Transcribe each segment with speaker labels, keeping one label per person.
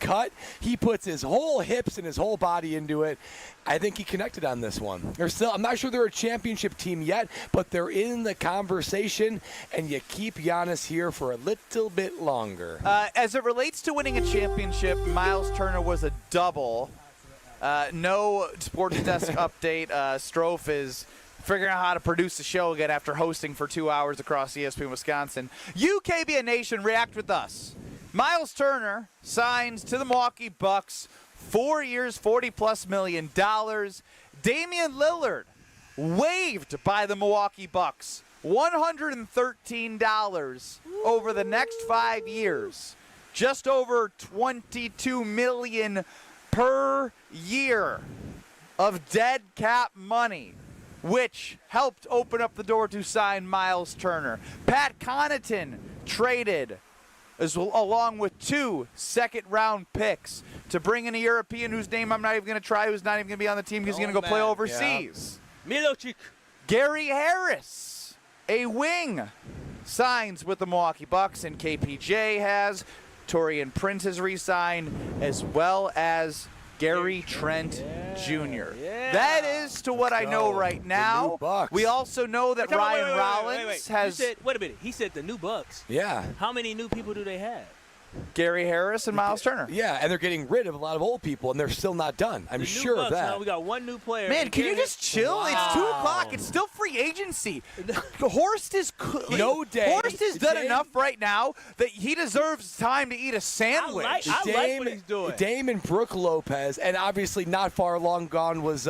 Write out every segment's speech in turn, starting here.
Speaker 1: cut. He puts his whole hips and his whole body into it. I think he connected on this one. I'm not sure they're a championship team yet, but they're in the conversation, and you keep Giannis here for a little bit longer.
Speaker 2: As it relates to winning a championship, Myles Turner was a double. No Sports Desk update. Stro is figuring out how to produce the show again after hosting for 2 hours across ESPN Wisconsin. You, KBN Nation, react with us. Myles Turner signs to the Milwaukee Bucks, 4 years, $40+ million. Damian Lillard waived by the Milwaukee Bucks, $113 over the next 5 years, just over $22 million per year of dead cap money, which helped open up the door to sign Myles Turner. Pat Connaughton traded along with 2 second-round picks to bring in a European whose name I'm not even going to try, who's not even going to be on the team. He's going to go play overseas.
Speaker 3: Yeah. Milwaukee.
Speaker 2: Gary Harris, a wing, signs with the Milwaukee Bucks, and KPJ has. Taurean Prince has re-signed, as well as Gary Trent Jr.
Speaker 3: Yeah.
Speaker 2: That is to what I know right now. We also know that Ryan Rollins has.
Speaker 3: Wait a minute. He said the new Bucks.
Speaker 1: Yeah.
Speaker 3: How many new people do they have?
Speaker 2: Gary Harris and Myles Turner.
Speaker 1: Yeah, and they're getting rid of a lot of old people, and they're still not done. I'm sure of that.
Speaker 3: Now we got one new player.
Speaker 2: Man, can you just chill?
Speaker 1: Wow.
Speaker 2: It's 2 o'clock. It's still free agency. Horst has done enough right now that he deserves time to eat a sandwich.
Speaker 3: I like what he's doing.
Speaker 1: Dame and Brooke Lopez, and obviously not far long gone was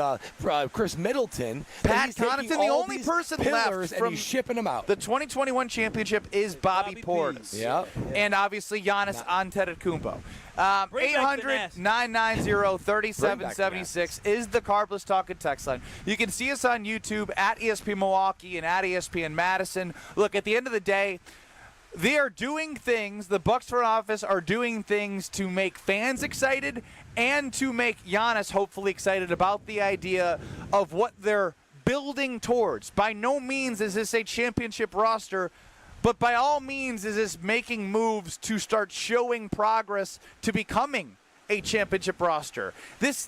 Speaker 1: Chris Middleton.
Speaker 2: Pat Connaughton, the only person left
Speaker 1: and he's shipping them out.
Speaker 2: The 2021 championship is Bobby Portis.
Speaker 1: Yeah.
Speaker 2: And obviously Giannis Antetokounmpo. 800-990-3776 is the Carbless Talking text line. You can see us on YouTube at ESPN Milwaukee and at ESPN Madison. Look, at the end of the day, they are doing things, the Bucks front office are doing things to make fans excited and to make Giannis hopefully excited about the idea of what they're building towards. By no means is this a championship roster, but by all means is this making moves to start showing progress to becoming a championship roster. This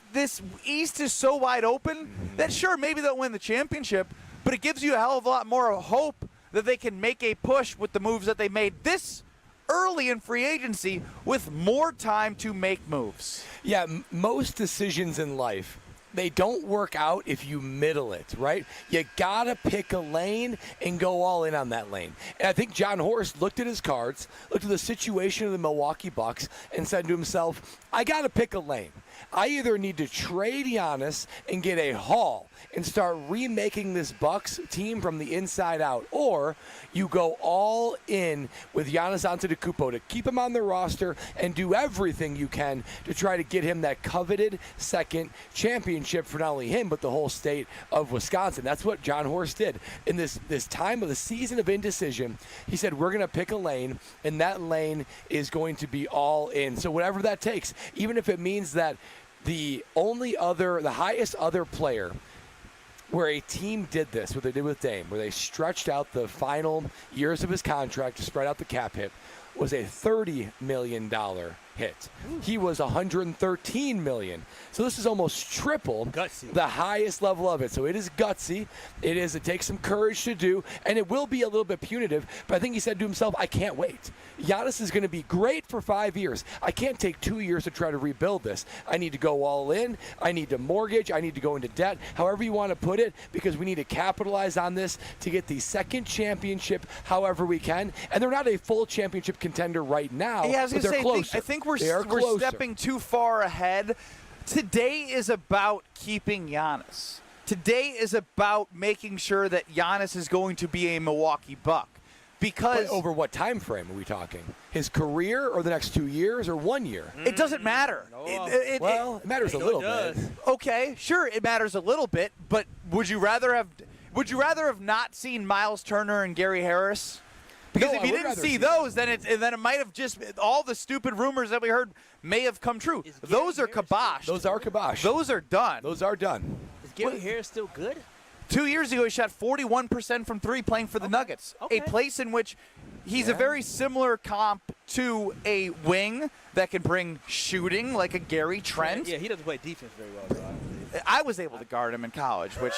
Speaker 2: East is so wide open that sure, maybe they'll win the championship, but it gives you a hell of a lot more hope that they can make a push with the moves that they made this early in free agency with more time to make moves.
Speaker 1: Yeah, most decisions in life, they don't work out if you middle it, right? You gotta pick a lane and go all in on that lane. And I think John Horst looked at his cards, looked at the situation of the Milwaukee Bucks, and said to himself, I gotta pick a lane. I either need to trade Giannis and get a haul and start remaking this Bucks team from the inside out, or you go all in with Giannis Antetokounmpo to keep him on the roster and do everything you can to try to get him that coveted second championship for not only him but the whole state of Wisconsin. That's what John Horst did. In this time of the season of indecision, he said, we're going to pick a lane, and that lane is going to be all in. So whatever that takes, even if it means that the highest other player where a team did this, what they did with Dame, where they stretched out the final years of his contract to spread out the cap hit, was a $30 million hit. He was $113 million. So this is almost triple the highest level of it. So it is gutsy. It takes some courage to do, and it will be a little bit punitive. But I think he said to himself, I can't wait. Giannis is going to be great for 5 years. I can't take 2 years to try to rebuild this. I need to go all in. I need to mortgage. I need to go into debt, however you want to put it, because we need to capitalize on this to get the second championship however we can. And they're not a full championship contender right now, but they're closer.
Speaker 2: I think we're stepping too far ahead. Today is about keeping Giannis. Today is about making sure that Giannis is going to be a Milwaukee Buck. Because
Speaker 1: over what time frame are we talking? His career, or the next 2 years, or 1 year?
Speaker 2: It doesn't matter.
Speaker 1: It matters a little bit.
Speaker 2: Okay, sure, it matters a little bit, but would you rather have not seen Myles Turner and Gary Harris? Because if you didn't see those, then it might have just all the stupid rumors that we heard may have come true. Those are kibosh.
Speaker 1: Those are kibosh.
Speaker 2: Those are done.
Speaker 1: Those are done.
Speaker 3: Is Gary Harris still good?
Speaker 2: 2 years ago, he shot 41% from three playing for the Nuggets, a place in which he's a very similar comp to a wing that can bring shooting like a Gary Trent.
Speaker 3: Yeah, he doesn't play defense very well, though.
Speaker 2: I was able to guard him in college, which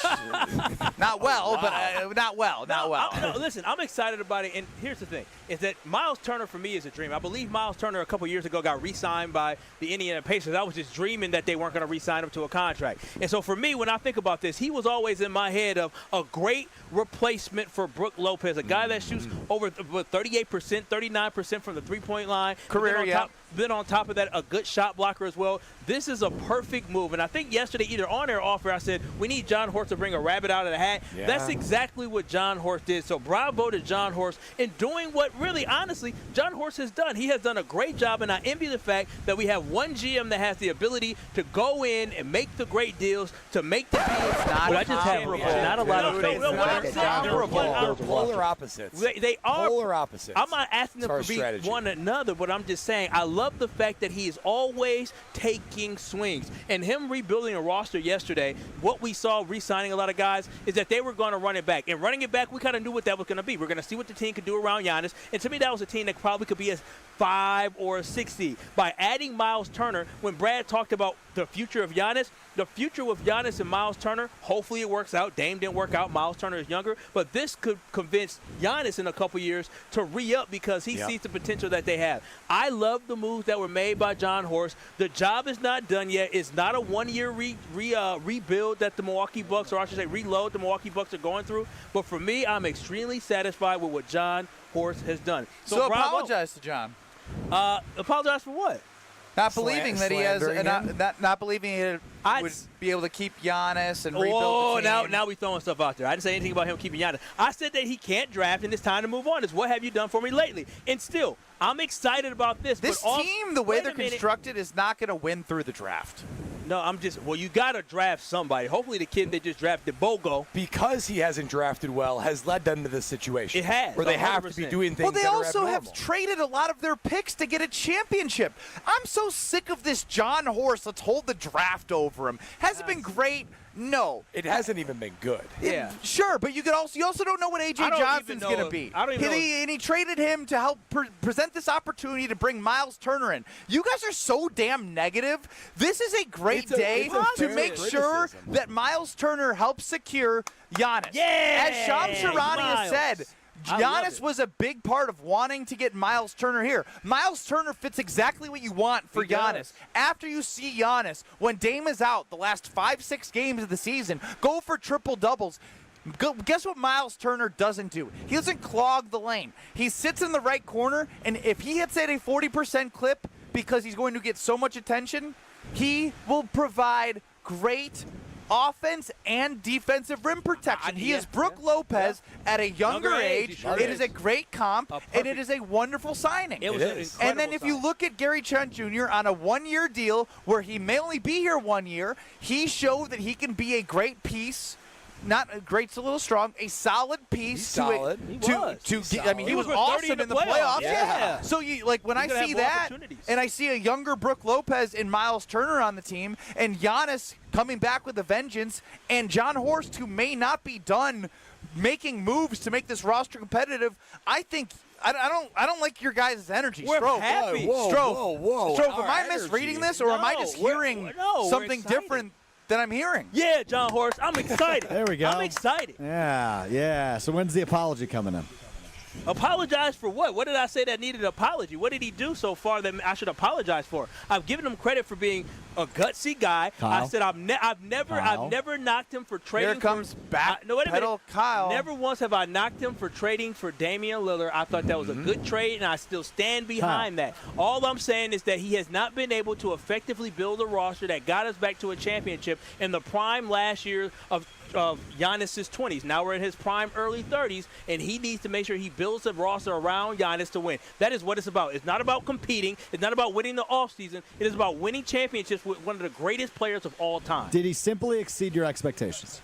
Speaker 2: not well, but not well.
Speaker 3: No, listen, I'm excited about it, and here's the thing: is that Myles Turner for me is a dream. I believe Myles Turner a couple years ago got re-signed by the Indiana Pacers. I was just dreaming that they weren't going to re-sign him to a contract. And so for me, when I think about this, he was always in my head of a great replacement for Brook Lopez, a guy that shoots over 38%, 39% from the three-point line.
Speaker 2: Career, yeah.
Speaker 3: Then on top of that, a good shot blocker as well. This is a perfect move. And I think yesterday, either on or off air, I said, we need John Horst to bring a rabbit out of the hat. Yeah. That's exactly what John Horst did. So bravo to John Horst in doing what really, honestly, John Horst has done. He has done a great job, and I envy the fact that we have one GM that has the ability to go in and make the great deals, to make the deals.
Speaker 2: It's not comparable.
Speaker 3: Not a lot of things.
Speaker 1: They're polar opposites.
Speaker 3: They are
Speaker 1: polar opposites.
Speaker 3: I'm not asking them to be one another, but I'm just saying I love the fact that he is always taking swings. And him rebuilding a roster yesterday, what we saw re-signing a lot of guys is that they were going to run it back. And running it back, we kind of knew what that was going to be. We're going to see what the team could do around Giannis. And to me, that was a team that probably could be a 5 or a 6 seed. By adding Myles Turner, when Brad talked about the future of Giannis, the future with Giannis and Myles Turner, hopefully it works out. Dame didn't work out. Myles Turner is younger. But this could convince Giannis in a couple years to re-up because he sees the potential that they have. I love the moves that were made by John Horst. The job is not done yet. It's not a one-year rebuild that the Milwaukee Bucks, or I should say reload the Milwaukee Bucks are going through. But for me, I'm extremely satisfied with what John Horst has done.
Speaker 2: So apologize to John.
Speaker 3: Apologize for what?
Speaker 2: Not believing that he has, not believing he would be able to keep Giannis and rebuild the team.
Speaker 3: Now we're throwing stuff out there. I didn't say anything about him keeping Giannis. I said that he can't draft and it's time to move on. It's what have you done for me lately? And still, I'm excited about this.
Speaker 2: This team, the way they're constructed, is not going to win through the draft.
Speaker 3: No, you got to draft somebody. Hopefully the kid they just drafted, Bogo.
Speaker 1: Because he hasn't drafted well, has led them to this situation.
Speaker 3: It has.
Speaker 1: Where they have to be doing things.
Speaker 2: Well, they also have traded a lot of their picks to get a championship. I'm so sick of this John Horst. Let's hold the draft over him. Has it been great? No.
Speaker 1: It hasn't even been good.
Speaker 2: Yeah. Sure, but you also don't know what A.J. Johnson's going to be.
Speaker 3: I don't even know.
Speaker 2: And he traded him to help present this opportunity to bring Myles Turner in. You guys are so damn negative. This is a great day to make sure that Myles Turner helps secure Giannis.
Speaker 3: Yeah.
Speaker 2: As Shams Charania has said, Giannis was a big part of wanting to get Myles Turner here. Myles Turner fits exactly what you want for Giannis. After you see Giannis, when Dame is out the last 5-6 games of the season, go for triple-doubles. Guess what Myles Turner doesn't do? He doesn't clog the lane. He sits in the right corner, and if he hits at a 40% clip because he's going to get so much attention, he will provide great offense and defensive rim protection. He is Brook Lopez at a younger age. It is a great comp, and it is a wonderful signing.
Speaker 3: It is.
Speaker 2: And then if you look at Gary Trent Jr. on a one-year deal where he may only be here 1 year, he showed that he can be a great piece. Not great's a little strong. A solid piece.
Speaker 1: He was
Speaker 2: awesome in the playoffs.
Speaker 1: Yeah.
Speaker 2: So when I see that, and I see a younger Brook Lopez and Myles Turner on the team, and Giannis coming back with a vengeance, and John Horst, who may not be done making moves to make this roster competitive, I think. I don't like your guys' energy.
Speaker 3: We're
Speaker 2: Stro,
Speaker 3: happy.
Speaker 2: Stro, am I misreading this, or am I just hearing something different than I'm hearing?
Speaker 3: Yeah, John Horst, I'm excited.
Speaker 4: There we go.
Speaker 3: I'm excited.
Speaker 4: Yeah. So when's the apology coming in?
Speaker 3: Apologize for what? What did I say that needed an apology? What did he do so far that I should apologize for? I've given him credit for being a gutsy guy.
Speaker 4: Kyle?
Speaker 3: I said I've never knocked him for trading.
Speaker 2: Here comes Kyle.
Speaker 3: Never once have I knocked him for trading for Damian Lillard. I thought that was a good trade, and I still stand behind that. All I'm saying is that he has not been able to effectively build a roster that got us back to a championship in the prime last year of Giannis's 20s. Now we're in his prime early 30s, and he needs to make sure he builds a roster around Giannis to win. That is what it's about. It's not about competing. It's not about winning the offseason. It is about winning championships with one of the greatest players of all time.
Speaker 4: Did he simply exceed your expectations?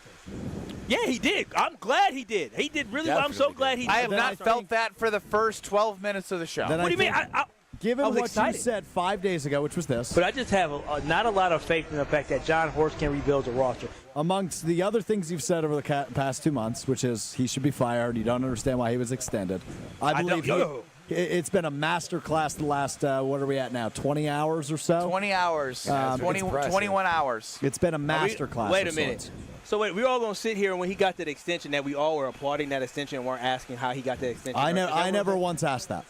Speaker 3: Yeah, he did. I'm glad he did. He did really well. I'm so glad he did.
Speaker 2: I have not felt that for the first 12 minutes of the show.
Speaker 3: What do you mean?
Speaker 4: Given what
Speaker 3: excited.
Speaker 4: you said 5 days ago, which was this.
Speaker 3: But I just have not a lot of faith in the fact that John Horst can rebuild the roster.
Speaker 4: Amongst the other things you've said over the past 2 months, which is he should be fired, you don't understand why he was extended. I believe it's been a master class the last, what are we at now, 20 hours or so?
Speaker 2: 20 hours, 21 hours.
Speaker 4: It's been a master class.
Speaker 3: Wait a minute. So wait, we're all going to sit here and when he got that extension that we all were applauding that extension and weren't asking how he got that extension.
Speaker 4: I never once asked that.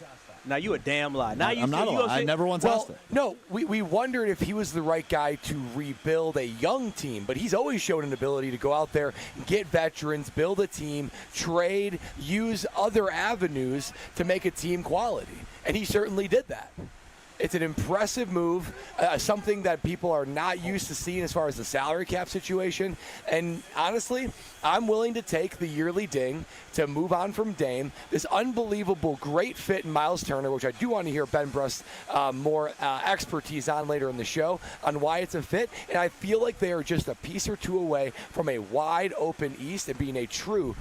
Speaker 3: Now you a damn lie. Now
Speaker 4: I'm not a lie. I never once asked it.
Speaker 1: No, we wondered if he was the right guy to rebuild a young team, but he's always shown an ability to go out there, get veterans, build a team, trade, use other avenues to make a team quality. And he certainly did that. It's an impressive move, something that people are not used to seeing as far as the salary cap situation. And honestly, I'm willing to take the yearly ding to move on from Dame. This unbelievable great fit in Myles Turner, which I do want to hear Ben Brust more expertise on later in the show on why it's a fit. And I feel like they are just a piece or two away from a wide open East and being a true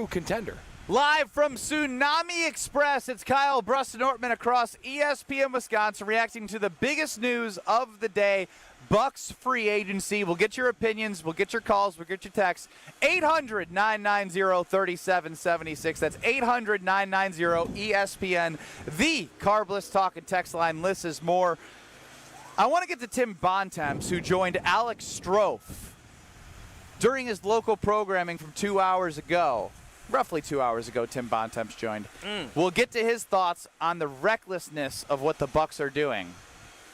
Speaker 1: contender.
Speaker 2: Live from Tsunami Express, it's Kyle, Brust, and Nortman across ESPN Wisconsin reacting to the biggest news of the day, Bucks free agency. We'll get your opinions, we'll get your calls, we'll get your texts. 800-990-3776. That's 800-990-ESPN. The Carbless Talk and Text line lists more. I want to get to Tim Bontemps, who joined Alex Stro during his local programming from 2 hours ago. Roughly 2 hours ago, Tim Bontemps joined. We'll get to his thoughts on the recklessness of what the Bucks are doing,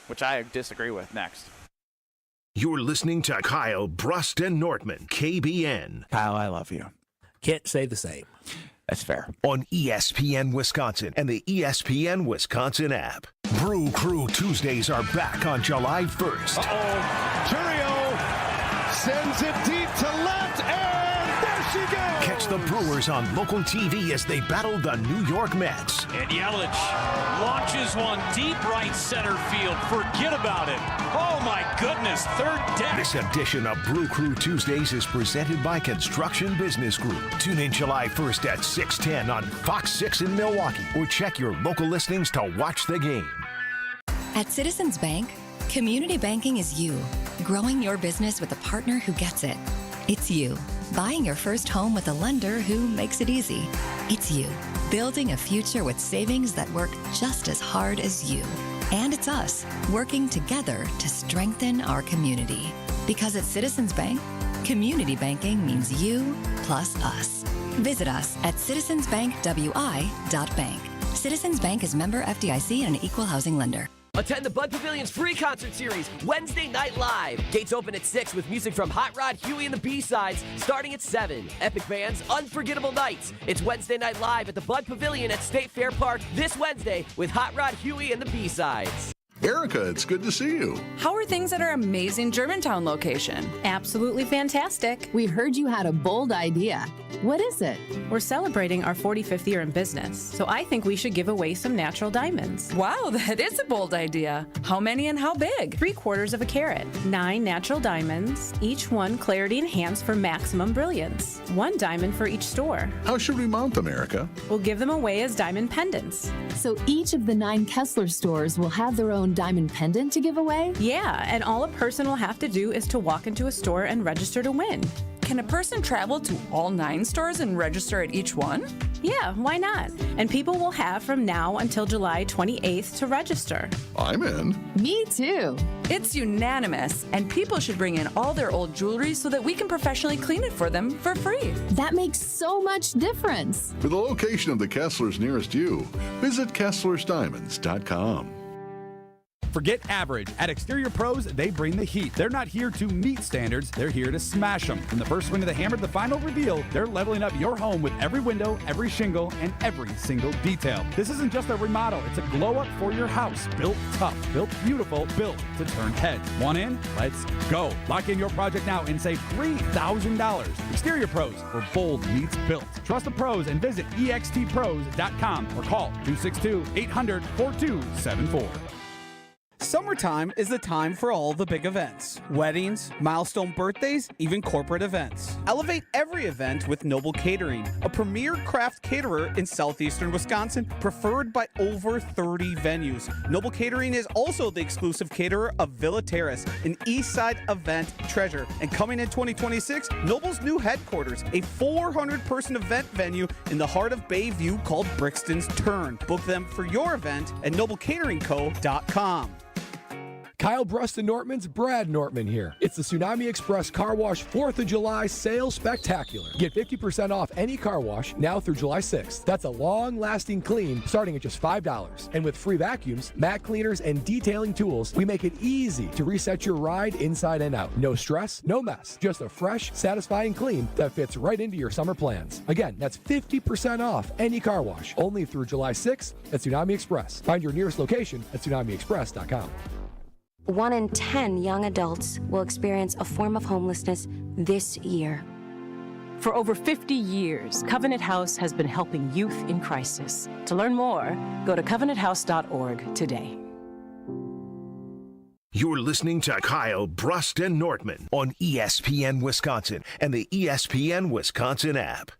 Speaker 2: which I disagree with, next.
Speaker 5: You're listening to Kyle, Brust, and Nortman, KBN.
Speaker 2: Kyle, I love you.
Speaker 3: Can't say the same.
Speaker 2: That's fair.
Speaker 5: On ESPN Wisconsin and the ESPN Wisconsin app. Brew Crew Tuesdays are back on July 1st.
Speaker 6: Churio sends it deep to left, and there she goes.
Speaker 5: Catch the Brewers on local TV as they battle the New York Mets.
Speaker 7: And Yelich launches one deep right center field. Forget about it. Oh, my goodness. Third deck.
Speaker 5: This edition of Brew Crew Tuesdays is presented by Construction Business Group. Tune in July 1st at 6:10 on Fox 6 in Milwaukee, or check your local listings to watch the game.
Speaker 8: At Citizens Bank, community banking is you, growing your business with a partner who gets it. It's you, buying your first home with a lender who makes it easy. It's you, building a future with savings that work just as hard as you. And it's us, working together to strengthen our community. Because at Citizens Bank, community banking means you plus us. Visit us at citizensbankwi.bank. Citizens Bank is member FDIC and an equal housing lender.
Speaker 9: Attend the Bud Pavilion's free concert series, Wednesday Night Live. Gates open at 6 with music from Hot Rod, Huey and the B-Sides, starting at 7. Epic bands, unforgettable nights. It's Wednesday Night Live at the Bud Pavilion at State Fair Park this Wednesday with Hot Rod, Huey and the B-Sides.
Speaker 10: Erica, it's good to see you.
Speaker 11: How are things at our amazing Germantown location?
Speaker 12: Absolutely fantastic.
Speaker 13: We heard you had a bold idea. What is it?
Speaker 12: We're celebrating our 45th year in business, so I think we should give away some natural diamonds.
Speaker 11: Wow, that is a bold idea. How many and how big?
Speaker 12: 3/4 carat. 9 natural diamonds, each one clarity enhanced for maximum brilliance. 1 diamond for each store.
Speaker 10: How should we mount them, Erica?
Speaker 12: We'll give them away as diamond pendants.
Speaker 13: So each of the 9 Kessler stores will have their own diamond pendant to give away?
Speaker 12: Yeah, and all a person will have to do is to walk into a store and register to win.
Speaker 11: Can a person travel to all 9 stores and register at each one?
Speaker 12: Yeah, why not? And people will have from now until July 28th to register.
Speaker 10: I'm in.
Speaker 13: Me too.
Speaker 11: It's unanimous, and people should bring in all their old jewelry so that we can professionally clean it for them for free.
Speaker 13: That makes so much difference.
Speaker 10: For the location of the Kesslers nearest you, visit KesslersDiamonds.com.
Speaker 14: Forget average. At Exterior Pros, they bring the heat. They're not here to meet standards, they're here to smash them. From the first swing of the hammer to the final reveal, they're leveling up your home with every window, every shingle, and every single detail. This isn't just a remodel, it's a glow-up for your house. Built tough, built beautiful, built to turn heads. Want in? Let's go. Lock in your project now and save $3,000. Exterior Pros, where bold meets built. Trust the pros and visit extpros.com or call 262-800-4274.
Speaker 15: Summertime is the time for all the big events. Weddings, milestone birthdays, even corporate events. Elevate every event with Noble Catering, a premier craft caterer in southeastern Wisconsin, preferred by over 30 venues. Noble Catering is also the exclusive caterer of Villa Terrace, an East Side event treasure. And coming in 2026, Noble's new headquarters, a 400-person event venue in the heart of Bayview called Brixton's Turn. Book them for your event at noblecateringco.com.
Speaker 1: Kyle Brust and Nortman's Brad Nortman here. It's the Tsunami Express Car Wash 4th of July Sales Spectacular. Get 50% off any car wash now through July 6th. That's a long-lasting clean starting at just $5. And with free vacuums, mat cleaners, and detailing tools, we make it easy to reset your ride inside and out. No stress, no mess. Just a fresh, satisfying clean that fits right into your summer plans. Again, that's 50% off any car wash. Only through July 6th at Tsunami Express. Find your nearest location at tsunamiexpress.com.
Speaker 16: 1 in 10 young adults will experience a form of homelessness this year.
Speaker 17: For over 50 years, Covenant House has been helping youth in crisis. To learn more, go to covenanthouse.org today.
Speaker 5: You're listening to Kyle, Brust, and Nortman on ESPN Wisconsin and the ESPN Wisconsin app.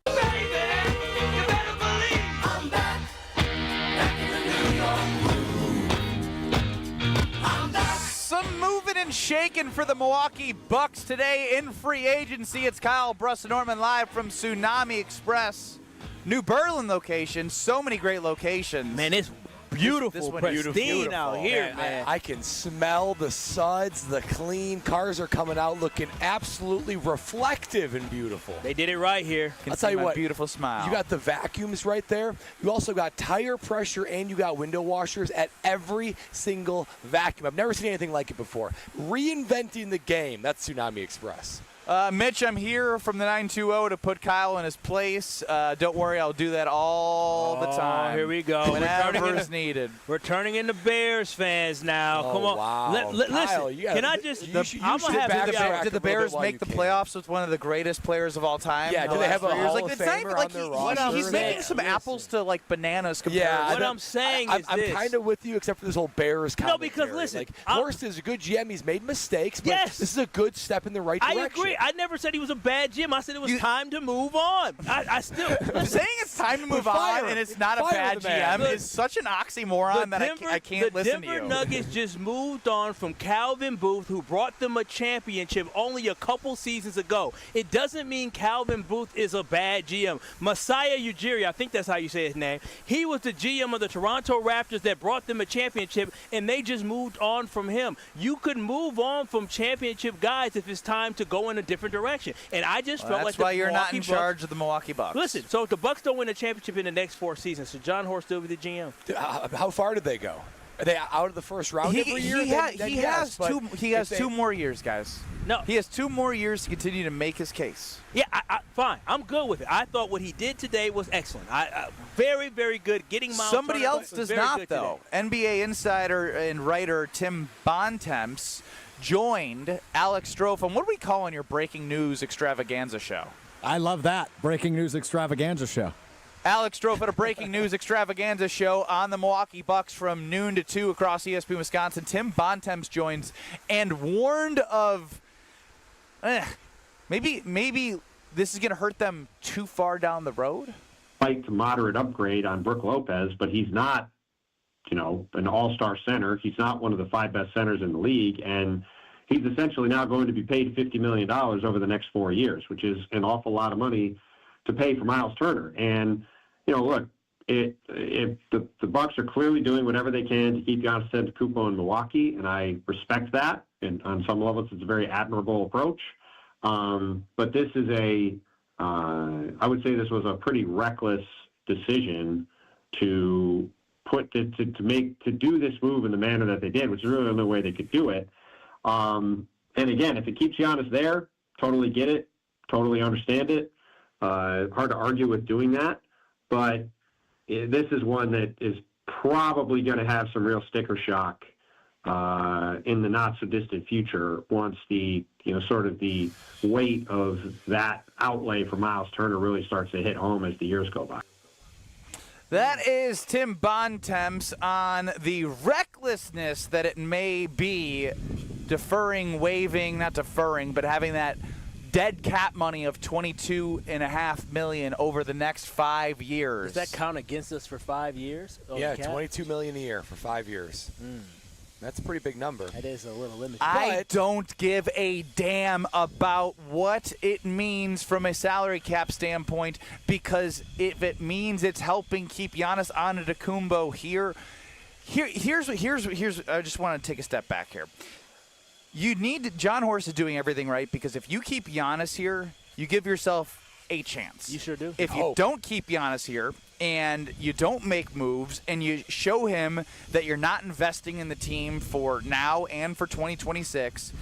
Speaker 2: And shaken for the Milwaukee Bucks today in free agency. It's Kyle, Brust, and Nortman live from Tsunami Express, New Berlin location. So many great locations.
Speaker 3: Man, it's beautiful, pristine
Speaker 2: beautiful
Speaker 3: out here, man.
Speaker 1: I can smell the suds, the clean. Cars are coming out looking absolutely reflective and beautiful.
Speaker 3: They did it right here.
Speaker 1: I'll tell you what,
Speaker 2: beautiful smile.
Speaker 1: You got the vacuums right there. You also got tire pressure and you got window washers at every single vacuum. I've never seen anything like it before. Reinventing the game. That's Tsunami Express.
Speaker 2: Mitch, I'm here from the 920 to put Kyle in his place. Don't worry, I'll do that all the time.
Speaker 3: Here we go.
Speaker 2: Whenever it's needed.
Speaker 3: We're turning into Bears fans now.
Speaker 1: Oh,
Speaker 3: Come on.
Speaker 1: Wow.
Speaker 3: Listen, can I just
Speaker 2: did the Bears make the playoffs with one of the greatest players of all time?
Speaker 1: Yeah, do they have a Hall of Famer on their roster?
Speaker 2: He's making some apples to like bananas compared.
Speaker 1: Yeah,
Speaker 3: what I'm saying is
Speaker 1: I'm kind of with you, except for this whole Bears commentary.
Speaker 3: No, because listen,
Speaker 1: Horst is a good GM. He's made mistakes, but
Speaker 3: yes,
Speaker 1: this is a good step in the right direction.
Speaker 3: I agree. I never said he was a bad GM. I said it was time to move on. I still
Speaker 2: saying it's time to move on and it's not a bad GM is such an oxymoron that I can't listen to you.
Speaker 3: The Denver Nuggets just moved on from Calvin Booth, who brought them a championship only a couple seasons ago. It doesn't mean Calvin Booth is a bad GM. Masai Ujiri, I think that's how you say his name, he was the GM of the Toronto Raptors that brought them a championship, and they just moved on from him. You could move on from championship guys if it's time to go in a different direction. And I just felt like
Speaker 2: that's why you're not in charge of the Milwaukee Bucks.
Speaker 3: Listen, so if the Bucks don't win a championship in the next 4 seasons, should John Horst still be the GM?
Speaker 1: How far did they go? Are they out of the first round every year?
Speaker 2: He has 2 more years, guys.
Speaker 3: No.
Speaker 2: He has 2 more years to continue to make his case.
Speaker 3: Yeah, fine. I'm good with it. I thought what he did today was excellent. Very, very good. Getting Myles.
Speaker 2: Somebody else does not, though. NBA insider and writer Tim Bontemps joined Alex Stro from, what are we calling your breaking news extravaganza show?
Speaker 4: I love that. Breaking news extravaganza show.
Speaker 2: Alex Stro at a breaking news extravaganza show on the Milwaukee Bucks from noon to 2 across ESPN Wisconsin. Tim Bontemps joins and warned of maybe this is going to hurt them too far down the road.
Speaker 18: Slight to moderate upgrade on Brook Lopez, but he's not, an all-star center. He's not one of the 5 best centers in the league, and he's essentially now going to be paid $50 million over the next 4 years, which is an awful lot of money to pay for Myles Turner. And, look, the Bucks are clearly doing whatever they can to keep Giannis Antetokounmpo in Milwaukee, and I respect that. And on some levels, it's a very admirable approach. But this is I would say this was a pretty reckless decision to do this move in the manner that they did, which is really the only way they could do it. And again, if it keeps Giannis there, totally get it, totally understand it. Hard to argue with doing that, but this is one that is probably going to have some real sticker shock in the not so distant future once the sort of the weight of that outlay for Myles Turner really starts to hit home as the years go by.
Speaker 2: That is Tim Bontemps on the recklessness that it may be but having that dead cap money of $22.5 million over the next 5 years.
Speaker 3: Does that count against us for 5 years?
Speaker 1: Yeah, $22 million a year for 5 years. That's a pretty big number.
Speaker 3: That is a little limited.
Speaker 2: I don't give a damn about what it means from a salary cap standpoint, because if it means it's helping keep Giannis Antetokounmpo here's I just want to take a step back here. John Horst is doing everything right, because if you keep Giannis here, you give yourself a chance.
Speaker 3: You sure do.
Speaker 2: If you don't keep Giannis here and you don't make moves and you show him that you're not investing in the team for now and for 2026,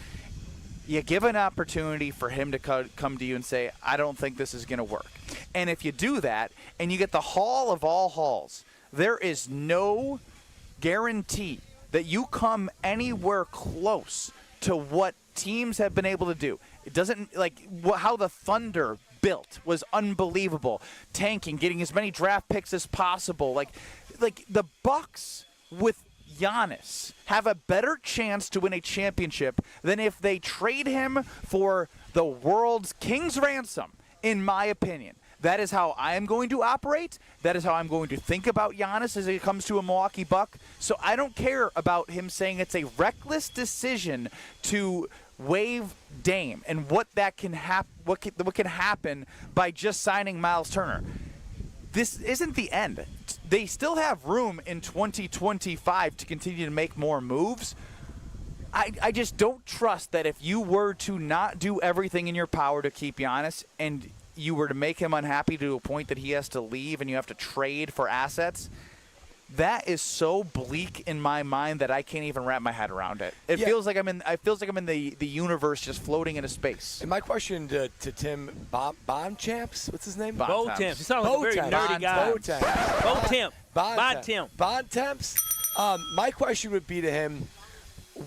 Speaker 2: you give an opportunity for him to come to you and say, I don't think this is going to work. And if you do that and you get the haul of all hauls, there is no guarantee that you come anywhere close to what teams have been able to do. It doesn't, how the Thunder built was unbelievable. Tanking, getting as many draft picks as possible. Like the Bucks with Giannis have a better chance to win a championship than if they trade him for the world's king's ransom, in my opinion. That is how I am going to operate. That is how I'm going to think about Giannis as it comes to a Milwaukee Buck. So I don't care about him saying it's a reckless decision to waive Dame and what can happen by just signing Myles Turner. This isn't the end. They still have room in 2025 to continue to make more moves. I just don't trust that if you were to not do everything in your power to keep Giannis and you were to make him unhappy to a point that he has to leave and you have to trade for assets, that is so bleak in my mind that I can't even wrap my head around it. It feels like I'm in the universe just floating into space.
Speaker 1: And my question to Tim Bontemps, what's his name?
Speaker 3: Bontemps. You sound like a very nerdy guy.
Speaker 1: Bontemps. My question would be to him,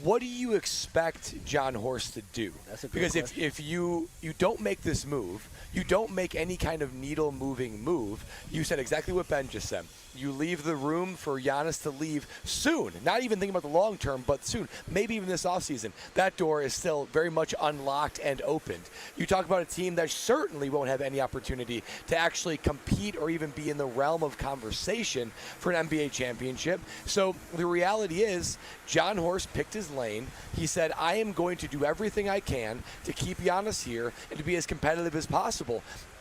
Speaker 1: what do you expect John Horst to do? Because if you don't make this move, you don't make any kind of needle-moving move. You said exactly what Ben just said. You leave the room for Giannis to leave soon. Not even thinking about the long term, but soon. Maybe even this offseason. That door is still very much unlocked and opened. You talk about a team that certainly won't have any opportunity to actually compete or even be in the realm of conversation for an NBA championship. So the reality is, John Horst picked his lane. He said, I am going to do everything I can to keep Giannis here and to be as competitive as possible.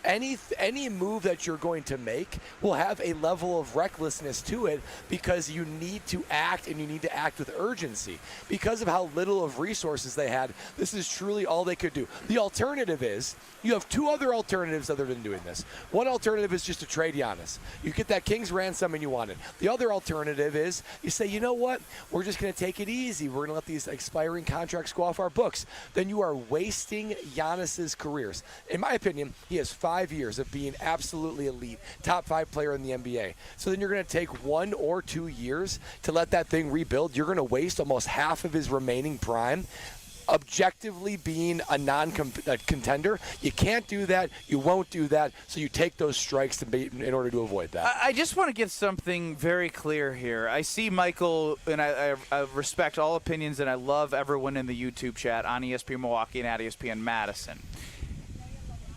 Speaker 1: Any move that you're going to make will have a level of recklessness to it, because you need to act, and you need to act with urgency. Because of how little of resources they had, this is truly all they could do. The alternative is, you have two other alternatives other than doing this. One alternative is just to trade Giannis. You get that king's ransom and you want it. The other alternative is you say, you know what, we're just going to take it easy. We're going to let these expiring contracts go off our books. Then you are wasting Giannis's careers. In my opinion, he has 5 years of being absolutely elite, top 5 player in the NBA. So then you're going to take 1 or 2 years to let that thing rebuild. You're going to waste almost half of his remaining prime objectively being a non-contender. You can't do that. You won't do that. So you take those strikes in order to avoid that.
Speaker 2: I just want to get something very clear here. I see Michael, and I respect all opinions, and I love everyone in the YouTube chat on ESPN Milwaukee and at ESPN Madison.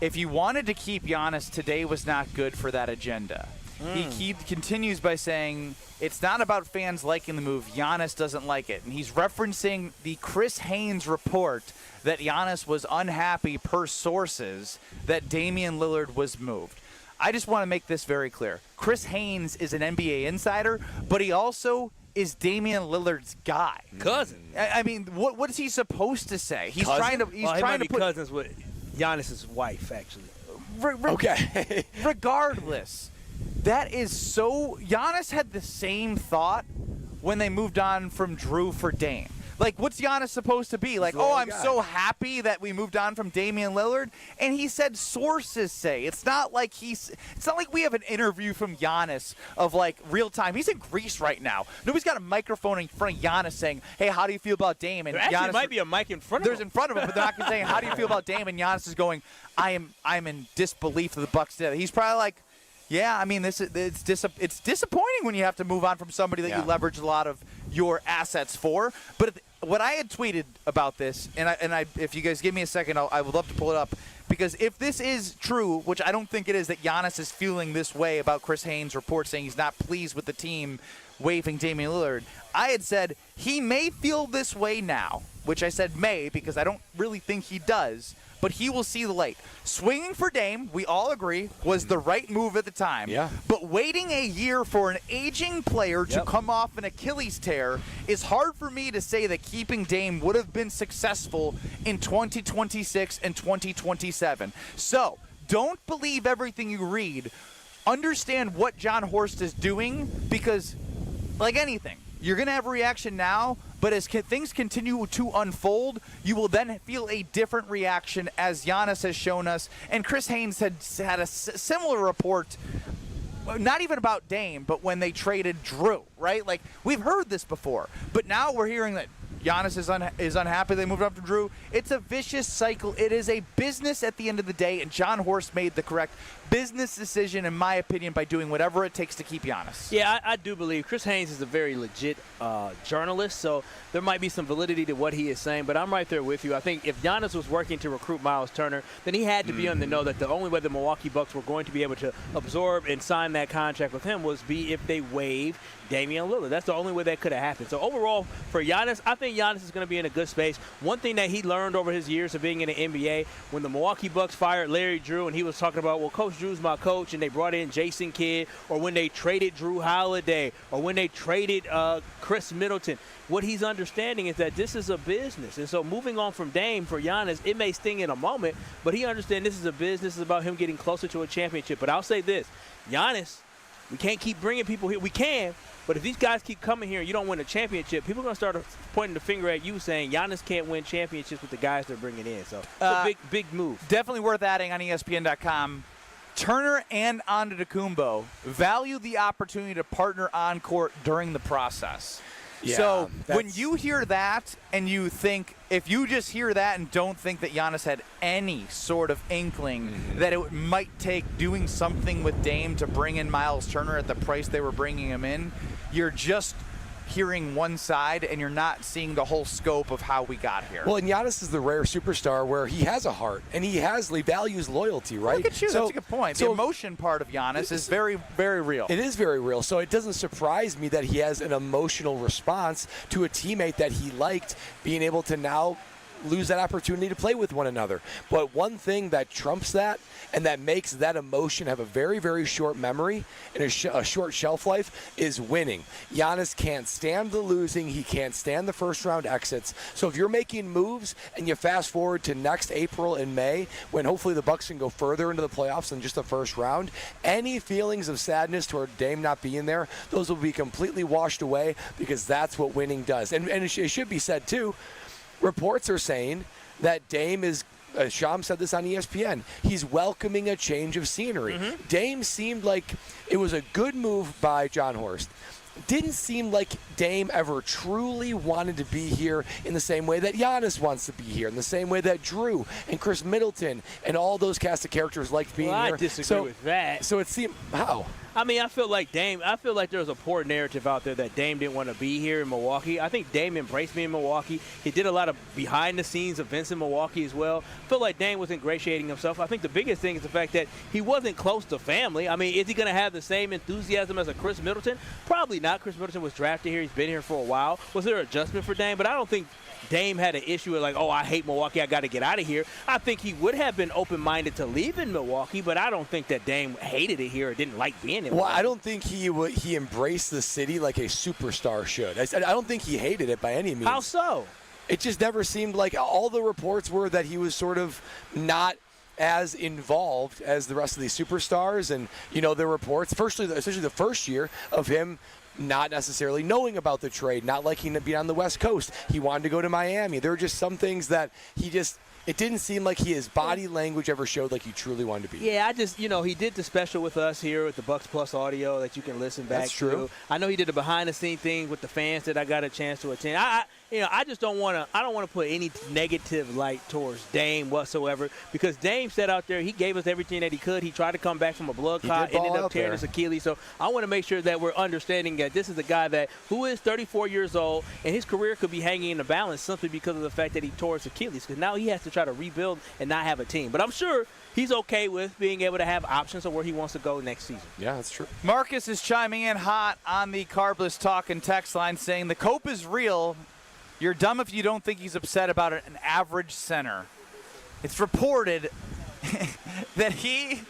Speaker 2: If you wanted to keep Giannis, today was not good for that agenda. He continues by saying, it's not about fans liking the move. Giannis doesn't like it. And he's referencing the Chris Haynes report that Giannis was unhappy, per sources, that Damian Lillard was moved. I just want to make this very clear. Chris Haynes is an NBA insider, but he also is Damian Lillard's guy.
Speaker 3: Cousin.
Speaker 2: I mean, what is he supposed to say? He's
Speaker 3: cousin?
Speaker 2: trying to
Speaker 3: put cousins with Giannis's wife, actually.
Speaker 1: Okay.
Speaker 2: Regardless, that is so. Giannis had the same thought when they moved on from Drew for Dame. Like, what's Giannis supposed to be? Like, I'm so happy that we moved on from Damian Lillard. And he said sources say. It's not like we have an interview from Giannis of, like, real time. He's in Greece right now. Nobody's got a microphone in front of Giannis saying, hey, how do you feel about Dame? And
Speaker 3: there actually
Speaker 2: Giannis,
Speaker 3: might be a mic in front of him.
Speaker 2: There's in front of him, but they're not saying, how do you feel about Dame? And Giannis is going, I'm in disbelief of the Bucks today. He's probably like, Yeah, I mean, it's disappointing when you have to move on from somebody that you leverage a lot of your assets for. But what I had tweeted about this, and if you guys give me a second, I would love to pull it up. Because if this is true, which I don't think it is, that Giannis is feeling this way about Chris Haynes' report saying he's not pleased with the team waiving Damian Lillard, I had said he may feel this way now, which I said may because I don't really think he does, but he will see the light. Swinging for Dame, we all agree, was the right move at the time.
Speaker 1: Yeah.
Speaker 2: But waiting a year for an aging player to come off an Achilles tear is hard for me to say that keeping Dame would have been successful in 2026 and 2027. So, don't believe everything you read. Understand what Jon Horst is doing because, like anything, you're going to have a reaction now, but as things continue to unfold, you will then feel a different reaction, as Giannis has shown us. And Chris Haynes had a similar report, not even about Dame, but when they traded Drew, right? Like, we've heard this before, but now we're hearing that Giannis is unhappy they moved up to Drew. It's a vicious cycle. It is a business at the end of the day, and Jon Horst made the correct business decision, in my opinion, by doing whatever it takes to keep Giannis.
Speaker 3: Yeah, I do believe Chris Haynes is a very legit journalist, so there might be some validity to what he is saying, but I'm right there with you. I think if Giannis was working to recruit Myles Turner, then he had to be on the know that the only way the Milwaukee Bucks were going to be able to absorb and sign that contract with him was if they waive Damian Lillard. That's the only way that could have happened. So overall, for Giannis, I think Giannis is going to be in a good space. One thing that he learned over his years of being in the NBA, when the Milwaukee Bucks fired Larry Drew and he was talking about, well, Coach Drew's my coach, and they brought in Jason Kidd, or when they traded Drew Holiday, or when they traded Chris Middleton, what he's understanding is that this is a business. And so moving on from Dame for Giannis, it may sting in a moment, but he understands this is a business. It's about him getting closer to a championship. But I'll say this, Giannis, we can't keep bringing people here. We can, but if these guys keep coming here and you don't win a championship, people are going to start pointing the finger at you saying Giannis can't win championships with the guys they're bringing in. So it's a big move.
Speaker 2: Definitely worth adding on ESPN.com. Turner and Antetokounmpo value the opportunity to partner on court during the process.
Speaker 1: Yeah,
Speaker 2: so when you hear that and you think, if you just hear that and don't think that Giannis had any sort of inkling that it might take doing something with Dame to bring in Myles Turner at the price they were bringing him in, you're just hearing one side and you're not seeing the whole scope of how we got here.
Speaker 1: Well, and Giannis is the rare superstar where he has a heart and he values loyalty, right?
Speaker 2: Look at you. That's a good point. The emotion part of Giannis is very, very real.
Speaker 1: It is very real. So it doesn't surprise me that he has an emotional response to a teammate that he liked being able to now lose that opportunity to play with one another. But one thing that trumps that and that makes that emotion have a very, very short memory and a short shelf life is winning. Giannis can't stand the losing. He can't stand the first-round exits. So if you're making moves and you fast forward to next April and May, when hopefully the Bucks can go further into the playoffs than just the first round, any feelings of sadness toward Dame not being there, those will be completely washed away because that's what winning does. And it should be said, too, reports are saying that Dame is, Sham said this on ESPN, he's welcoming a change of scenery. Dame seemed like it was a good move by Jon Horst. Didn't seem like Dame ever truly wanted to be here in the same way that Giannis wants to be here, in the same way that Drew and Chris Middleton and all those cast of characters liked being here.
Speaker 3: I disagree with that.
Speaker 1: So it seemed, how?
Speaker 3: I mean, I feel like there's a poor narrative out there that Dame didn't want to be here in Milwaukee. I think Dame embraced me in Milwaukee. He did a lot of behind-the-scenes events in Milwaukee as well. I feel like Dame was ingratiating himself. I think the biggest thing is the fact that he wasn't close to family. I mean, is he going to have the same enthusiasm as a Chris Middleton? Probably not. Chris Middleton was drafted here. He's been here for a while. Was there an adjustment for Dame? But I don't think Dame had an issue with like, oh, I hate Milwaukee, I got to get out of here. I think he would have been open-minded to leaving Milwaukee, but I don't think that Dame hated it here or didn't like being in Milwaukee.
Speaker 1: Well, I don't think he embraced the city like a superstar should. I don't think he hated it by any means.
Speaker 3: How so?
Speaker 1: It just never seemed like, all the reports were that he was sort of not as involved as the rest of these superstars. And, the reports, especially the first year of him not necessarily knowing about the trade, not liking to be on the West Coast. He wanted to go to Miami. There were just some things that it didn't seem like his body language ever showed like he truly wanted to be.
Speaker 3: Yeah, he did the special with us here with the Bucks Plus audio that you can listen back to.
Speaker 1: That's true.
Speaker 3: I know he did a behind-the-scenes thing with the fans that I got a chance to attend. I just don't want to. I don't want to put any negative light towards Dame whatsoever, because Dame sat out there. He gave us everything that he could. He tried to come back from a blood clot, ended up tearing his Achilles. So I want to make sure that we're understanding that this is a guy who is 34 years old, and his career could be hanging in the balance simply because of the fact that he tore his Achilles. Because now he has to try to rebuild and not have a team. But I'm sure he's okay with being able to have options of where he wants to go next season.
Speaker 1: Yeah, that's true.
Speaker 2: Marcus is chiming in hot on the Carbless Talk and text line saying the cope is real. You're dumb if you don't think he's upset about an average center. It's reported that he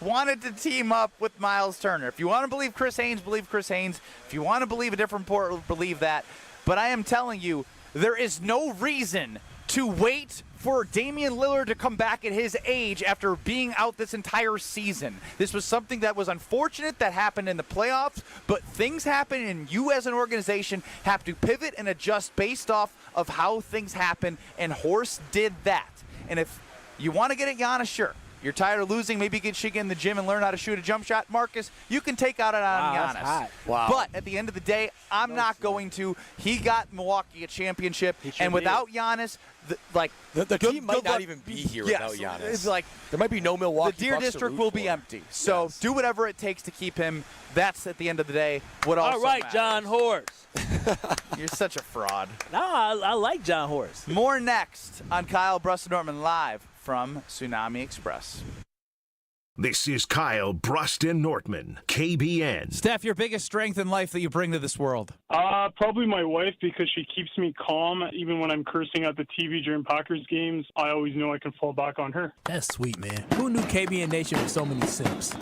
Speaker 2: wanted to team up with Myles Turner. If you want to believe Chris Haynes, believe Chris Haynes. If you want to believe a different report, believe that. But I am telling you, there is no reason to wait for Damian Lillard to come back at his age after being out this entire season. This was something that was unfortunate that happened in the playoffs, but things happen, and you as an organization have to pivot and adjust based off of how things happen, and Horst did that. And if you want to get at Giannis, sure. You're tired of losing, maybe you should get in the gym and learn how to shoot a jump shot. Marcus, you can take out on Giannis.
Speaker 3: That's hot.
Speaker 1: Wow.
Speaker 2: But at the end of the day, I'm not going to. He got Milwaukee a championship, and without Giannis,
Speaker 1: the team might not even be here without Giannis.
Speaker 2: It's like
Speaker 1: there might be no Milwaukee.
Speaker 2: The Deer
Speaker 1: Bucks
Speaker 2: District will be empty. So
Speaker 1: yes.
Speaker 2: do whatever it takes to keep him. That's at the end of the day what also
Speaker 3: All right,
Speaker 2: matters.
Speaker 3: John Horst.
Speaker 2: You're such a fraud.
Speaker 3: No, I like John Horst.
Speaker 2: More next on Kyle, Brust, and Nortman live from Tsunami Express.
Speaker 5: This is Kyle, Brust, and Nortman, KBN.
Speaker 2: Steph, your biggest strength in life that you bring to this world?
Speaker 19: Probably my wife, because she keeps me calm. Even when I'm cursing at the TV during Packers games, I always know I can fall back on her.
Speaker 20: That's sweet, man. Who knew KBN Nation with so many simps?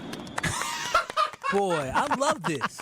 Speaker 20: Boy, I love this.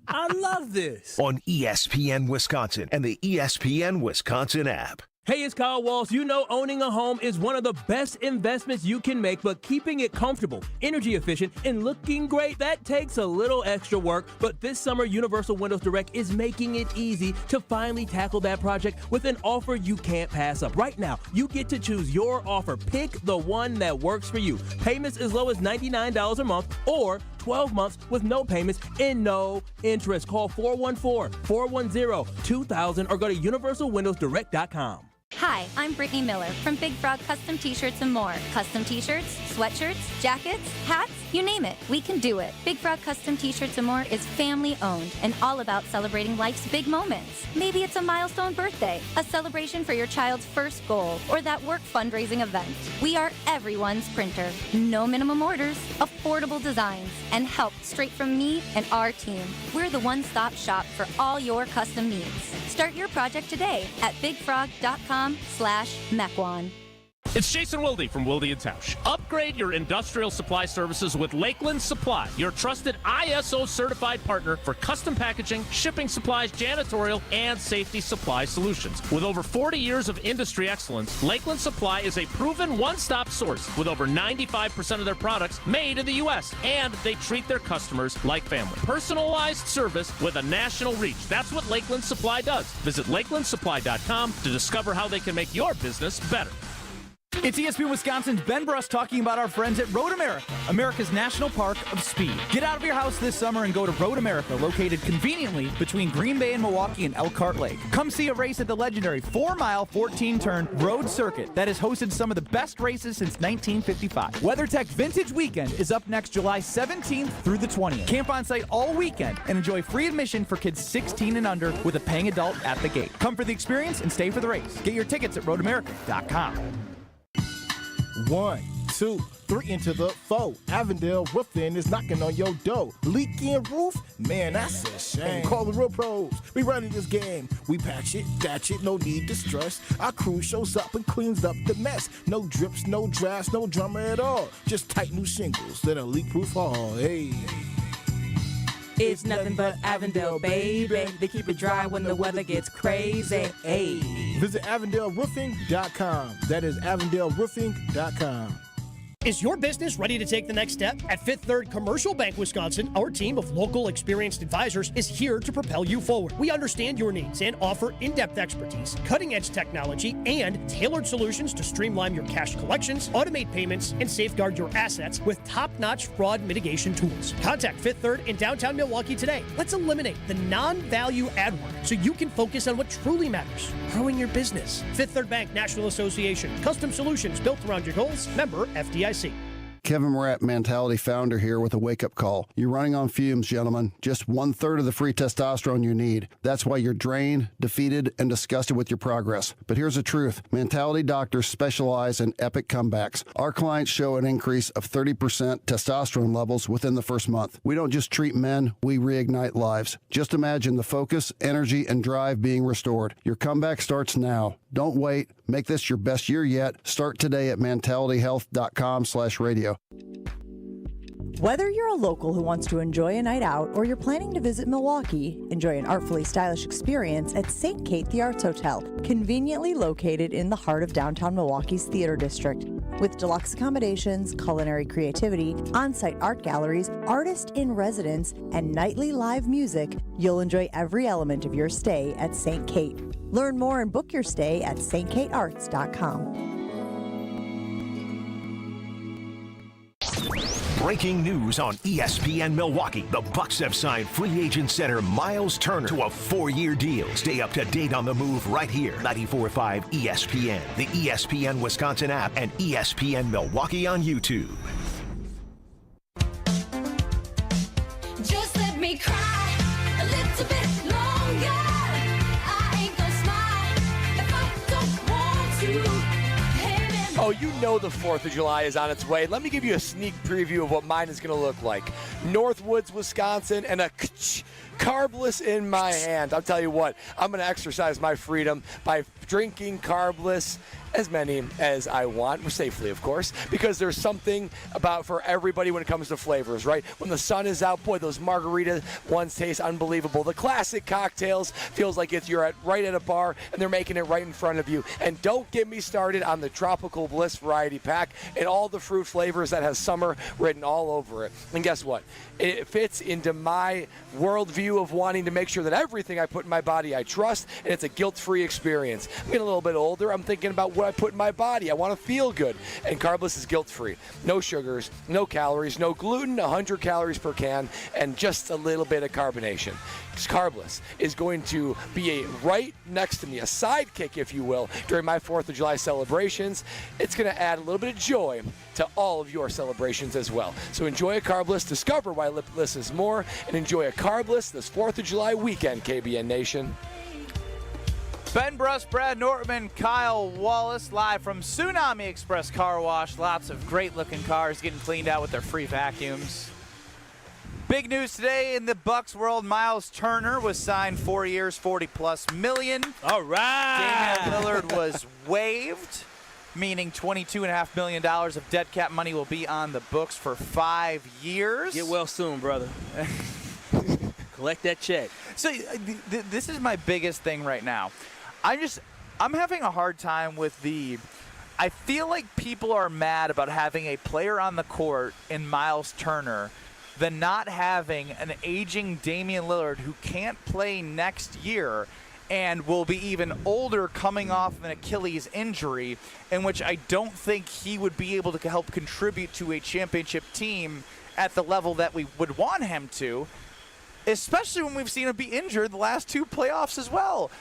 Speaker 20: I love this.
Speaker 5: On ESPN Wisconsin and the ESPN Wisconsin app.
Speaker 20: Hey, it's Kyle Walsh. You know owning a home is one of the best investments you can make, but keeping it comfortable, energy efficient, and looking great, that takes a little extra work. But this summer, Universal Windows Direct is making it easy to finally tackle that project with an offer you can't pass up. Right now, you get to choose your offer. Pick the one that works for you. Payments as low as $99 a month or 12 months with no payments and no interest. Call 414-410-2000 or go to universalwindowsdirect.com.
Speaker 21: Hi, I'm Brittany Miller from Big Frog Custom T-Shirts and more. Custom T-shirts, sweatshirts, jackets, hats, you name it, we can do it. Big Frog Custom T-Shirts and more is family owned and all about celebrating life's big moments. Maybe it's a milestone birthday, a celebration for your child's first goal, or that work fundraising event. We are everyone's printer. No minimum orders, affordable designs, and help straight from me and our team. We're the one-stop shop for all your custom needs. Start your project today at bigfrog.com/Mequon.
Speaker 22: It's Jason Wilde from Wilde & Tausch. Upgrade your industrial supply services with Lakeland Supply, your trusted ISO-certified partner for custom packaging, shipping supplies, janitorial, and safety supply solutions. With over 40 years of industry excellence, Lakeland Supply is a proven one-stop source with over 95% of their products made in the U.S., and they treat their customers like family. Personalized service with a national reach. That's what Lakeland Supply does. Visit lakelandsupply.com to discover how they can make your business better.
Speaker 23: It's ESPN Wisconsin's Ben Brust talking about our friends at Road America, America's National Park of Speed. Get out of your house this summer and go to Road America, located conveniently between Green Bay and Milwaukee and Elkhart Lake. Come see a race at the legendary 4-mile, 14-turn road circuit that has hosted some of the best races since 1955. WeatherTech Vintage Weekend is up next July 17th through the 20th. Camp on site all weekend and enjoy free admission for kids 16 and under with a paying adult at the gate. Come for the experience and stay for the race. Get your tickets at roadamerica.com.
Speaker 24: 1, 2, 3 into the 4. Avondale Roofing is knocking on your door. Leaking roof? Man, that's a shame. Call the real pros. We running this game. We patch it, thatch it, no need to stress. Our crew shows up and cleans up the mess. No drips, no drafts, no drama at all. Just tight new shingles that are leak-proof all. Hey.
Speaker 17: It's nothing but Avondale, baby. They keep it dry when the weather gets crazy. Hey.
Speaker 24: Visit AvondaleRoofing.com. That is AvondaleRoofing.com.
Speaker 6: Is your business ready to take the next step? At Fifth Third Commercial Bank Wisconsin, our team of local experienced advisors is here to propel you forward. We understand your needs and offer in-depth expertise, cutting-edge technology, and tailored solutions to streamline your cash collections, automate payments, and safeguard your assets with top-notch fraud mitigation tools. Contact Fifth Third in downtown Milwaukee today. Let's eliminate the non-value ad work so you can focus on what truly matters, growing your business. Fifth Third Bank National Association. Custom solutions built around your goals. Member FDIC.
Speaker 7: Kevin Morat, Mentality founder here with a wake-up call. You're running on fumes, gentlemen. Just 1/3 of the free testosterone you need. That's why you're drained, defeated, and disgusted with your progress. But here's the truth. Mentality doctors specialize in epic comebacks. Our clients show an increase of 30% testosterone levels within the first month. We don't just treat men, we reignite lives. Just imagine the focus, energy, and drive being restored. Your comeback starts now. Don't wait. Make this your best year yet. Start today at mentalityhealth.com/radio.
Speaker 8: Whether you're a local who wants to enjoy a night out or you're planning to visit Milwaukee, enjoy an artfully stylish experience at St. Kate the Arts Hotel, conveniently located in the heart of downtown Milwaukee's Theater District. With deluxe accommodations, culinary creativity, on-site art galleries, artist in residence, and nightly live music, you'll enjoy every element of your stay at St. Kate. Learn more and book your stay at stkatearts.com.
Speaker 5: Breaking news on ESPN Milwaukee. The Bucks have signed free agent center Myles Turner to a 4-year deal. Stay up to date on the move right here. 94.5 ESPN, the ESPN Wisconsin app, and ESPN Milwaukee on YouTube.
Speaker 9: Just let me cry a little bit longer. I ain't gonna smile if I don't want to.
Speaker 1: Oh, you know the 4th of July is on its way. Let me give you a sneak preview of what mine is going to look like. Northwoods, Wisconsin, and a carbless in my hand. I'll tell you what, I'm going to exercise my freedom by drinking carbless as many as I want, safely, of course, because there's something about for everybody when it comes to flavors, right? When the sun is out, boy, those margarita ones taste unbelievable. The classic cocktails feels like you're right at a bar and they're making it right in front of you. And don't get me started on the Tropical Bliss variety pack and all the fruit flavors that has summer written all over it. And guess what? It fits into my worldview of wanting to make sure that everything I put in my body I trust, and it's a guilt-free experience. I'm getting a little bit older. I'm thinking about what I put in my body. I want to feel good. And carbless is guilt-free. No sugars, no calories, no gluten, 100 calories per can, and just a little bit of carbonation. Carbless is going to be right next to me, a sidekick, if you will, during my 4th of July celebrations. It's going to add a little bit of joy to all of your celebrations as well. So enjoy a carbless, discover why Bliss is more, and enjoy a carbless this 4th of July weekend, KBN Nation.
Speaker 2: Ben Brust, Brad Nortman, Kyle Wallace, live from Tsunami Express Car Wash. Lots of great-looking cars getting cleaned out with their free vacuums. Big news today in the Bucks world. Myles Turner was signed 4 years, $40+ million.
Speaker 3: All right.
Speaker 2: Damian Lillard was waived, meaning $22.5 million of dead cap money will be on the books for 5 years.
Speaker 3: Get well soon, brother. Collect that check.
Speaker 2: So this is my biggest thing right now. I'm having a hard time with I feel like people are mad about having a player on the court in Myles Turner than not having an aging Damian Lillard who can't play next year and will be even older coming off of an Achilles injury, in which I don't think he would be able to help contribute to a championship team at the level that we would want him to, especially when we've seen him be injured the last 2 playoffs as well.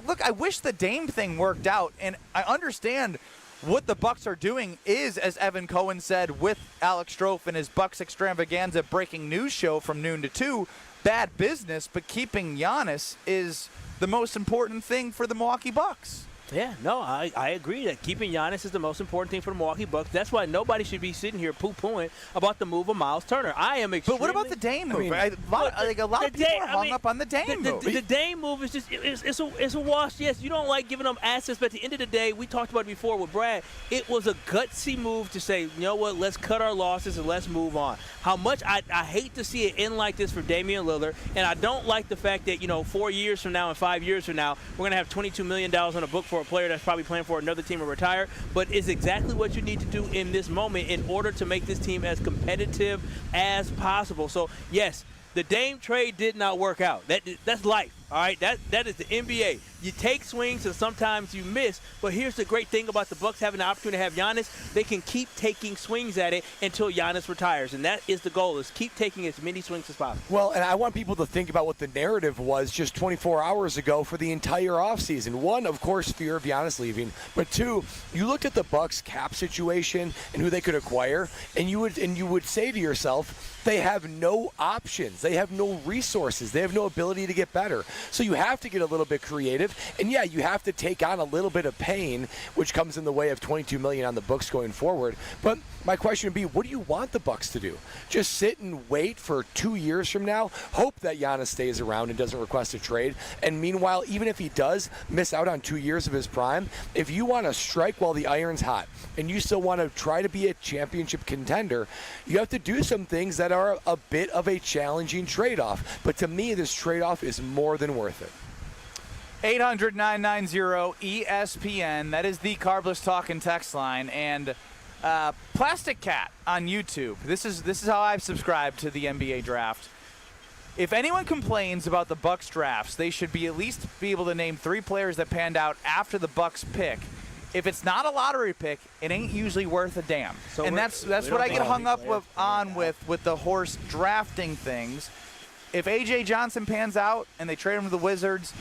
Speaker 2: Look, I wish the Dame thing worked out, and I understand what the Bucks are doing is, as Evan Cohen said with Alex Strofe and his Bucks Extravaganza breaking news show from noon to 2, bad business, but keeping Giannis is the most important thing for the Milwaukee Bucks.
Speaker 3: Yeah, no, I agree that keeping Giannis is the most important thing for the Milwaukee Bucks. That's why nobody should be sitting here poo-pooing about the move of Myles Turner. I am extremely...
Speaker 2: But what about the Dame move? A lot of people are hung up on the Dame move.
Speaker 3: The Dame move is just, it's a wash. Yes, you don't like giving them assets, but at the end of the day, we talked about it before with Brad, it was a gutsy move to say, you know what, let's cut our losses and let's move on. How much I hate to see it end like this for Damian Lillard, and I don't like the fact that, 4 years from now and 5 years from now, we're going to have $22 million on the book for a player that's probably playing for another team or retire, but it's exactly what you need to do in this moment in order to make this team as competitive as possible. So, yes, the Dame trade did not work out. That's life, all right? That is the NBA. You take swings and sometimes you miss, but here's the great thing about the Bucks having the opportunity to have Giannis. They can keep taking swings at it until Giannis retires, and that is the goal, is keep taking as many swings as possible.
Speaker 1: Well, and I want people to think about what the narrative was just 24 hours ago for the entire offseason. One, of course, fear of Giannis leaving, but two, you looked at the Bucks cap situation and who they could acquire, and you would say to yourself, they have no options. They have no resources. They have no ability to get better. So you have to get a little bit creative. And, yeah, you have to take on a little bit of pain, which comes in the way of $22 million on the books going forward. But my question would be, what do you want the Bucks to do? Just sit and wait for 2 years from now, hope that Giannis stays around and doesn't request a trade. And meanwhile, even if he does miss out on 2 years of his prime, if you want to strike while the iron's hot and you still want to try to be a championship contender, you have to do some things that are a bit of a challenging trade-off. But to me, this trade-off is more than worth it.
Speaker 2: 800-990-ESPN. That is the Carbless Talking text line. And Plastic Cat on YouTube. This is how I've subscribed to the NBA draft. If anyone complains about the Bucks drafts, they should at least be able to name 3 players that panned out after the Bucks pick. If it's not a lottery pick, it ain't usually worth a damn. So and that's what I get hung up with the horse drafting things. If A.J. Johnson pans out and they trade him to the Wizards,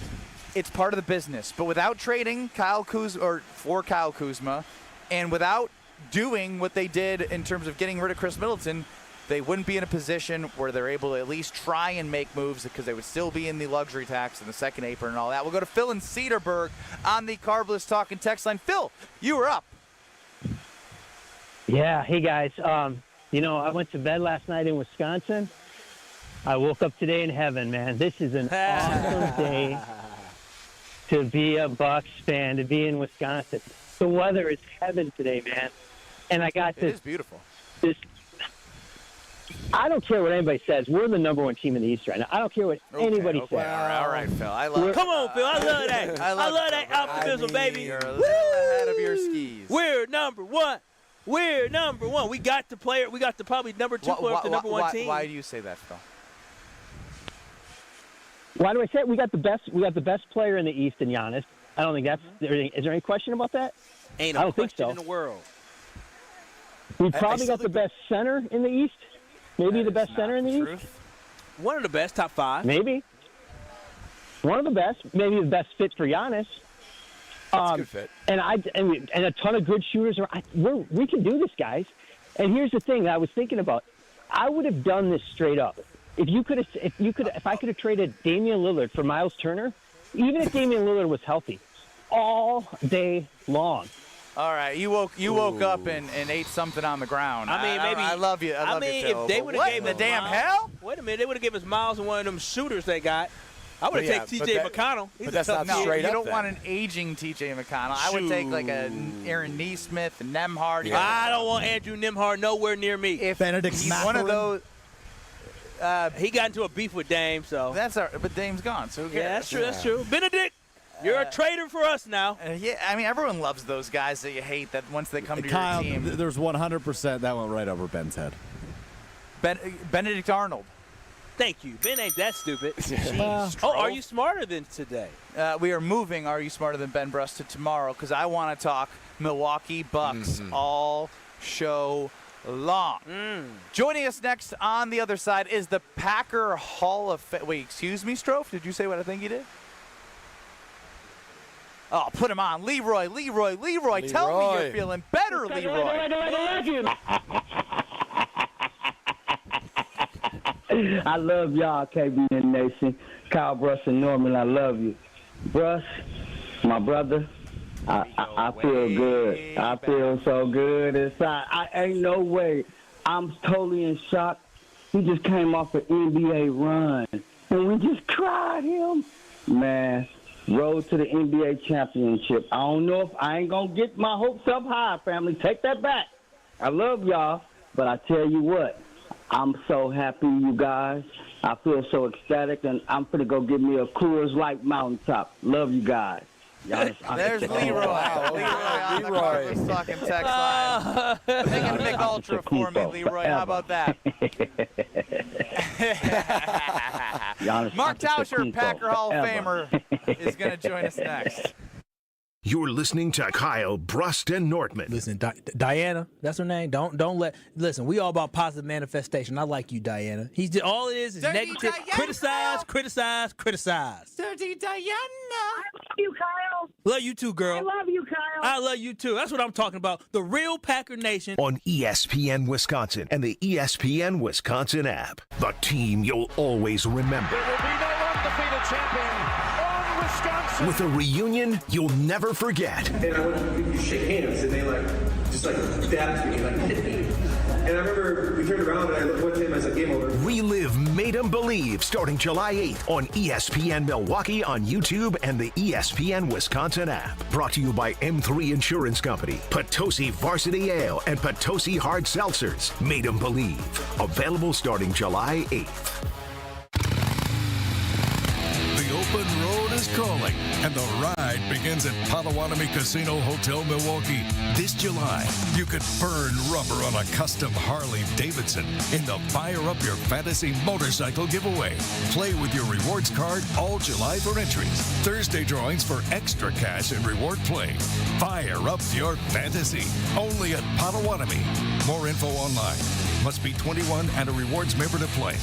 Speaker 2: it's part of the business. But without trading Kyle Kuzma, and without doing what they did in terms of getting rid of Chris Middleton, they wouldn't be in a position where they're able to at least try and make moves, because they would still be in the luxury tax and the second apron and all that. We'll go to Phil in Cedarburg on the Carbless Talking text line. Phil, you were up.
Speaker 10: Yeah, hey guys. I went to bed last night in Wisconsin. I woke up today in heaven, man. This is an awesome day to be a Bucks fan, to be in Wisconsin. The weather is heaven today, man. And I got this.
Speaker 2: It is beautiful.
Speaker 10: I don't care what anybody says. We're the number 1 team in the East right now. I don't care what anybody says.
Speaker 2: All right, Phil. I love it.
Speaker 3: Come on, Phil. I love that. I love that optimism, baby.
Speaker 2: You're a little ahead of your skis.
Speaker 3: We're number 1. We're number 1. We got the player. We got the probably number 2 player of the number 1 team.
Speaker 2: Why do you say that, Phil?
Speaker 10: Why do I say it? We got the best player in the East in Giannis. I don't think that's. Is there any question about that?
Speaker 3: Ain't
Speaker 10: I
Speaker 3: no
Speaker 10: don't think
Speaker 3: question
Speaker 10: so.
Speaker 3: in the world.
Speaker 10: We probably got the best center in the East. Maybe the best center in the East.
Speaker 3: One of the best, top 5.
Speaker 10: Maybe. One of the best. Maybe the best fit for Giannis.
Speaker 1: That's a good fit.
Speaker 10: And a ton of good shooters. We can do this, guys. And here's the thing I was thinking about. I would have done this straight up. If I could have traded Damian Lillard for Myles Turner, even if Damian Lillard was healthy, all day long.
Speaker 2: All right, you woke up and ate something on the ground.
Speaker 3: I mean, maybe
Speaker 2: I love you. I love you, Phil.
Speaker 3: If they would have gave
Speaker 2: the damn hell?
Speaker 3: Wait a minute, they would have given us Myles and one of them shooters they got. I would have taken T.J. McConnell.
Speaker 1: But that's not straight up.
Speaker 2: You don't want an aging T.J. McConnell. I would take like a Aaron Nesmith, Nembhard.
Speaker 3: Yeah. I don't want Andrew Nembhard nowhere near me.
Speaker 2: If
Speaker 4: Benedict
Speaker 2: he's one of those.
Speaker 3: He got into a beef with Dame, so
Speaker 2: that's but Dame's gone. So who cares?
Speaker 3: Yeah, that's true. That's true. Benedict, you're a traitor for us now.
Speaker 2: Yeah, I mean everyone loves those guys that you hate. That once they come to
Speaker 4: Kyle,
Speaker 2: your team,
Speaker 4: there's 100% that went right over Ben's head.
Speaker 2: Benedict Arnold.
Speaker 3: Thank you. Ben ain't that stupid. Are you smarter than today?
Speaker 2: We are moving Are You Smarter Than Ben Brust to tomorrow because I want to talk Milwaukee Bucks all show long. Joining us next on the other side is the Packer Hall of Fame. Wait, excuse me, Stro? Did you say what I think you did? Oh, put him on. Leroy. Tell me you're feeling better, Leroy.
Speaker 10: I love y'all, KBN Nation. Kyle, Brust, and Nortman, I love you. Brust, my brother, I feel good. I feel so good inside. I ain't no way. I'm totally in shock. He just came off an NBA run, and we just cried him. Man, road to the NBA championship. I don't know if I ain't going to get my hopes up high, family. Take that back. I love y'all, but I tell you what, I'm so happy, you guys. I feel so ecstatic, and I'm going to go get me a Coors Light Mountaintop. Love you guys.
Speaker 2: There's Leroy. Leroy on the talking text line. Making a big ultra for me, Leroy. How about that? Mark Tauscher, Packer Hall of Famer, is going to join us next.
Speaker 5: You're listening to Kyle, Brust, and Nortman.
Speaker 20: Listen, Diana, that's her name. Listen, we all about positive manifestation. I like you, Diana. All it is negative.
Speaker 2: Diana.
Speaker 20: Criticize.
Speaker 2: Dirty Diana.
Speaker 11: I love you, Kyle.
Speaker 20: Love you too, girl.
Speaker 11: I love you, Kyle.
Speaker 20: I love you too. That's what I'm talking about. The real Packer Nation.
Speaker 5: On ESPN Wisconsin and the ESPN Wisconsin app. The team you'll always remember.
Speaker 9: There will be no undefeated champion on Wisconsin.
Speaker 5: With a reunion you'll never forget.
Speaker 12: And I went to shake hands, and they just dabbed me, hit me. And I remember we turned around and I looked at him and I said, game over.
Speaker 5: Relive Made 'em Believe starting July 8th on ESPN Milwaukee on YouTube and the ESPN Wisconsin app. Brought to you by M3 Insurance Company, Potosi Varsity Ale, and Potosi Hard Seltzers. Made 'em Believe. Available starting July 8th.
Speaker 13: The open road is calling, and the ride begins at Potawatomi Casino Hotel, Milwaukee. This July, you could burn rubber on a custom Harley-Davidson in the Fire Up Your Fantasy motorcycle giveaway. Play with your rewards card all July for entries. Thursday drawings for extra cash and reward play. Fire up your fantasy. Only at Potawatomi. More info online. Must be 21 and a rewards member to play.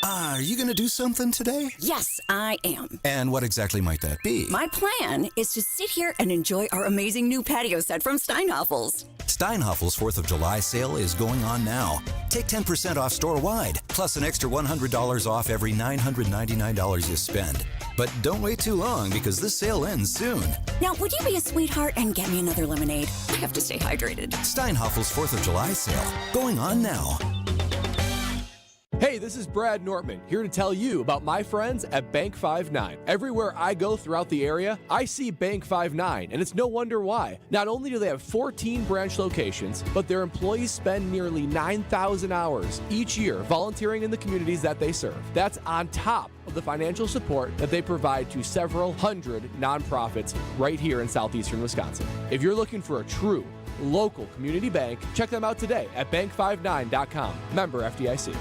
Speaker 14: Are you going to do something today?
Speaker 25: Yes, I am.
Speaker 14: And what exactly might that be?
Speaker 25: My plan is to sit here and enjoy our amazing new patio set from Steinhoffel's.
Speaker 14: Steinhoffel's 4th of July sale is going on now. Take 10% off store-wide, plus an extra $100 off every $999 you spend. But don't wait too long, because this sale ends soon.
Speaker 25: Now, would you be a sweetheart and get me another lemonade? I have to stay hydrated.
Speaker 14: Steinhoffel's 4th of July sale, going on now.
Speaker 26: Hey, this is Brad Nortman, here to tell you about my friends at Bank 5-9. Everywhere I go throughout the area, I see Bank 5-9, and it's no wonder why. Not only do they have 14 branch locations, but their employees spend nearly 9,000 hours each year volunteering in the communities that they serve. That's on top of the financial support that they provide to several hundred nonprofits right here in southeastern Wisconsin. If you're looking for a true local community bank, check them out today at bank59.com. Member FDIC.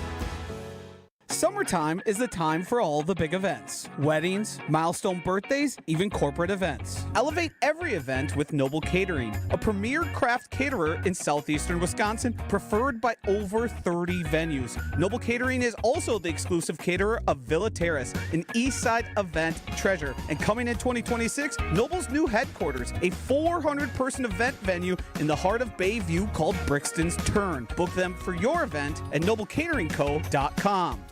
Speaker 15: Summertime is the time for all the big events. Weddings, milestone birthdays, even corporate events. Elevate every event with Noble Catering, a premier craft caterer in southeastern Wisconsin, preferred by over 30 venues. Noble Catering is also the exclusive caterer of Villa Terrace, an East Side event treasure. And coming in 2026, Noble's new headquarters, a 400-person event venue in the heart of Bayview called Brixton's Turn. Book them for your event at noblecateringco.com.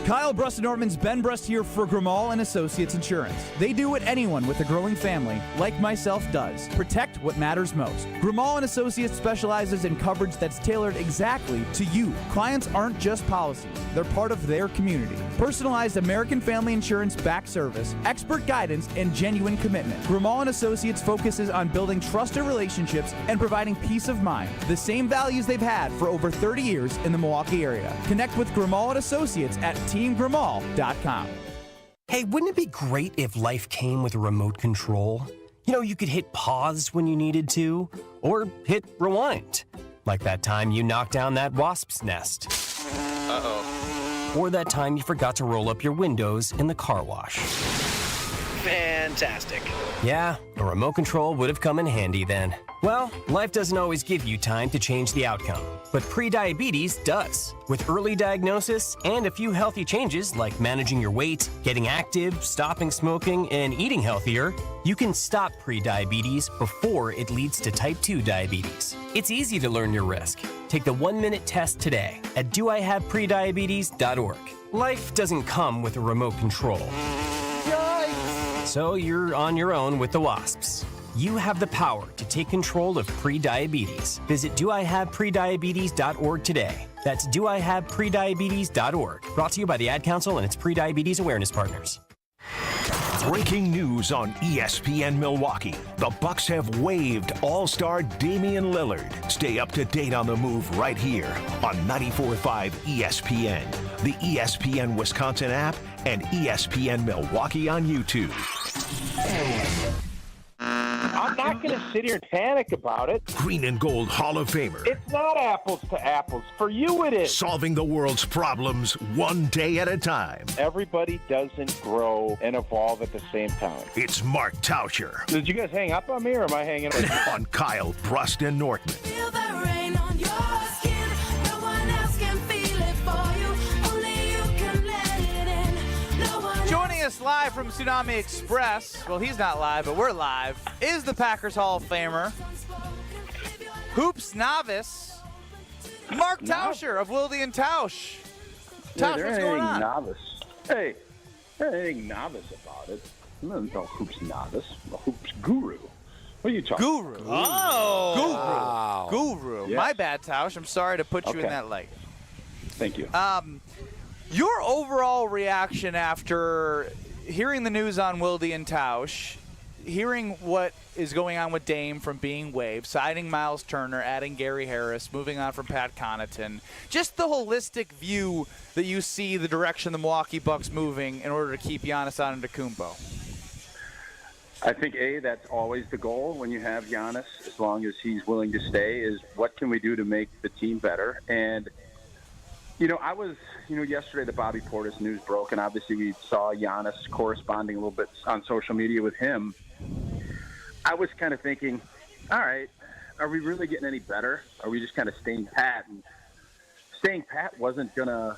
Speaker 23: Kyle, Brust, and Nortman's Ben Brust here for Grimal & Associates Insurance. They do what anyone with a growing family, like myself, does. Protect what matters most. Grimal & Associates specializes in coverage that's tailored exactly to you. Clients aren't just policies. They're part of their community. Personalized American Family Insurance back service, expert guidance, and genuine commitment. Grimal & Associates focuses on building trusted relationships and providing peace of mind. The same values they've had for over 30 years in the Milwaukee area. Connect with Grimal & Associates at teamgrimal.com.
Speaker 27: Hey, wouldn't it be great if life came with a remote control? You know, you could hit pause when you needed to, or hit rewind. Like that time you knocked down that wasp's nest. Uh-oh. Or that time you forgot to roll up your windows in the car wash.
Speaker 28: Fantastic.
Speaker 27: Yeah, a remote control would have come in handy then. Well, life doesn't always give you time to change the outcome, but prediabetes does. With early diagnosis and a few healthy changes like managing your weight, getting active, stopping smoking, and eating healthier, you can stop prediabetes before it leads to type 2 diabetes. It's easy to learn your risk. Take the 1-minute test today at doihaveprediabetes.org. Life doesn't come with a remote control. Yikes! So you're on your own with the wasps. You have the power to take control of prediabetes. Visit doihaveprediabetes.org today. That's doihaveprediabetes.org. Brought to you by the Ad Council and its prediabetes awareness partners.
Speaker 5: Breaking news on ESPN Milwaukee. The Bucks have waived All-Star Damian Lillard. Stay up to date on the move right here on 94.5 ESPN. the ESPN Wisconsin app, and ESPN Milwaukee on YouTube.
Speaker 16: I'm not going to sit here and panic about it.
Speaker 5: Green and Gold Hall of Famer.
Speaker 16: It's not apples to apples. For you, it is.
Speaker 5: Solving the world's problems one day at a time.
Speaker 16: Everybody doesn't grow and evolve at the same time.
Speaker 5: It's Mark Tauscher.
Speaker 16: Did you guys hang up on me, or am I hanging up
Speaker 5: on Kyle, Brust, and Nortman?
Speaker 9: Feel the rain on your skin. No one else can feel it for you. Only you can let it in. No one
Speaker 2: Joining us live from Tsunami Express, well, he's not live, but we're live, is the Packers Hall of Famer, Hoops novice, Mark Tauscher of Wilde and Tausch. Tausch, what's going on?
Speaker 16: Novice. Hey, there ain't anything novice about it. I'm no Hoops novice. I'm a Hoops guru. What are you talking
Speaker 2: about?
Speaker 16: Oh.
Speaker 2: Guru.
Speaker 16: Yes.
Speaker 2: My bad, Tausch. I'm sorry to put you in
Speaker 16: Okay.
Speaker 2: that light.
Speaker 16: Thank you.
Speaker 2: Your overall reaction after hearing the news on Wilde and Tausch, hearing what is going on with Dame from being waived, signing Myles Turner, adding Gary Harris, moving on from Pat Connaughton, just the holistic view that you see the direction the Milwaukee Bucks moving in order to keep Giannis Antetokounmpo.
Speaker 16: I think, that's always the goal when you have Giannis, as long as he's willing to stay, is what can we do to make the team better? And, I was, yesterday the Bobby Portis news broke, and obviously we saw Giannis corresponding a little bit on social media with him. I was kind of thinking, all right, are we really getting any better? Are we just kind of staying pat? And staying pat wasn't gonna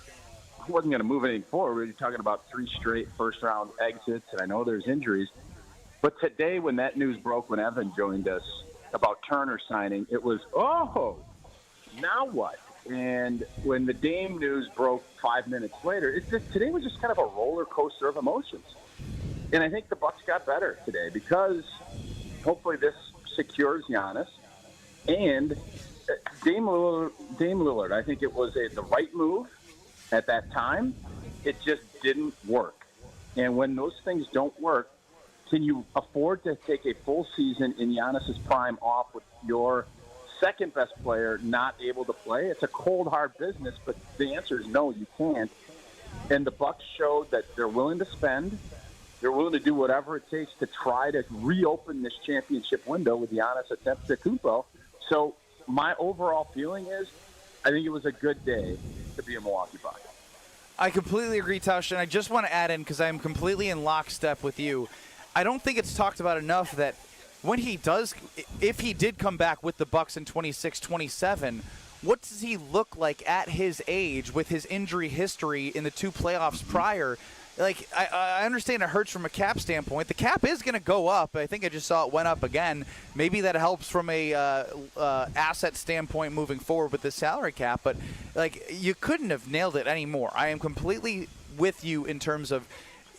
Speaker 16: move anything forward. We were talking about 3 straight first-round exits, and I know there's injuries. But today, when that news broke, when Evan joined us about Turner signing, it was, now what? And when the Dame news broke 5 minutes later, today was just kind of a roller coaster of emotions. And I think the Bucks got better today because hopefully this secures Giannis. And Dame Lillard, I think it was the right move at that time. It just didn't work. And when those things don't work, can you afford to take a full season in Giannis's prime off with your second best player not able to play? It's a cold, hard business, but the answer is no, you can't. And the Bucks showed that they're willing to spend. They're willing to do whatever it takes to try to reopen this championship window with Giannis Antetokounmpo. So my overall feeling is I think it was a good day to be a Milwaukee Buck.
Speaker 2: I completely agree, Tausch, and I just want to add in, because I'm completely in lockstep with you, I don't think it's talked about enough that when he does, if he did come back with the Bucks in 26-27, what does he look like at his age with his injury history in the 2 playoffs prior? Like, I understand it hurts from a cap standpoint. The cap is going to go up. I think I just saw it went up again. Maybe that helps from a asset standpoint moving forward with the salary cap. But, you couldn't have nailed it anymore. I am completely with you in terms of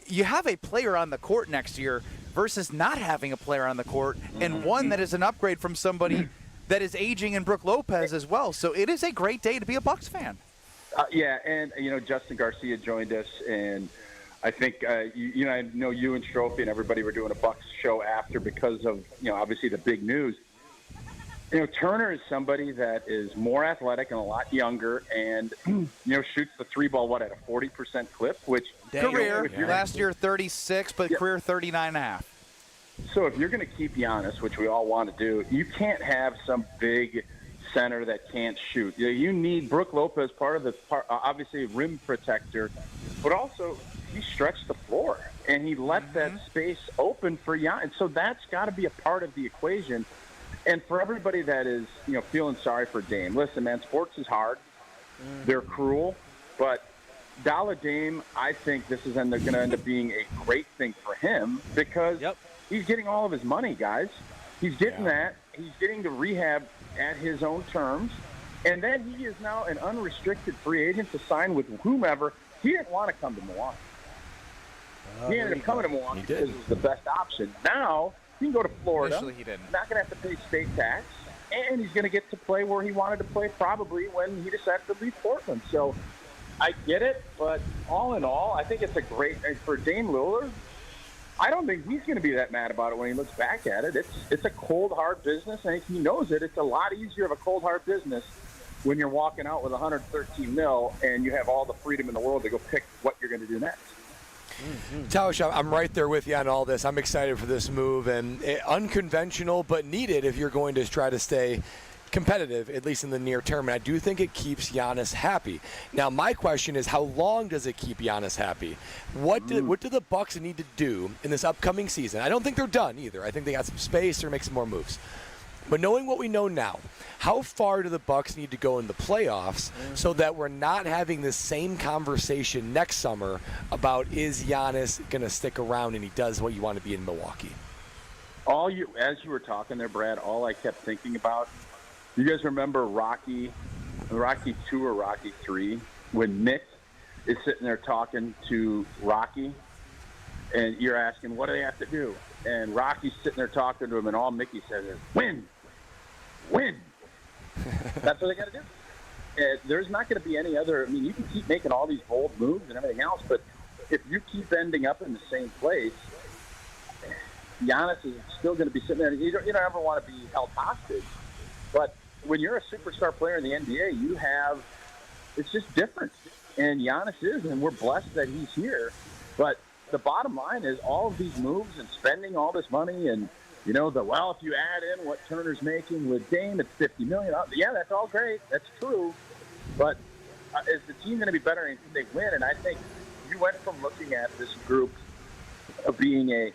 Speaker 2: you have a player on the court next year versus not having a player on the court, and one that is an upgrade from somebody that is aging in Brook Lopez as well. So it is a great day to be a Bucks fan.
Speaker 16: And Justin Garcia joined us, and I think I know you and Stro and everybody were doing a Bucks show after because of obviously the big news. Turner is somebody that is more athletic and a lot younger, and shoots the 3 ball at a 40% clip, which
Speaker 2: career last year 36, but career 39.5.
Speaker 16: So if you're going to keep Giannis, which we all want to do, you can't have some big center that can't shoot. You need Brook Lopez, obviously a rim protector, but also he stretched the floor and he let that space open for Giannis. So that's got to be a part of the equation. And for everybody that is, feeling sorry for Dame, listen, man, sports is hard. They're cruel, but Dollar Dame, I think this is going to end up being a great thing for him because he's getting all of his money, guys. He's getting that. He's getting to rehab at his own terms. And then he is now an unrestricted free agent to sign with whomever. He didn't want to come to Milwaukee. He ended up coming to Milwaukee because it was the best option. Now he can go to Florida.
Speaker 2: Initially he didn't.
Speaker 16: Not going to have to pay state tax. And he's going to get to play where he wanted to play probably when he decided to leave Portland. So I get it, but all in all, I think it's a great – for Dame Lillard, I don't think he's going to be that mad about it when he looks back at it. It's a cold, hard business, and he knows it. It's a lot easier of a cold, hard business when you're walking out with 113 mil and you have all the freedom in the world to go pick what you're going to do next.
Speaker 1: Tauscher, I'm right there with you on all this. I'm excited for this move, and unconventional but needed if you're going to try to stay competitive, at least in the near term. And I do think it keeps Giannis happy. Now, my question is, how long does it keep Giannis happy? What do the Bucks need to do in this upcoming season? I don't think they're done either. I think they got some space or make some more moves. But knowing what we know now, how far do the Bucks need to go in the playoffs so that we're not having this same conversation next summer about is Giannis going to stick around and he does what you want to be in Milwaukee?
Speaker 16: As you were talking there, Brad, all I kept thinking about, you guys remember Rocky 2 or Rocky 3, when Mick is sitting there talking to Rocky, and you're asking, what do they have to do? And Rocky's sitting there talking to him, and all Mickey says is, win. That's what they got to do. And there's not going to be any other. I mean, you can keep making all these bold moves and everything else, but if you keep ending up in the same place, Giannis is still going to be sitting there. You don't ever want to be held hostage. But when you're a superstar player in the NBA, it's just different. And Giannis is, and we're blessed that he's here. But the bottom line is all of these moves and spending all this money and, if you add in what Turner's making with Dame, it's $50 million. Yeah, that's all great. That's true. But is the team going to be better if they win? And I think you went from looking at this group of being a,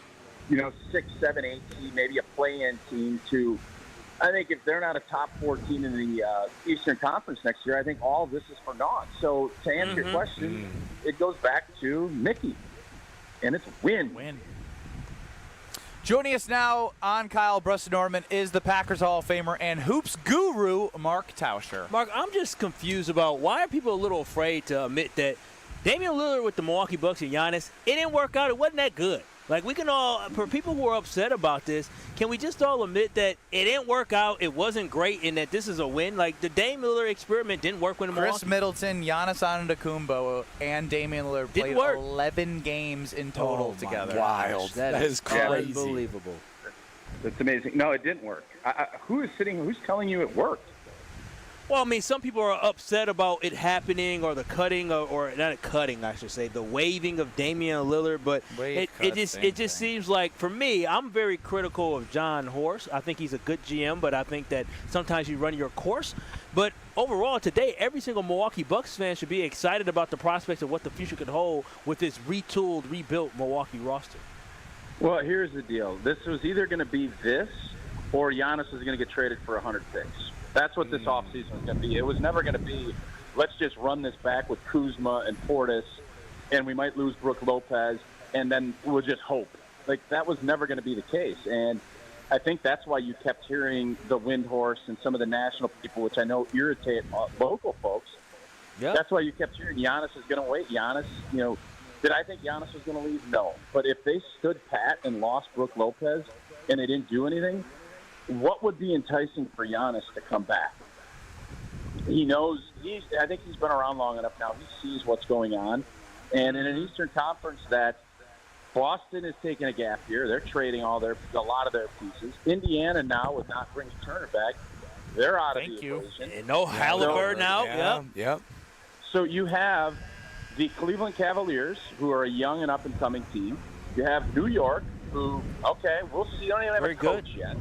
Speaker 16: 6, 7, 8 team, maybe a play-in team to, I think if they're not a top 4 team in the Eastern Conference next year, I think all of this is for naught. So to answer your question, it goes back to Mickey. And it's win.
Speaker 2: Joining us now on Kyle Brust Nortman is the Packers Hall of Famer and hoops guru, Mark Tauscher.
Speaker 3: Mark, I'm just confused about why are people a little afraid to admit that Damian Lillard with the Milwaukee Bucks and Giannis, it didn't work out. It wasn't that good. Like, we can all, for people who are upset about this, can we just all admit that it didn't work out, it wasn't great, and that this is a win? Like, the Dame Lillard experiment didn't work when
Speaker 2: Chris Middleton, Giannis Antetokounmpo, and Damian Lillard played 11 games in total together.
Speaker 1: Wild. That is crazy.
Speaker 3: Unbelievable.
Speaker 16: That's amazing. No, it didn't work. Who's telling you it worked?
Speaker 3: Well, I mean, some people are upset about it happening or the cutting or not cutting, I should say, the waiving of Damian Lillard. But it just seems like, for me, I'm very critical of John Horst. I think he's a good GM, but I think that sometimes you run your course. But overall, today, every single Milwaukee Bucks fan should be excited about the prospects of what the future could hold with this retooled, rebuilt Milwaukee roster.
Speaker 16: Well, here's the deal. This was either going to be this or Giannis was going to get traded for 100 picks. That's what this offseason was going to be. It was never going to be, let's just run this back with Kuzma and Portis, and we might lose Brook Lopez, and then we'll just hope. Like, that was never going to be the case. And I think that's why you kept hearing the Windhorst and some of the national people, which I know irritate local folks. Yeah. That's why you kept hearing Giannis is going to wait. Giannis, did I think Giannis was going to leave? No. But if they stood pat and lost Brook Lopez and they didn't do anything, what would be enticing for Giannis to come back? He knows, I think he's been around long enough now. He sees what's going on. And in an Eastern Conference that Boston is taking a gap year, they're trading a lot of their pieces. Indiana now, with not bringing Turner back, they're out of the equation.
Speaker 3: And no Halliburton out.
Speaker 1: Yep.
Speaker 16: So you have the Cleveland Cavaliers, who are a young and up-and-coming team. You have New York, who, okay, we'll see. They don't even have a coach yet.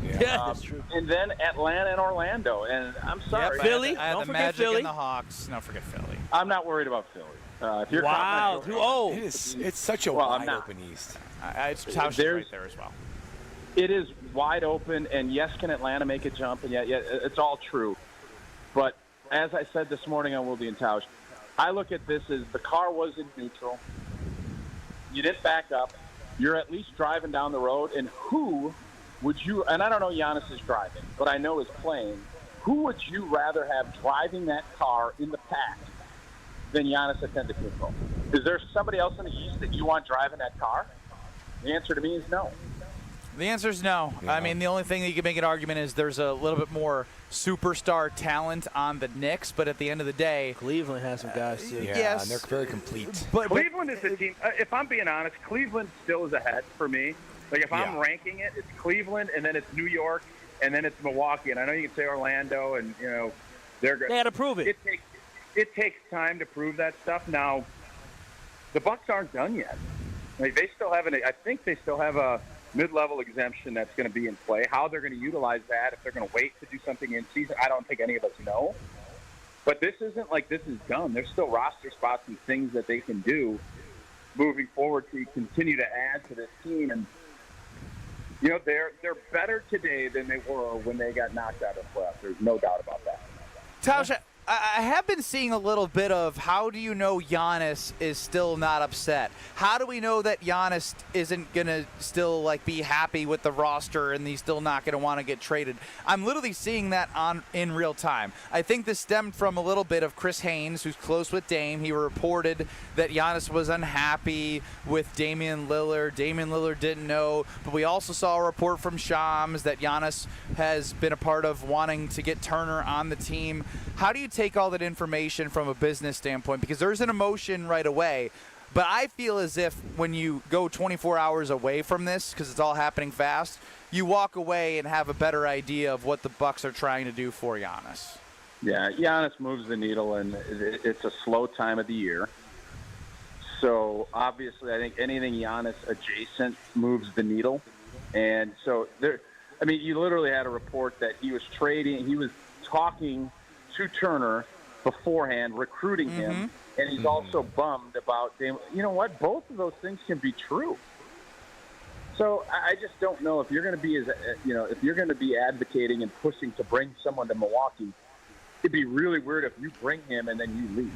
Speaker 3: Yeah, that's true.
Speaker 16: And then Atlanta and Orlando. And I'm sorry.
Speaker 3: Philly.
Speaker 2: I
Speaker 3: Don't
Speaker 2: the
Speaker 3: forget
Speaker 2: Magic
Speaker 3: Philly.
Speaker 2: And the Hawks. Don't forget Philly.
Speaker 16: I'm not worried about Philly. If you're
Speaker 1: It's such a wide-open East.
Speaker 2: It's Tauscher right there as well.
Speaker 16: It is wide open, and yes, can Atlanta make a jump? And yeah, it's all true. But as I said this morning on Wilde and Tausch, I look at this as the car was in neutral. You didn't back up. You're at least driving down the road, and who would you, and I don't know Giannis is driving, but I know is playing, who would you rather have driving that car in the pack than Giannis Antetokounmpo? Is there somebody else in the East that you want driving that car? The answer to me is no.
Speaker 2: The answer is no. Yeah. I mean, the only thing that you can make an argument is there's a little bit more superstar talent on the Knicks, but at the end of the day,
Speaker 3: Cleveland has some guys too.
Speaker 1: Yeah, and they're very complete.
Speaker 16: But Cleveland is a team. If I'm being honest, Cleveland still is ahead for me. Like, if I'm ranking it, it's Cleveland, and then it's New York, and then it's Milwaukee. And I know you can say Orlando and They're good.
Speaker 3: They had to prove it.
Speaker 16: It takes time to prove that stuff. Now, the Bucks aren't done yet. Like, they still have I think they still have a mid-level exemption that's going to be in play. How they're going to utilize that, if they're going to wait to do something in season, I don't think any of us know. But this isn't like this is done. There's still roster spots and things that they can do moving forward to continue to add to this team. And, you know, they're better today than they were when they got knocked out of the playoffs. There's no doubt about that.
Speaker 2: Tauscher, I have been seeing a little bit of how do you know Giannis is still not upset? How do we know that Giannis isn't going to still be happy with the roster and he's still not going to want to get traded? I'm literally seeing that in real time. I think this stemmed from a little bit of Chris Haynes, who's close with Dame. He reported that Giannis was unhappy with Damian Lillard. Damian Lillard didn't know, but we also saw a report from Shams that Giannis has been a part of wanting to get Turner on the team. How do you take all that information from a business standpoint? Because there's an emotion right away, but I feel as if when you go 24 hours away from this, because it's all happening fast, you walk away and have a better idea of what the Bucks are trying to do for Giannis.
Speaker 16: Yeah, Giannis moves the needle, and it's a slow time of the year. So, obviously, I think anything Giannis adjacent moves the needle. And so, you literally had a report that he was talking to Turner beforehand, recruiting him, and he's also bummed about Dame. You know what? Both of those things can be true. So I just don't know if you're going to be if you're going to be advocating and pushing to bring someone to Milwaukee. It'd be really weird if you bring him and then you leave.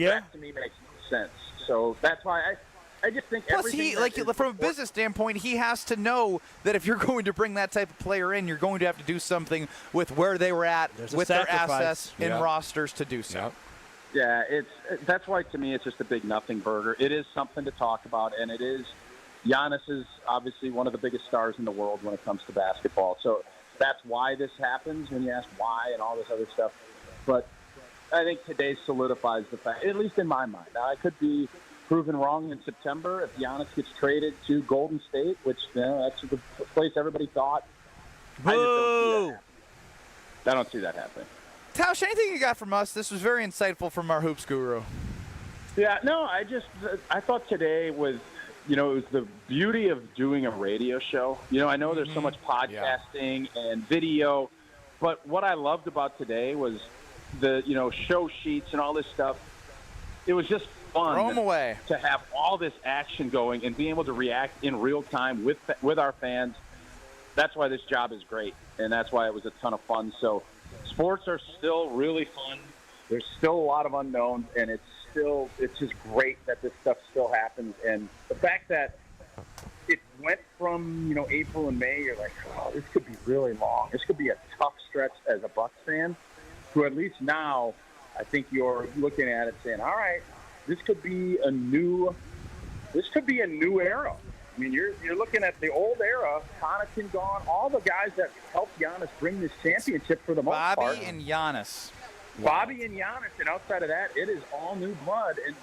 Speaker 16: That to me makes no sense. So that's why I just think
Speaker 2: Plus, from a business standpoint, he has to know that if you're going to bring that type of player in, you're going to have to do something with where they were at, with their assets and rosters to do so.
Speaker 16: Yeah, that's why to me it's just a big nothing burger. It is something to talk about, and it is Giannis is obviously one of the biggest stars in the world when it comes to basketball. So that's why this happens when you ask why and all this other stuff. But I think today solidifies the fact, at least in my mind. Now, I could be proven wrong in September if Giannis gets traded to Golden State, which that's the place everybody thought. I don't see that happening.
Speaker 2: Tausch, anything you got from us? This was very insightful from our hoops guru.
Speaker 16: Yeah, no, I thought today was, it was the beauty of doing a radio show. I know there's so much podcasting and video, but what I loved about today was the, show sheets and all this stuff. It was just fun to have all this action going and being able to react in real time with our fans. That's why this job is great, and that's why it was a ton of fun. So sports are still really fun. There's still a lot of unknowns, and it's just great that this stuff still happens. And the fact that it went from, April and May, you're like, oh, this could be really long. This could be a tough stretch as a Bucks fan. To at least now, I think you're looking at it saying, all right, this could be a new era. I mean, you're looking at the old era, Connaughton gone, all the guys that helped Giannis bring this championship for the most part.
Speaker 2: Bobby and Giannis,
Speaker 16: and outside of that, it is all new blood. And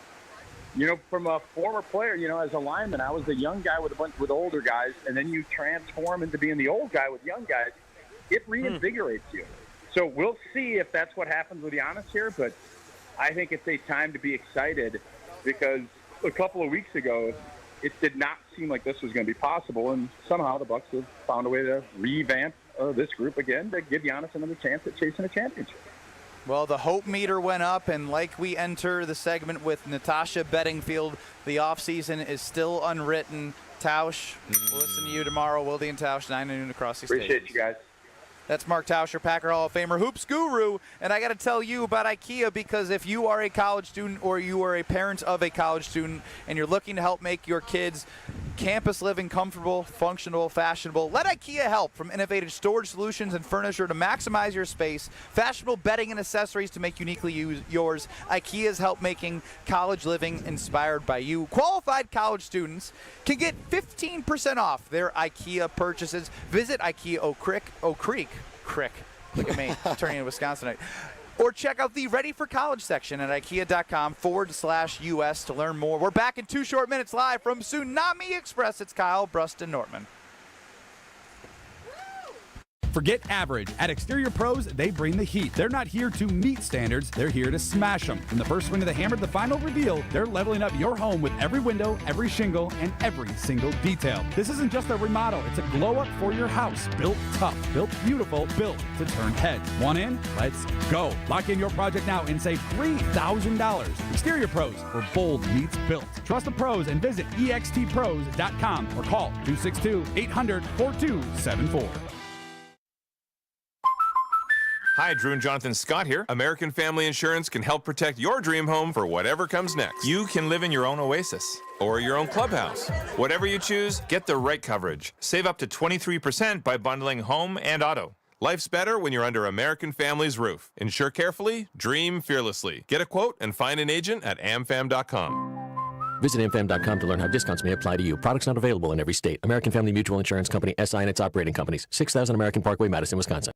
Speaker 16: from a former player, as a lineman, I was the young guy with a bunch with older guys, and then you transform into being the old guy with young guys. It reinvigorates you. So we'll see if that's what happens with Giannis here, but I think it's a time to be excited because a couple of weeks ago, it did not seem like this was going to be possible, and somehow the Bucks have found a way to revamp this group again to give Giannis another chance at chasing a championship.
Speaker 2: Well, the hope meter went up, and like we enter the segment with Natasha Bedingfield, the offseason is still unwritten. Tausch, we'll listen to you tomorrow. Wilde and Tausch, 9 to noon across the state.
Speaker 16: Appreciate you guys.
Speaker 2: That's Mark Tauscher, Packer Hall of Famer, Hoops Guru. And I got to tell you about IKEA, because if you are a college student or you are a parent of a college student and you're looking to help make your kids' campus living comfortable, functional, fashionable, let IKEA help. From innovative storage solutions and furniture to maximize your space, fashionable bedding and accessories to make uniquely yours, IKEA's help making college living inspired by you. Qualified college students can get 15% off their IKEA purchases. Visit IKEA Oak Creek. Look at me, turning into Wisconsinite. Or check out the Ready for College section at IKEA.com/US to learn more. We're back in 2 short minutes live from Tsunami Express. It's Kyle, Brust, and Nortman.
Speaker 23: Forget average. At Exterior Pros, they bring the heat. They're not here to meet standards, they're here to smash them. From the first swing of the hammer to the final reveal, they're leveling up your home with every window, every shingle, and every single detail. This isn't just a remodel, it's a glow up for your house. Built tough, built beautiful, built to turn heads. Want in? Let's go. Lock in your project now and save $3,000. Exterior Pros, where bold meets built. Trust the pros and visit extpros.com or call 262-800-4274.
Speaker 6: Hi, Drew and Jonathan Scott here. American Family Insurance can help protect your dream home for whatever comes next. You can live in your own oasis or your own clubhouse. Whatever you choose, get the right coverage. Save up to 23% by bundling home and auto. Life's better when you're under American Family's roof. Insure carefully, dream fearlessly. Get a quote and find an agent at amfam.com.
Speaker 17: Visit amfam.com to learn how discounts may apply to you. Products not available in every state. American Family Mutual Insurance Company, SI and its operating companies. 6000 American Parkway, Madison, Wisconsin.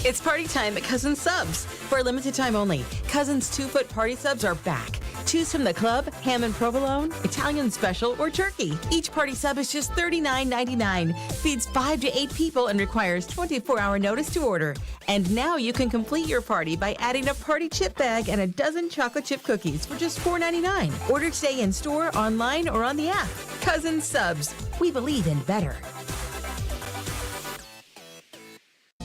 Speaker 18: It's party time at Cousins Subs. For a limited time only, Cousins 2-foot party subs are back. Choose from the club, ham and provolone, Italian special, or turkey. Each party sub is just $39.99. Feeds 5 to 8 people and requires 24-hour notice to order. And now you can complete your party by adding a party chip bag and a dozen chocolate chip cookies for just $4.99. Order today in store, online, or on the app. Cousins Subs. We believe in better.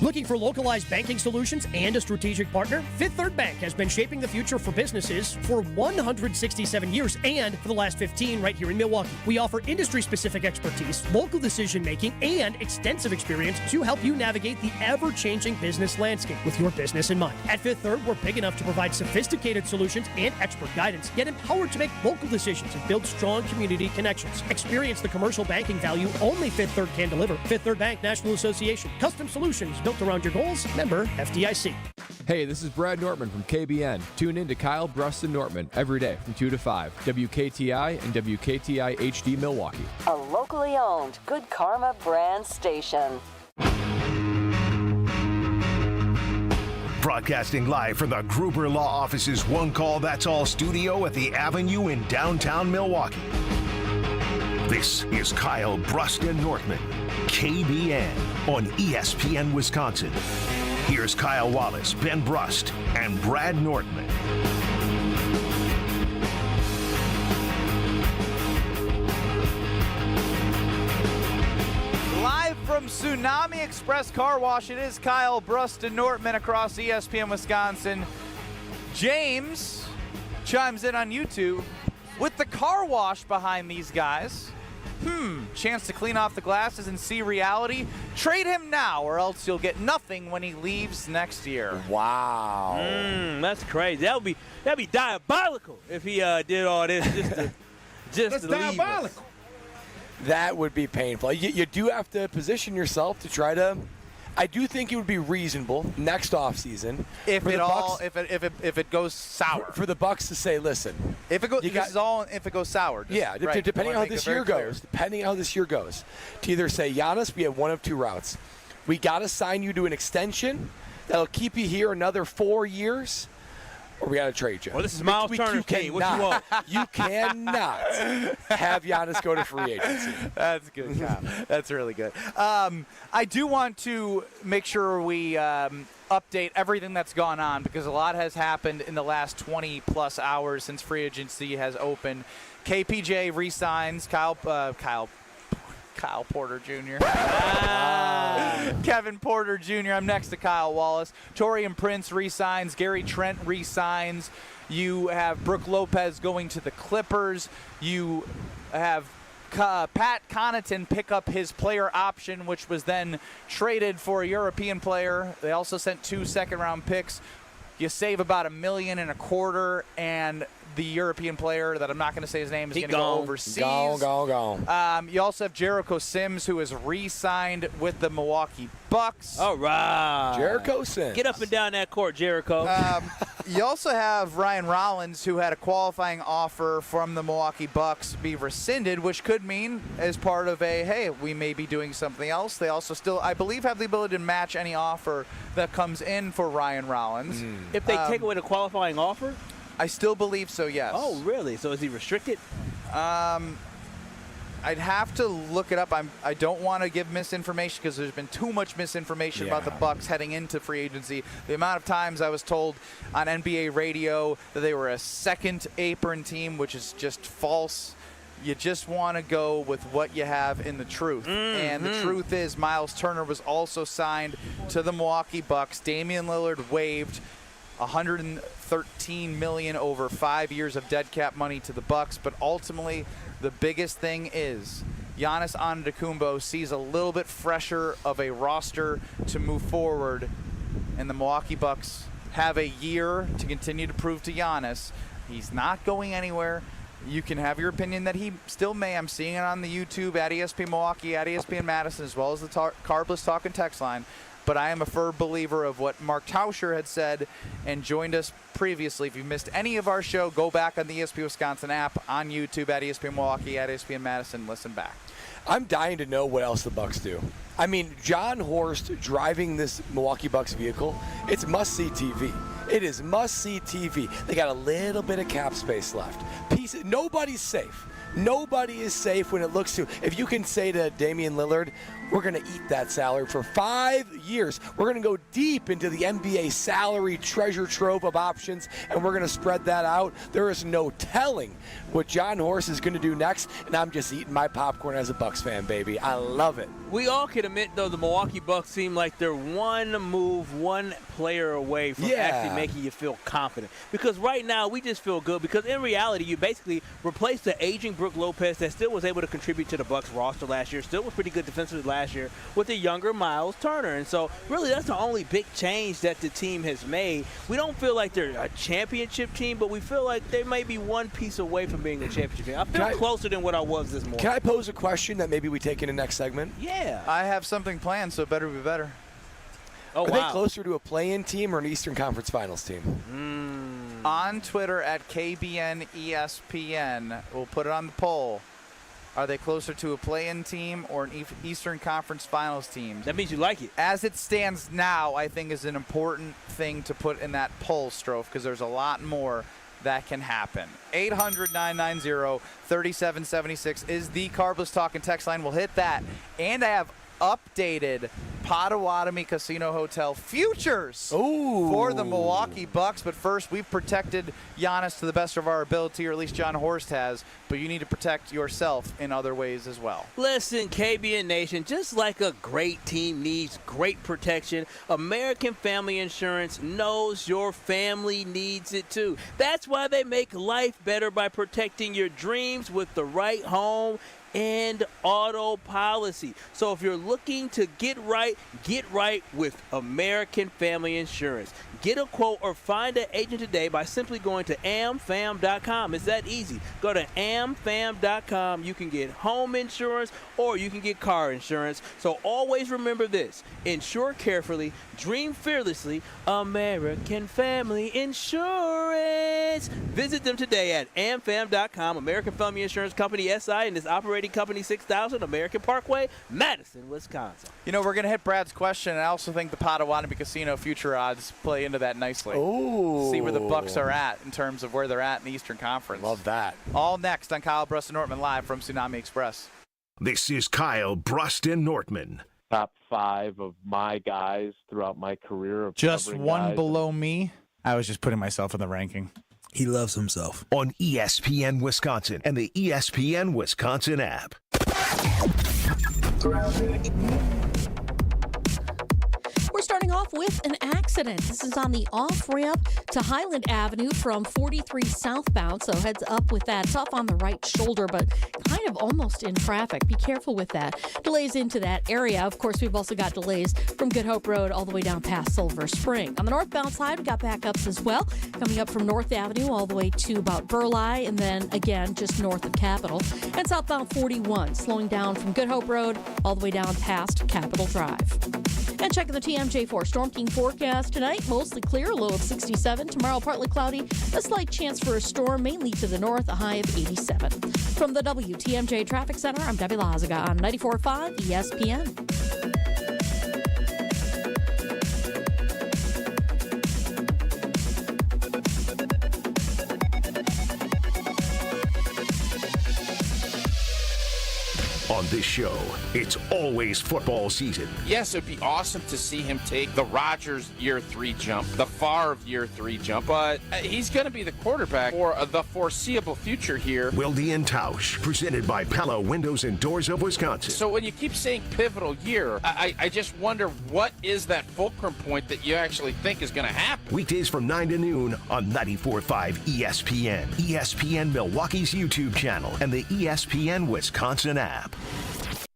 Speaker 19: Looking for localized banking solutions and a strategic partner? Fifth Third Bank has been shaping the future for businesses for 167 years and for the last 15 right here in Milwaukee. We offer industry-specific expertise, local decision-making, and extensive experience to help you navigate the ever-changing business landscape with your business in mind. At Fifth Third, we're big enough to provide sophisticated solutions and expert guidance, yet empowered to make local decisions and build strong community connections. Experience the commercial banking value only Fifth Third can deliver. Fifth Third Bank National Association. Custom solutions built around your goals. Member FDIC.
Speaker 26: Hey, this is Brad Nortman from KBN. Tune in to Kyle, Brust, and Nortman every day from 2 to 5. WKTI and WKTI HD Milwaukee.
Speaker 21: A locally owned Good Karma brand station.
Speaker 5: Broadcasting live from the Gruber Law Office's One Call That's All studio at the Avenue in downtown Milwaukee. This is Kyle, Brust, and Nortman, KBN on ESPN Wisconsin. Here's Kyle Wallace, Ben Brust, and Brad Nortman.
Speaker 2: Live from Tsunami Express Car Wash, it is Kyle, Brust, and Nortman across ESPN Wisconsin. James chimes in on YouTube with the car wash behind these guys. Chance to clean off the glasses and see reality. Trade him now, or else you'll get nothing when he leaves next year.
Speaker 1: Wow.
Speaker 3: That's crazy. That'd be diabolical if he did all this just to leave us.
Speaker 1: That would be painful. You do have to position yourself to try to. I do think it would be reasonable next offseason
Speaker 2: if it goes sour
Speaker 1: for the Bucks to say, listen,
Speaker 2: if it goes if it goes sour.
Speaker 1: Depending on how this year goes. Depending on how this year goes, to either say, Giannis, we have one of two routes. We got to sign you to an extension that'll keep you here another 4 years, or we got to trade you.
Speaker 3: Well, this is Myles Turner's team. What you want?
Speaker 1: You cannot have Giannis go to free agency.
Speaker 2: That's good, Kyle. That's really good. I do want to make sure we update everything that's gone on because a lot has happened in the last 20-plus hours since free agency has opened. KPJ re-signs Kyle Porter Jr. Kevin Porter Jr. I'm next to Kyle Wallace. Taurean Prince re-signs. Gary Trent re-signs. You have Brooke Lopez going to the Clippers. You have Pat Connaughton pick up his player option, which was then traded for a European player. They also sent 2 second-round picks. You save about $1.25 million, and the European player that I'm not going to say his name is going to go overseas.
Speaker 1: Gone.
Speaker 2: You also have Jericho Sims, who is re-signed with the Milwaukee Bucks.
Speaker 3: All right.
Speaker 1: Jericho Sims.
Speaker 3: Get up and down that court, Jericho.
Speaker 2: You also have Ryan Rollins, who had a qualifying offer from the Milwaukee Bucks be rescinded, which could mean as part of hey, we may be doing something else. They also still, I believe, have the ability to match any offer that comes in for Ryan Rollins.
Speaker 3: If they take away the qualifying offer?
Speaker 2: I still believe so, yes.
Speaker 3: Oh, really? So is he restricted?
Speaker 2: I I'd have to look it up. I don't want to give misinformation because there's been too much misinformation about the Bucks heading into free agency. The amount of times I was told on NBA radio that they were a second apron team, which is just false. You just want to go with what you have in the truth. And the truth is Myles Turner was also signed to the Milwaukee Bucks. Damian Lillard waived $113 million over 5 years of dead cap money to the Bucks. But ultimately, the biggest thing is Giannis Antetokounmpo sees a little bit fresher of a roster to move forward. And the Milwaukee Bucks have a year to continue to prove to Giannis he's not going anywhere. You can have your opinion that he still may. I'm seeing it on the YouTube at ESPN Milwaukee, at ESPN Madison, as well as the Carbless Talk and Text line. But I am a firm believer of what Mark Tauscher had said and joined us previously. If you missed any of our show, go back on the ESPN Wisconsin app, on YouTube, at ESPN Milwaukee, at ESPN Madison. Listen back.
Speaker 1: I'm dying to know what else the Bucks do. I mean, John Horst driving this Milwaukee Bucks vehicle, it's must-see TV. It is must-see TV. They got a little bit of cap space left. Nobody's safe. Nobody is safe when it looks to. If you can say to Damian Lillard, we're going to eat that salary for 5 years. We're going to go deep into the NBA salary treasure trove of options, and we're going to spread that out. There is no telling what John Horst is going to do next, and I'm just eating my popcorn as a Bucks fan, baby. I love it.
Speaker 3: We all can admit, though, the Milwaukee Bucks seem like they're one move, one player away from actually making you feel confident. Because right now, we just feel good. Because in reality, you basically replaced the aging Brook Lopez that still was able to contribute to the Bucks roster last year, still was pretty good defensively last year, with the younger Myles Turner. And so, really, that's the only big change that the team has made. We don't feel like they're a championship team, but we feel like they may be one piece away from being a championship team. I feel closer than what I was this morning.
Speaker 1: Can I pose a question that maybe we take in the next segment?
Speaker 3: Yeah.
Speaker 2: I have something planned, so it better be better.
Speaker 1: Are they closer to a play-in team or an Eastern Conference Finals team?
Speaker 2: On Twitter at KBN ESPN, we'll put it on the poll. Are they closer to a play-in team or an Eastern Conference Finals team?
Speaker 3: That means you like it.
Speaker 2: As it stands now, I think is an important thing to put in that poll, Stro, because there's a lot more that can happen. 800-990-3776 is the Carbless Talk and Text line. We'll hit that. And I have updated Potawatomi Casino Hotel futures for the Milwaukee Bucks. But first, we've protected Giannis to the best of our ability, or at least John Horst has. But you need to protect yourself in other ways as well.
Speaker 3: Listen, KBN Nation, just like a great team needs great protection, American Family Insurance knows your family needs it too. That's why they make life better by protecting your dreams with the right home and auto policy. So if you're looking to get right with American Family Insurance. Get a quote or find an agent today by simply going to amfam.com. It's that easy. Go to amfam.com. You can get home insurance or you can get car insurance. So always remember this. Insure carefully, dream fearlessly, American Family Insurance. Visit them today at amfam.com. American Family Insurance Company, SI, and its operating company 6000 American Parkway, Madison, Wisconsin.
Speaker 2: You know, we're going to hit Brad's question, and I also think the Potawatomi Casino future odds play into that nicely. See where the Bucks are at in terms of where they're at in the Eastern Conference.
Speaker 1: Love that.
Speaker 2: All next on Kyle, Brust, and Nortman live from Tsunami Express.
Speaker 5: This is Kyle, Brust, and Nortman.
Speaker 4: Top 5 of my guys throughout my career. Of
Speaker 23: just one
Speaker 4: guys.
Speaker 23: below me. I was just putting myself in the ranking.
Speaker 7: He loves himself.
Speaker 5: On ESPN Wisconsin and the ESPN Wisconsin app.
Speaker 8: We're starting off with an accident. This is on the off-ramp to Highland Avenue from 43 southbound, so heads up with that. It's off on the right shoulder, but kind of almost in traffic. Be careful with that. Delays into that area. Of course, we've also got delays from Good Hope Road all the way down past Silver Spring. On the northbound side, we've got backups as well, coming up from North Avenue all the way to about Burleigh, and then again just north of Capitol. And southbound 41, slowing down from Good Hope Road all the way down past Capitol Drive. And checking the TMJ4 Storm King forecast tonight, mostly clear, low of 67. Tomorrow, partly cloudy, a slight chance for a storm, mainly to the north, a high of 87. From the WTMJ Traffic Center, I'm Debbie Lazaga on 94.5 ESPN.
Speaker 5: this show. It's always football season.
Speaker 7: Yes, it would be awesome to see him take the Rodgers year 3 jump, the Favre year 3 jump, but he's going to be the quarterback for the foreseeable future here.
Speaker 5: Wilde and Tauscher, presented by Pella Windows and Doors of Wisconsin.
Speaker 7: So when you keep saying pivotal year, I just wonder what is that fulcrum point that you actually think is going to happen.
Speaker 5: Weekdays from 9 to noon on 94.5 ESPN, ESPN Milwaukee's YouTube channel, and the ESPN Wisconsin app.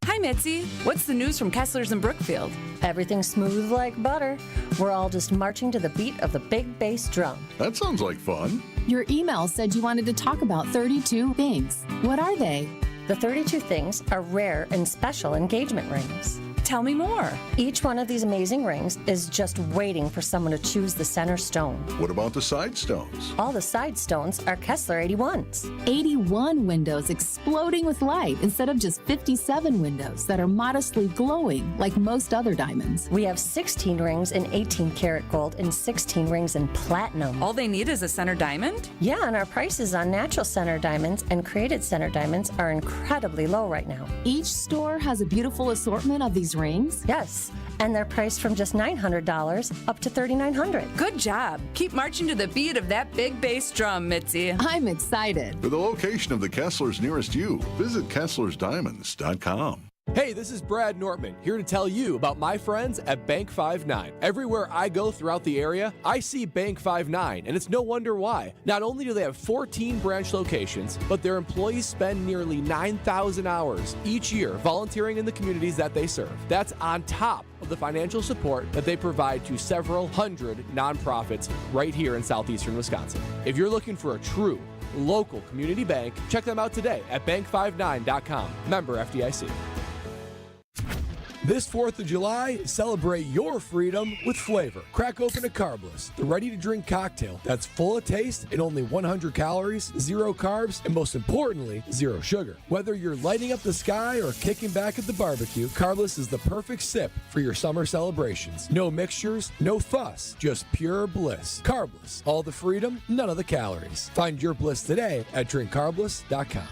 Speaker 10: Hi, Mitzi. What's the news from Kessler's in Brookfield?
Speaker 21: Everything's smooth like butter. We're all just marching to the beat of the big bass drum.
Speaker 11: That sounds like fun.
Speaker 12: Your email said you wanted to talk about 32 things. What are they?
Speaker 21: The 32 things are rare and special engagement rings.
Speaker 10: Tell me more.
Speaker 21: Each one of these amazing rings is just waiting for someone to choose the center stone.
Speaker 11: What about the side stones?
Speaker 21: All the side stones are Kessler 81s.
Speaker 12: 81 windows exploding with light instead of just 57 windows that are modestly glowing like most other diamonds.
Speaker 21: We have 16 rings in 18 karat gold and 16 rings in platinum.
Speaker 10: All they need is a center diamond?
Speaker 21: Yeah, and our prices on natural center diamonds and created center diamonds are incredibly low right now.
Speaker 12: Each store has a beautiful assortment of these rings?
Speaker 21: Yes, and they're priced from just $900 up to $3,900.
Speaker 10: Good job. Keep marching to the beat of that big bass drum, Mitzi.
Speaker 12: I'm excited.
Speaker 11: For the location of the Kesslers nearest you, visit KesslersDiamonds.com.
Speaker 26: Hey, this is Brad Nortman, here to tell you about my friends at Bank 5-9. Everywhere I go throughout the area, I see Bank 5-9, and it's no wonder why. Not only do they have 14 branch locations, but their employees spend nearly 9,000 hours each year volunteering in the communities that they serve. That's on top of the financial support that they provide to several hundred nonprofits right here in southeastern Wisconsin. If you're looking for a true local community bank, check them out today at bank59.com. Member FDIC. This 4th of July, celebrate your freedom with flavor. Crack open a Carbless, the ready-to-drink cocktail that's full of taste and only 100 calories, 0 carbs, and most importantly, 0 sugar. Whether you're lighting up the sky or kicking back at the barbecue, Carbless is the perfect sip for your summer celebrations. No mixtures, no fuss, just pure bliss. Carbless, all the freedom, none of the calories. Find your bliss today at drinkcarbless.com.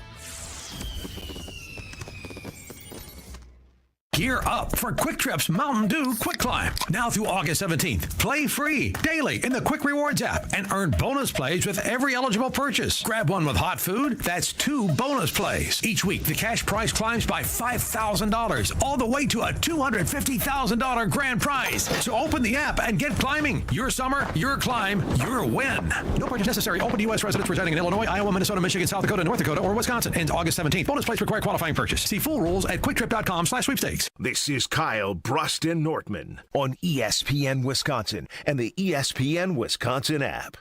Speaker 20: Gear up for Quick Trip's Mountain Dew Quick Climb. Now through August 17th. Play free daily in the Quick Rewards app and earn bonus plays with every eligible purchase. Grab one with hot food. That's 2 bonus plays. Each week, the cash prize climbs by $5,000, all the way to a $250,000 grand prize. So open the app and get climbing. Your summer, your climb, your win. No purchase necessary. Open to U.S. residents residing in Illinois, Iowa, Minnesota, Michigan, South Dakota, North Dakota, or Wisconsin. Ends August 17th. Bonus plays require qualifying purchase. See full rules at quicktrip.com/sweepstakes.
Speaker 5: This is Kyle, Brust, and Nortman on ESPN Wisconsin and the ESPN Wisconsin app.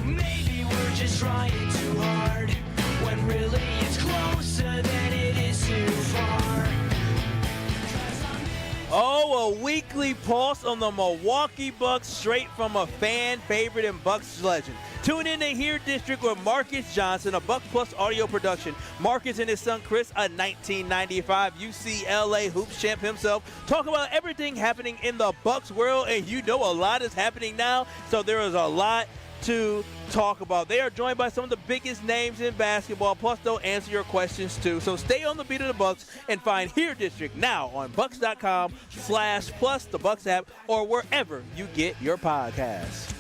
Speaker 9: Maybe we're just trying too hard when really it's closer than it is too far.
Speaker 3: Oh, a weekly pulse on the Milwaukee Bucks straight from a fan favorite and Bucks legend. Tune in to Here District with Marcus Johnson, a Buck Plus audio production. Marcus and his son Chris, a 1995 UCLA hoops champ himself, talk about everything happening in the Bucks world, and you know a lot is happening now, so there is a lot to talk about. They are joined by some of the biggest names in basketball, plus they'll answer your questions too. So stay on the beat of the Bucks and find Here District now on bucks.com/plus the Bucks app or wherever you get your podcasts.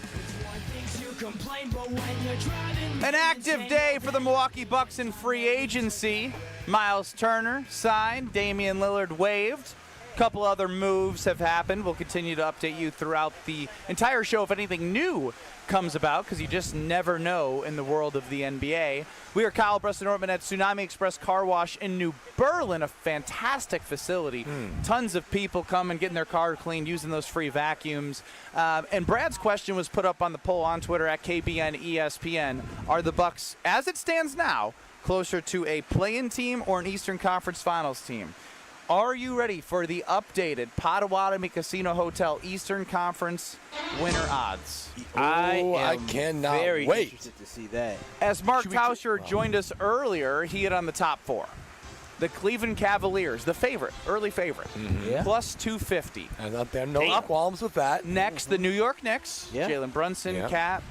Speaker 2: An active day for the Milwaukee Bucks in free agency. Myles Turner signed, Damian Lillard waived. A couple other moves have happened. We'll continue to update you throughout the entire show if anything new comes about, because you just never know in the world of the NBA. We are Kyle, Brust, and Nortman at Tsunami Express Car Wash in New Berlin, a fantastic facility. Tons of people come and getting their car cleaned using those free vacuums. And Brad's question was put up on the poll on Twitter at KBN ESPN. Are the Bucks, as it stands now, closer to a play-in team or an Eastern Conference Finals team? Are you ready for the updated Potawatomi Casino Hotel Eastern Conference winner odds?
Speaker 1: I cannot
Speaker 3: very
Speaker 1: wait
Speaker 3: interested to see that.
Speaker 2: As Mark Tauscher joined us earlier, he hit on the top 4. The Cleveland Cavaliers, the favorite, early favorite, plus 250.
Speaker 1: And there are no qualms with that.
Speaker 2: Next, the New York Knicks, Jalen Brunson, Cat.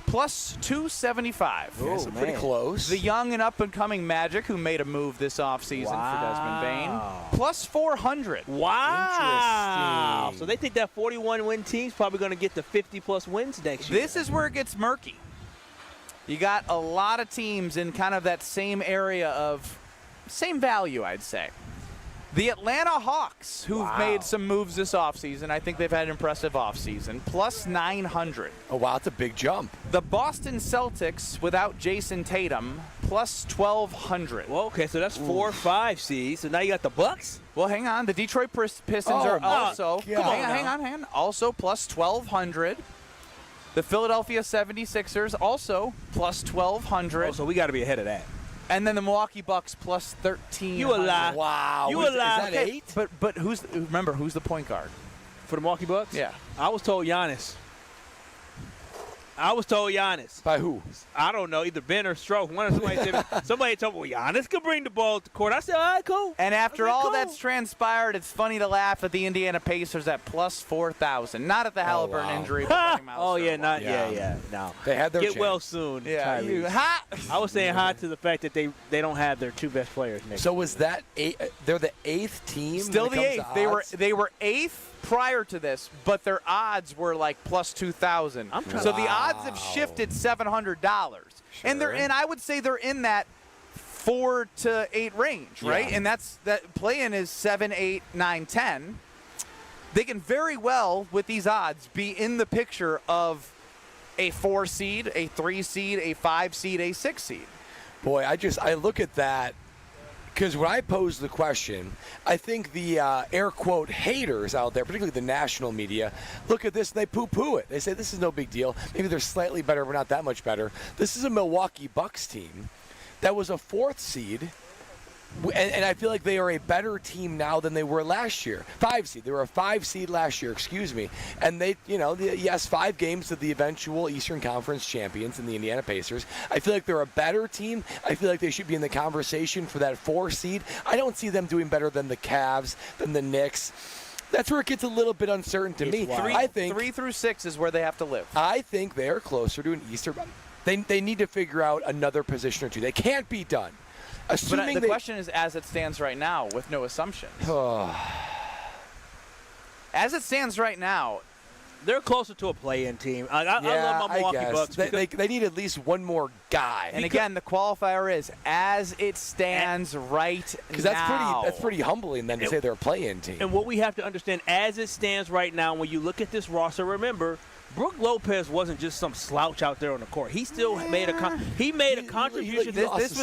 Speaker 2: plus 275.
Speaker 1: Oh, so pretty close.
Speaker 2: The young and up-and-coming Magic, who made a move this offseason for Desmond Bane, plus 400.
Speaker 3: Wow.
Speaker 1: Interesting.
Speaker 3: So they think that 41-win team's probably going to get to 50-plus wins next year.
Speaker 2: This is where it gets murky. You got a lot of teams in kind of that same area of same value, I'd say. The Atlanta Hawks, who've made some moves this offseason. I think they've had an impressive offseason. Plus 900.
Speaker 1: Oh, wow, that's a big jump.
Speaker 2: The Boston Celtics, without Jason Tatum, plus 1,200.
Speaker 3: Well, okay, so that's 4 or 5 seeds. So now you got the Bucks?
Speaker 2: Well, hang on. The Detroit Pistons are also, hang on. Also plus 1,200. The Philadelphia 76ers also plus 1,200.
Speaker 3: Oh, so we got to be ahead of that.
Speaker 2: And then the Milwaukee Bucks plus 13.
Speaker 3: You a lie.
Speaker 1: Wow.
Speaker 3: You a lie.
Speaker 1: Is that 8?
Speaker 2: But who's the point guard
Speaker 3: for the Milwaukee Bucks?
Speaker 2: Yeah.
Speaker 3: I was told Giannis. By
Speaker 1: who?
Speaker 3: I don't know, either Ben or Stro. Somebody told me, well, Giannis could bring the ball to court. I said, all right, cool.
Speaker 2: And after all that's transpired, it's funny to laugh at the Indiana Pacers at plus 4,000. Not at the Halliburton injury. But
Speaker 3: no.
Speaker 1: They had their
Speaker 3: Get
Speaker 1: chance.
Speaker 3: well soon.
Speaker 2: Yeah.
Speaker 3: I was saying hi to the fact that they don't have their 2 best players.
Speaker 1: So was that they're the 8th team?
Speaker 2: Still the 8th. They were 8th prior to this, but their odds were like plus 2,000. So the odds have shifted $700, and I would say they're in that 4 to 8 range, right?
Speaker 1: Yeah.
Speaker 2: And that play-in is 7, 8, 9, 10. They can very well, with these odds, be in the picture of a 4 seed, a 3 seed, a 5 seed, a 6 seed.
Speaker 1: Boy, I look at that. Because when I pose the question, I think the air quote haters out there, particularly the national media, look at this and they poo-poo it. They say this is no big deal. Maybe they're slightly better, but not that much better. This is a Milwaukee Bucks team that was a 4th seed, and I feel like they are a better team now than they were last year. 5 seed. They were a 5 seed last year, and they, 5 games to the eventual Eastern Conference champions in the Indiana Pacers. I feel like they're a better team. I feel like they should be in the conversation for that 4 seed. I don't see them doing better than the Cavs, than the Knicks. That's where it gets a little bit uncertain to me. I think
Speaker 2: 3 through 6 is where they have to live.
Speaker 1: I think they are closer to an Eastern. They need to figure out another position or two. They can't be done.
Speaker 2: But the question is, as it stands right now, with no assumptions. As it stands right now,
Speaker 3: they're closer to a play-in team. I love my Milwaukee Bucks.
Speaker 1: They need at least one more guy.
Speaker 2: And again, the qualifier is as it stands right now.
Speaker 1: Because that's pretty humbling then to say they're a play-in team.
Speaker 3: And what we have to understand, as it stands right now, when you look at this roster, remember, Brook Lopez wasn't just some slouch out there on the court. He still made a contribution.
Speaker 2: This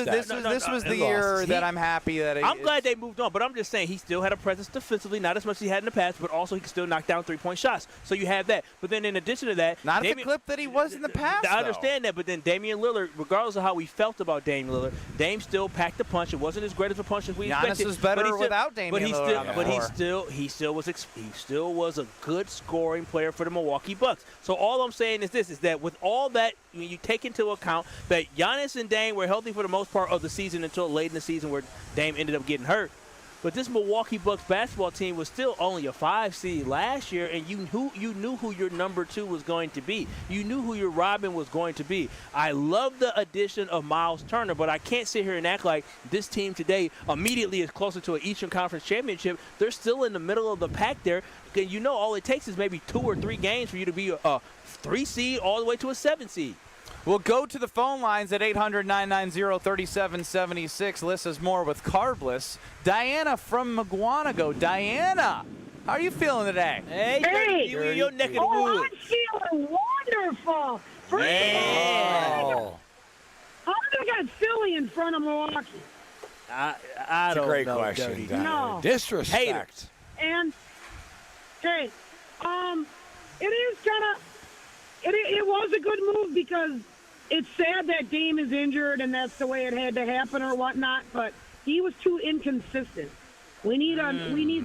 Speaker 2: was the year that I'm happy that
Speaker 3: I'm glad they moved on, but I'm just saying he still had a presence defensively, not as much as he had in the past, but also he could still knock down 3-point shots. So you have that. But then in addition to that,
Speaker 2: not at the clip that he was in the past.
Speaker 3: I understand that, but then Damian Lillard, regardless of how we felt about Damian Lillard, Dame still packed the punch. It wasn't as great as a punch as we expected.
Speaker 2: Giannis was better without Damian Lillard.
Speaker 3: But he still was a good scoring player for the Milwaukee Bucks. So all I'm saying is this, is that with all that, when you take into account that Giannis and Dame were healthy for the most part of the season until late in the season where Dame ended up getting hurt. But this Milwaukee Bucks basketball team was still only a 5 seed last year, and you knew who your number 2 was going to be. You knew who your Robin was going to be. I love the addition of Myles Turner, but I can't sit here and act like this team today immediately is closer to an Eastern Conference championship. They're still in the middle of the pack there. And all it takes is maybe 2 or 3 games for you to be a 3 seed all the way to a 7 seed.
Speaker 2: We'll go to the phone lines at 800-990-3776. Lissa's more with Carbless. Diana from Maguanago. Diana, how are you feeling today?
Speaker 3: Hey, your neck of the woods.
Speaker 13: I'm feeling wonderful. How did I got Philly in front of Milwaukee?
Speaker 3: I
Speaker 1: That's
Speaker 3: don't
Speaker 1: a great
Speaker 3: know.
Speaker 1: question, Diana.
Speaker 13: No.
Speaker 1: Disrespect.
Speaker 3: Haters.
Speaker 13: And, hey, it was a good move because it's sad that Dame is injured and that's the way it had to happen or whatnot, but he was too inconsistent. We need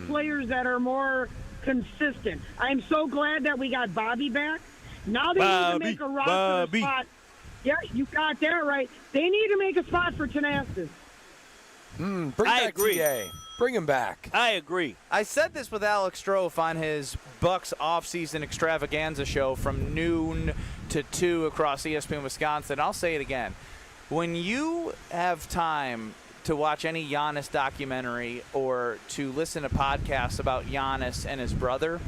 Speaker 13: players that are more consistent. I'm so glad that we got Bobby back. Now they need to make a roster spot. Yeah, you got that right. They need to make a spot for Thanasis.
Speaker 1: I agree. Bring him back.
Speaker 3: I agree.
Speaker 2: I said this with Alex Stro on his Bucks offseason extravaganza show from noon 2 across ESPN Wisconsin. I'll say it again. When you have time to watch any Giannis documentary or to listen to podcasts about Giannis and his brother,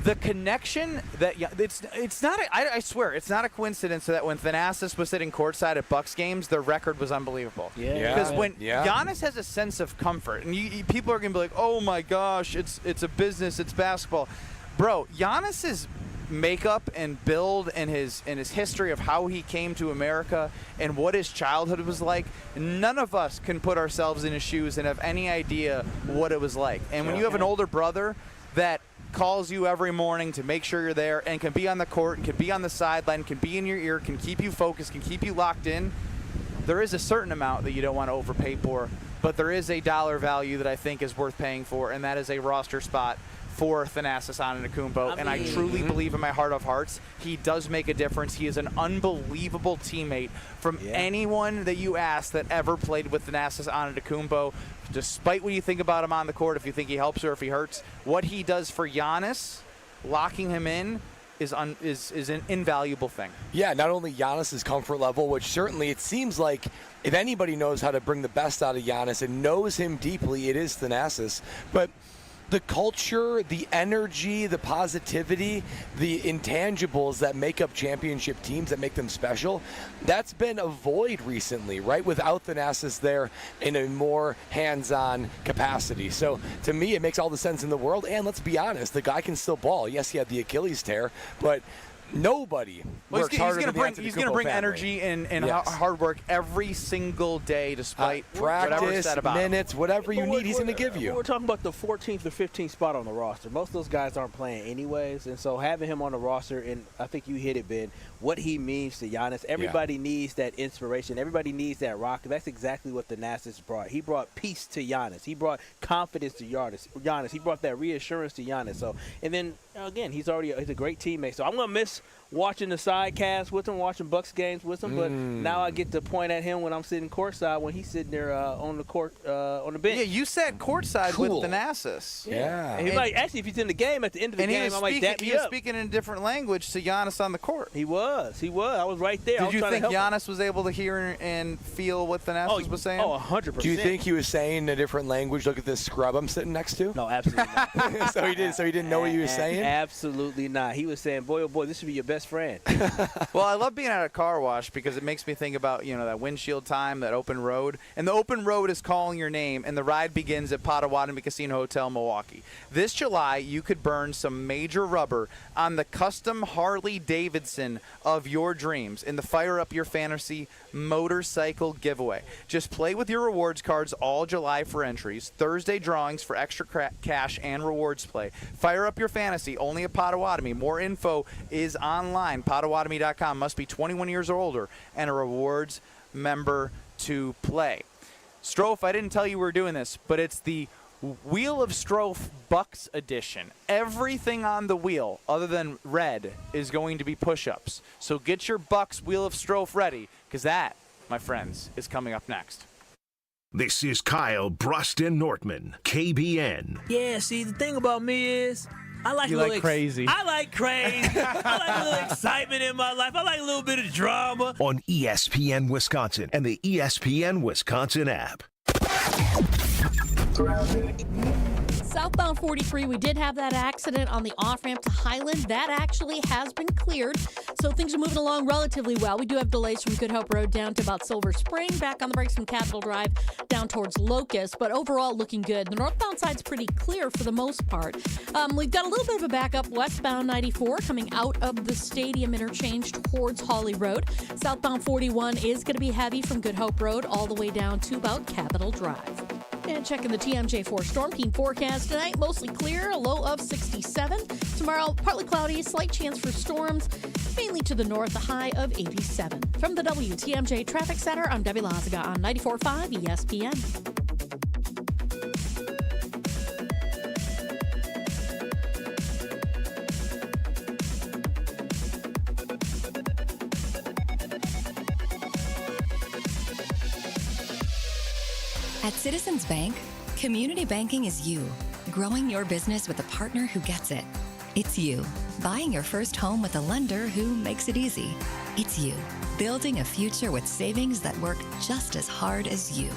Speaker 2: the connection that it's not I swear it's not a coincidence that when Thanasis was sitting courtside at Bucks games, their record was unbelievable. Because when Giannis has a sense of comfort, and people are gonna be like, "Oh my gosh, it's a business, it's basketball," bro. Giannis's makeup and build and his history of how he came to America and what his childhood was like, none of us can put ourselves in his shoes and have any idea what it was like. And when you have an older brother that calls you every morning to make sure you're there and can be on the court and can be on the sideline, can be in your ear, can keep you focused, can keep you locked in, there is a certain amount that you don't want to overpay for, but there is a dollar value that I think is worth paying for, and that is a roster spot for Thanasis Antetokounmpo, and I truly believe in my heart of hearts he does make a difference. He is an unbelievable teammate from anyone that you ask that ever played with Thanasis Antetokounmpo. Despite what you think about him on the court, if you think he helps or if he hurts, what he does for Giannis, locking him in, is an invaluable thing.
Speaker 1: Yeah, not only Giannis's comfort level, which certainly it seems like if anybody knows how to bring the best out of Giannis and knows him deeply, it is Thanasis, but the culture, the energy, the positivity, the intangibles that make up championship teams, that make them special, that's been a void recently, right? Without Thanasis there in a more hands-on capacity. So to me, it makes all the sense in the world. And let's be honest, the guy can still ball. Yes, he had the Achilles tear, but nobody works harder than the Antetokounmpo
Speaker 2: He's going to bring
Speaker 1: family.
Speaker 2: energy and hard work every single day, despite whatever's
Speaker 1: practice,
Speaker 2: said about
Speaker 1: minutes, whatever you need, he's going to give you.
Speaker 3: We're talking about the 14th or 15th spot on the roster. Most of those guys aren't playing anyways, and so having him on the roster, and I think you hit it, Ben, what he means to Giannis. Everybody needs that inspiration. Everybody needs that rock. That's exactly what Thanasis brought. He brought peace to Giannis. He brought confidence to Giannis. He brought that reassurance to Giannis. So, and then again, he's a great teammate. So I'm gonna miss watching the sidecast with him, watching Bucks games with him. But now I get to point at him when I'm sitting courtside when he's sitting there on the court on the bench.
Speaker 2: Yeah, you sat courtside with Thanasis.
Speaker 3: Yeah. And he might actually, if he's in the game at the end of the game, I might dap
Speaker 2: he was speaking in a different language to Giannis on the court.
Speaker 3: He was. I was right there.
Speaker 2: Did you think Giannis was able to hear and feel what Thanasis was saying?
Speaker 3: Oh, 100%.
Speaker 1: Do you think he was saying a different language? Look at this scrub I'm sitting next to.
Speaker 3: No, absolutely not.
Speaker 1: So he didn't know what he was saying.
Speaker 3: Absolutely not. He was saying, "Boy, oh boy, this should be your best friend."
Speaker 2: Well, I love being at a car wash because it makes me think about that windshield time, that open road, and the open road is calling your name, and the ride begins at Potawatomi Casino Hotel, Milwaukee. This July, you could burn some major rubber on the custom Harley Davidson of your dreams in the Fire Up Your Fantasy motorcycle giveaway. Just play with your rewards cards all July for entries, Thursday drawings for extra cash and rewards play. Fire Up Your Fantasy, only at Potawatomi. More info is online, Potawatomi.com. Must be 21 years or older and a rewards member to play. Stro, I didn't tell you we were doing this, but it's the Wheel of Stro Bucks edition. Everything on the wheel, other than red, is going to be push-ups. So get your Bucks Wheel of Stro ready, because that, my friends, is coming up next.
Speaker 5: This is Kyle, Brust, and Nortman, KBN.
Speaker 3: Yeah, see, the thing about me is I like
Speaker 23: crazy.
Speaker 3: I like crazy. I like a little excitement in my life. I like a little bit of drama.
Speaker 5: On ESPN Wisconsin and the ESPN Wisconsin app.
Speaker 8: Southbound 43, we did have that accident on the off-ramp to Highland. That actually has been cleared, so things are moving along relatively well. We do have delays from Good Hope Road down to about Silver Spring, back on the brakes from Capitol Drive down towards Locust, but overall looking good. The northbound side's pretty clear for the most part. We've got a little bit of a backup westbound 94 coming out of the stadium interchange towards Hawley Road. Southbound 41 is going to be heavy from Good Hope Road all the way down to about Capitol Drive. And checking the TMJ4 Storm Team forecast tonight, mostly clear, a low of 67. Tomorrow, partly cloudy, slight chance for storms, mainly to the north, a high of 87. From the WTMJ Traffic Center, I'm Debbie Lazaga on 94.5 ESPN.
Speaker 14: At Citizens Bank, community banking is you, growing your business with a partner who gets it. It's you, buying your first home with a lender who makes it easy. It's you, building a future with savings that work just as hard as you.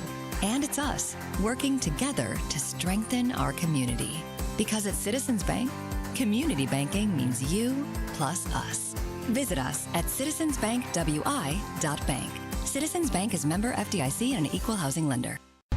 Speaker 14: And it's us, working together to strengthen our community. Because at Citizens Bank, community banking means you plus us. Visit us at citizensbankwi.bank. Citizens Bank is member FDIC and an equal housing lender.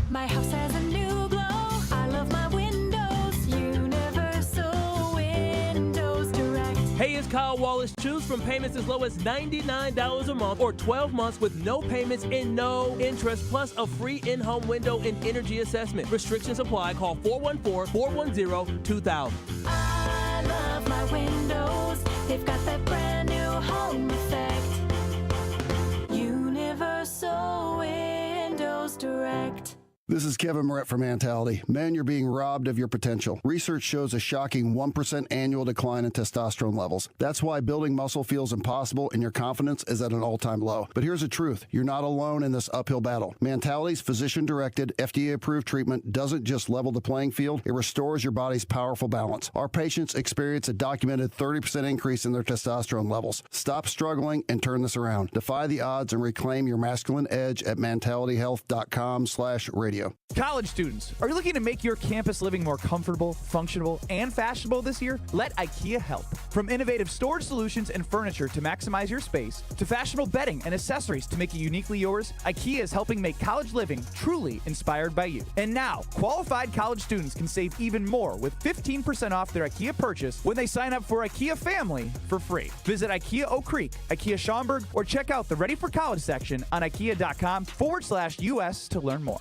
Speaker 9: My house has a new glow. I love my windows. Universal Windows Direct.
Speaker 3: Hey, it's Kyle Wallace. Choose from payments as low as $99 a month or 12 months with no payments and no interest, plus a free in-home window and energy assessment. Restrictions apply. Call 414-410-2000.
Speaker 9: I love my windows. They've got that brand new home effect. Universal Windows Direct.
Speaker 6: This is Kevin Moret from Mentality. Men, you're being robbed of your potential. Research shows a shocking 1% annual decline in testosterone levels. That's why building muscle feels impossible and your confidence is at an all-time low. But here's the truth. You're not alone in this uphill battle. Mentality's physician-directed, FDA-approved treatment doesn't just level the playing field, it restores your body's powerful balance. Our patients experience a documented 30% increase in their testosterone levels. Stop struggling and turn this around. Defy the odds and reclaim your masculine edge at mentalityhealth.com/radio.
Speaker 23: College students, are you looking to make your campus living more comfortable, functional, and fashionable this year? Let IKEA help. From innovative storage solutions and furniture to maximize your space, to fashionable bedding and accessories to make it uniquely yours, IKEA is helping make college living truly inspired by you. And now, qualified college students can save even more with 15% off their IKEA purchase when they sign up for IKEA Family for free. Visit IKEA Oak Creek, IKEA Schaumburg, or check out the Ready for College section on IKEA.com/US to learn more.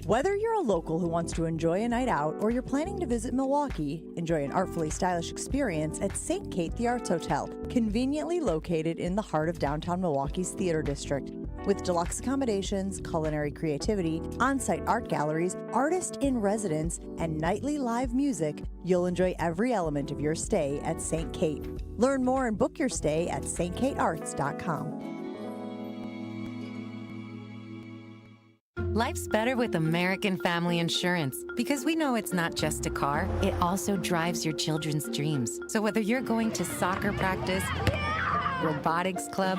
Speaker 15: Whether you're a local who wants to enjoy a night out or you're planning to visit Milwaukee, enjoy an artfully stylish experience at St. Kate the Arts Hotel, conveniently located in the heart of downtown Milwaukee's Theater District. With deluxe accommodations, culinary creativity, on-site art galleries, artist in residence, and nightly live music, you'll enjoy every element of your stay at St. Kate. Learn more and book your stay at stkatearts.com.
Speaker 16: Life's better with American Family Insurance because we know it's not just a car, it also drives your children's dreams. So whether you're going to soccer practice, robotics club,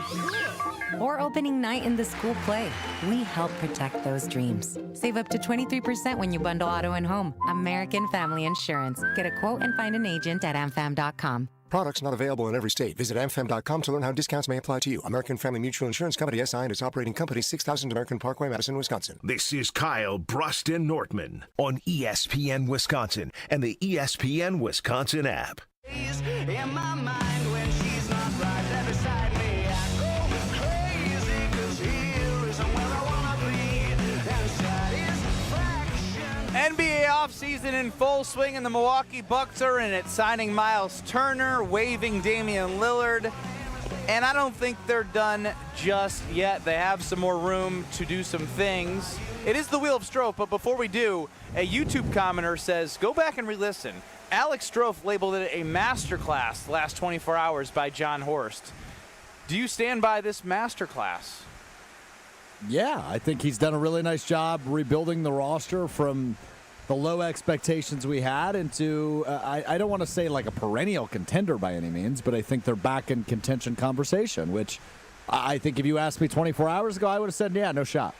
Speaker 16: or opening night in the school play, we help protect those dreams. Save up to 23% when you bundle auto and home. American Family Insurance. Get a quote and find an agent at amfam.com.
Speaker 22: Products not available in every state. Visit amfam.com to learn how discounts may apply to you. American Family Mutual Insurance Company, SI, and its operating company, 6000 American Parkway, Madison, Wisconsin.
Speaker 5: This is Kyle, Brust, and Nortman on ESPN Wisconsin and the ESPN Wisconsin app.
Speaker 9: In my mind when she's not right there beside me, I go crazy 'cause here isn't where I wanna be. And satisfaction.
Speaker 2: NBA offseason in full swing, and the Milwaukee Bucks are in it, signing Myles Turner, waiving Damian Lillard. And I don't think they're done just yet. They have some more room to do some things. It is the Wheel of Stro, but before we do, a YouTube commenter says, go back and re-listen. Alex Strofe labeled it a masterclass the last 24 hours by John Horst. Do you stand by this masterclass?
Speaker 24: Yeah, I think he's done a really nice job rebuilding the roster from the low expectations we had into, I don't want to say like a perennial contender by any means, but I think they're back in contention conversation, which I think if you asked me 24 hours ago, I would have said, yeah, no shot.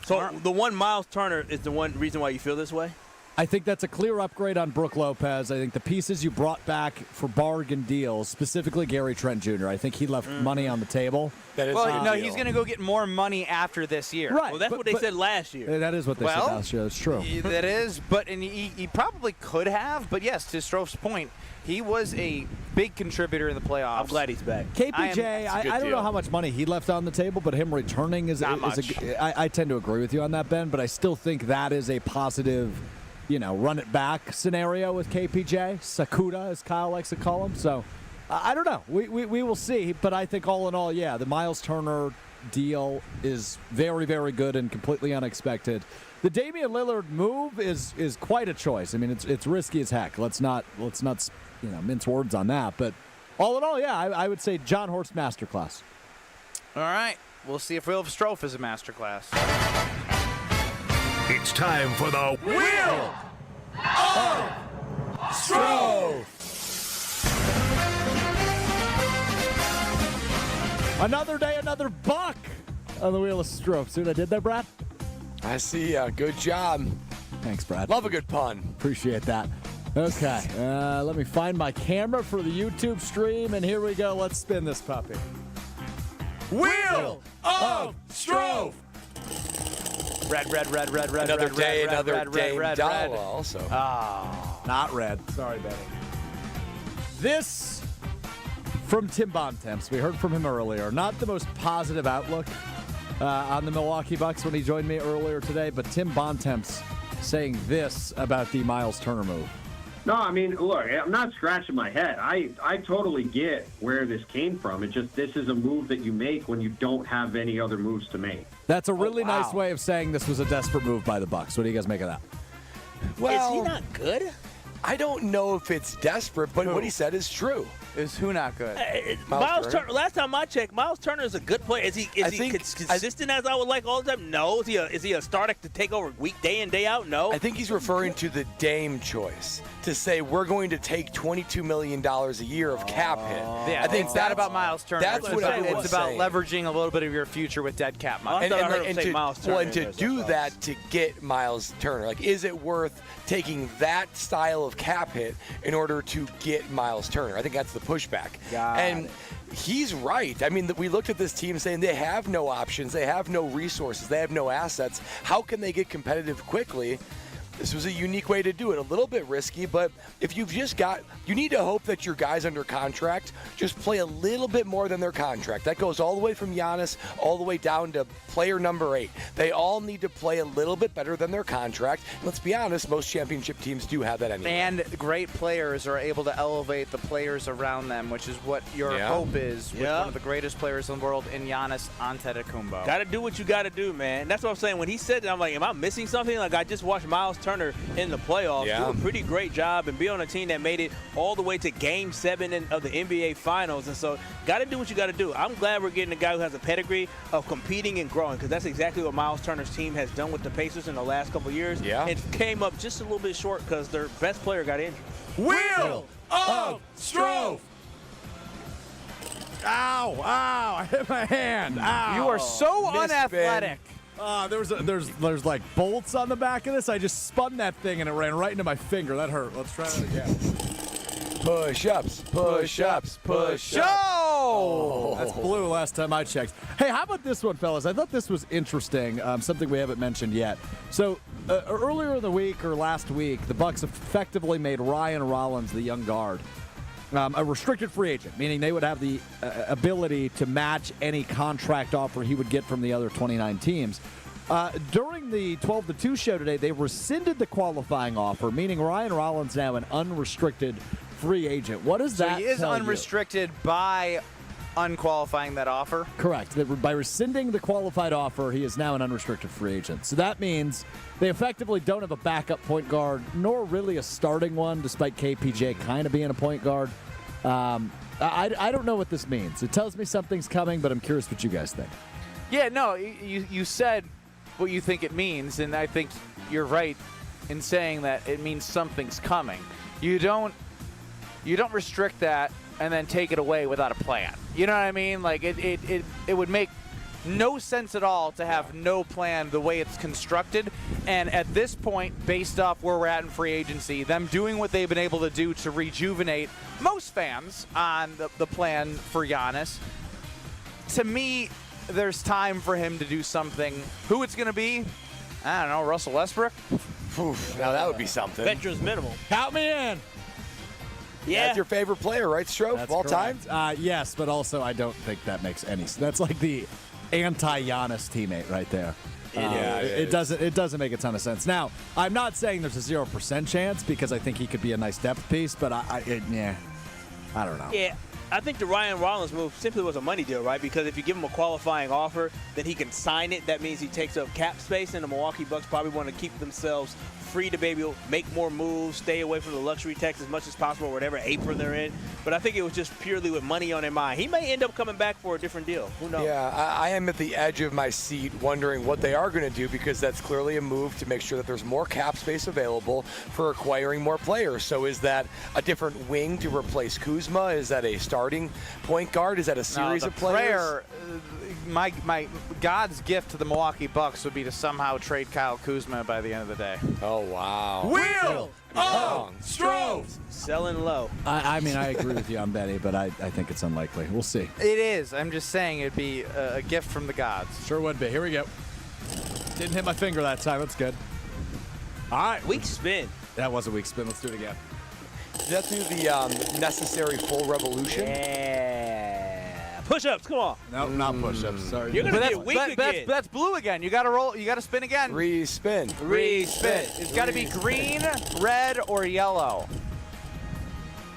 Speaker 3: So the one Myles Turner is the one reason why you feel this way?
Speaker 24: I think that's a clear upgrade on Brook Lopez. I think the pieces you brought back for bargain deals, specifically Gary Trent Jr., I think he left money on the table.
Speaker 2: That is he's going to go get more money after this year.
Speaker 24: Right.
Speaker 3: Well, that's what they said last year.
Speaker 24: That is what they said last year. That's true.
Speaker 2: That is, but and he probably could have, but yes, to Strofe's point, he was a big contributor in the playoffs.
Speaker 3: I'm glad he's back.
Speaker 24: KPJ, I don't know how much money he left on the table, but him returning is
Speaker 2: not much.
Speaker 24: I tend to agree with you on that, Ben, but I still think that is a positive, run it back scenario with KPJ. Sakuda, as Kyle likes to call him. So I don't know. We will see, but I think all in all, yeah, the Myles Turner deal is very, very good and completely unexpected. The Damian Lillard move is quite a choice. I mean, it's risky as heck. Let's not mince words on that. But all in all, yeah, I would say John Horst masterclass.
Speaker 2: All right, we'll see if Wheel of Strofe is a masterclass.
Speaker 5: It's time for the
Speaker 9: Wheel of
Speaker 1: Stro!
Speaker 24: Another day, another buck on the wheel of Stro. See what I did there, Brad?
Speaker 1: I see ya. Good job.
Speaker 24: Thanks, Brad.
Speaker 1: Love a good pun.
Speaker 24: Appreciate that. Okay, let me find my camera for the YouTube stream, and here we go. Let's spin this puppy.
Speaker 1: Wheel of Stro!
Speaker 2: Red.
Speaker 1: Another day, another Dame Dollar also.
Speaker 24: Oh, not red. Sorry, Benny. This from Tim Bontemps. We heard from him earlier. Not the most positive outlook on the Milwaukee Bucks when he joined me earlier today, but Tim Bontemps saying this about the Myles Turner move.
Speaker 4: No, I mean, look, I'm not scratching my head. I totally get where this came from. It's just this is a move that you make when you don't have any other moves to make.
Speaker 24: That's a really nice way of saying this was a desperate move by the Bucks. What do you guys make of that?
Speaker 1: Well,
Speaker 3: is he not good?
Speaker 1: I don't know if it's desperate, but what he said is true.
Speaker 2: Is who not good?
Speaker 3: Myles Turner. Last time I checked, Myles Turner is a good player. Is he consistent as I would like all the time? No. Is he a starter to take over week day in, day out? No.
Speaker 1: I think he's referring to the Dame choice to say we're going to take $22 million a year of cap hit.
Speaker 2: Yeah, I think it's not about Myles Turner.
Speaker 1: That's what everyone's
Speaker 2: it's about
Speaker 1: saying.
Speaker 2: leveraging a little bit of your future with dead cap money.
Speaker 1: And to do that to get Myles Turner, like, is it worth taking that style of cap hit in order to get Myles Turner? I think that's the pushback. And he's right. I mean, we looked at this team saying they have no options, they have no resources, they have no assets. How can they get competitive quickly? This was a unique way to do it. A little bit risky, but if you've just got, you need to hope that your guys under contract just play a little bit more than their contract. That goes all the way from Giannis all the way down to player number 8. They all need to play a little bit better than their contract. And let's be honest, most championship teams do have that anyway.
Speaker 2: And great players are able to elevate the players around them, which is what your hope is with one of the greatest players in the world in Giannis Antetokounmpo.
Speaker 3: Got to do what you got to do, man. That's what I'm saying. When he said that, I'm like, am I missing something? Like, I just watched Myles Turner in the playoffs do a pretty great job and be on a team that made it all the way to Game 7 of the NBA Finals. And so, got to do what you got to do. I'm glad we're getting a guy who has a pedigree of competing and growing, because that's exactly what Myles Turner's team has done with the Pacers in the last couple of years. It came up just a little bit short because their best player got injured.
Speaker 1: Wheel of Stro!
Speaker 24: Ow! I hit my hand. Ow!
Speaker 2: You are so unathletic.
Speaker 24: There's like bolts on the back of this. I just spun that thing and it ran right into my finger. That hurt. Let's try that again.
Speaker 1: Push-ups, push-ups, push-ups.
Speaker 24: Oh! That's blue last time I checked. Hey, how about this one, fellas? I thought this was interesting, something we haven't mentioned yet. So earlier in the week or last week, the Bucks effectively made Ryan Rollins, the young guard, a restricted free agent, meaning they would have the ability to match any contract offer he would get from the other 29 teams. During the 12-2 show today, they rescinded the qualifying offer, meaning Ryan Rollins now an unrestricted free agent. What does that tell you?
Speaker 2: So he is unrestricted by unqualifying that offer?
Speaker 24: Correct. By rescinding the qualified offer, he is now an unrestricted free agent. So that means they effectively don't have a backup point guard, nor really a starting one, despite KPJ kind of being a point guard. I don't know what this means. It tells me something's coming, but I'm curious what you guys think.
Speaker 2: Yeah, no, you said what you think it means, and I think you're right in saying that it means something's coming. You don't restrict that and then take it away without a plan. You know what I mean? Like, it would make no sense at all to have no plan the way it's constructed. And at this point, based off where we're at in free agency, them doing what they've been able to do to rejuvenate most fans on the plan for Giannis, to me, there's time for him to do something. Who it's going to be, I don't know, Russell Westbrook?
Speaker 1: Now that would be something.
Speaker 3: Veterans minimum.
Speaker 24: Count me in.
Speaker 1: Yeah. That's your favorite player, right, Stro, of all time?
Speaker 24: Yes, but also I don't think that makes any sense. That's like the anti-Giannis teammate right there. It doesn't make a ton of sense. Now, I'm not saying there's a 0% chance because I think he could be a nice depth piece, but I don't know.
Speaker 3: Yeah. I think the Ryan Rollins move simply was a money deal, right? Because if you give him a qualifying offer, then he can sign it. That means he takes up cap space, and the Milwaukee Bucks probably want to keep themselves free to maybe make more moves, stay away from the luxury tax as much as possible, whatever apron they're in. But I think it was just purely with money on their mind. He may end up coming back for a different deal. Who knows?
Speaker 1: Yeah, I am at the edge of my seat wondering what they are going to do, because that's clearly a move to make sure that there's more cap space available for acquiring more players. So is that a different wing to replace Kuzma? Is that a starting point guard? Is that a series of players?
Speaker 2: My God's gift to the Milwaukee Bucks would be to somehow trade Kyle Kuzma by the end of the day.
Speaker 1: Oh, wow.
Speaker 2: Wheel
Speaker 1: of
Speaker 3: Stro! Selling low.
Speaker 24: I mean, I agree with you on Benny, but I think it's unlikely. We'll see.
Speaker 2: It is. I'm just saying it'd be a gift from the gods.
Speaker 24: Sure would be. Here we go. Didn't hit my finger that time. That's good. All right.
Speaker 3: Weak spin.
Speaker 24: That was a weak spin. Let's do it again.
Speaker 1: Did that do the necessary full revolution?
Speaker 3: Yeah. Push-ups, come on.
Speaker 24: No, not push-ups. Sorry.
Speaker 3: You're gonna get weak again.
Speaker 2: That's blue again. You got to roll. You got to spin again.
Speaker 1: Re-spin.
Speaker 2: It's got to be green, red, or yellow.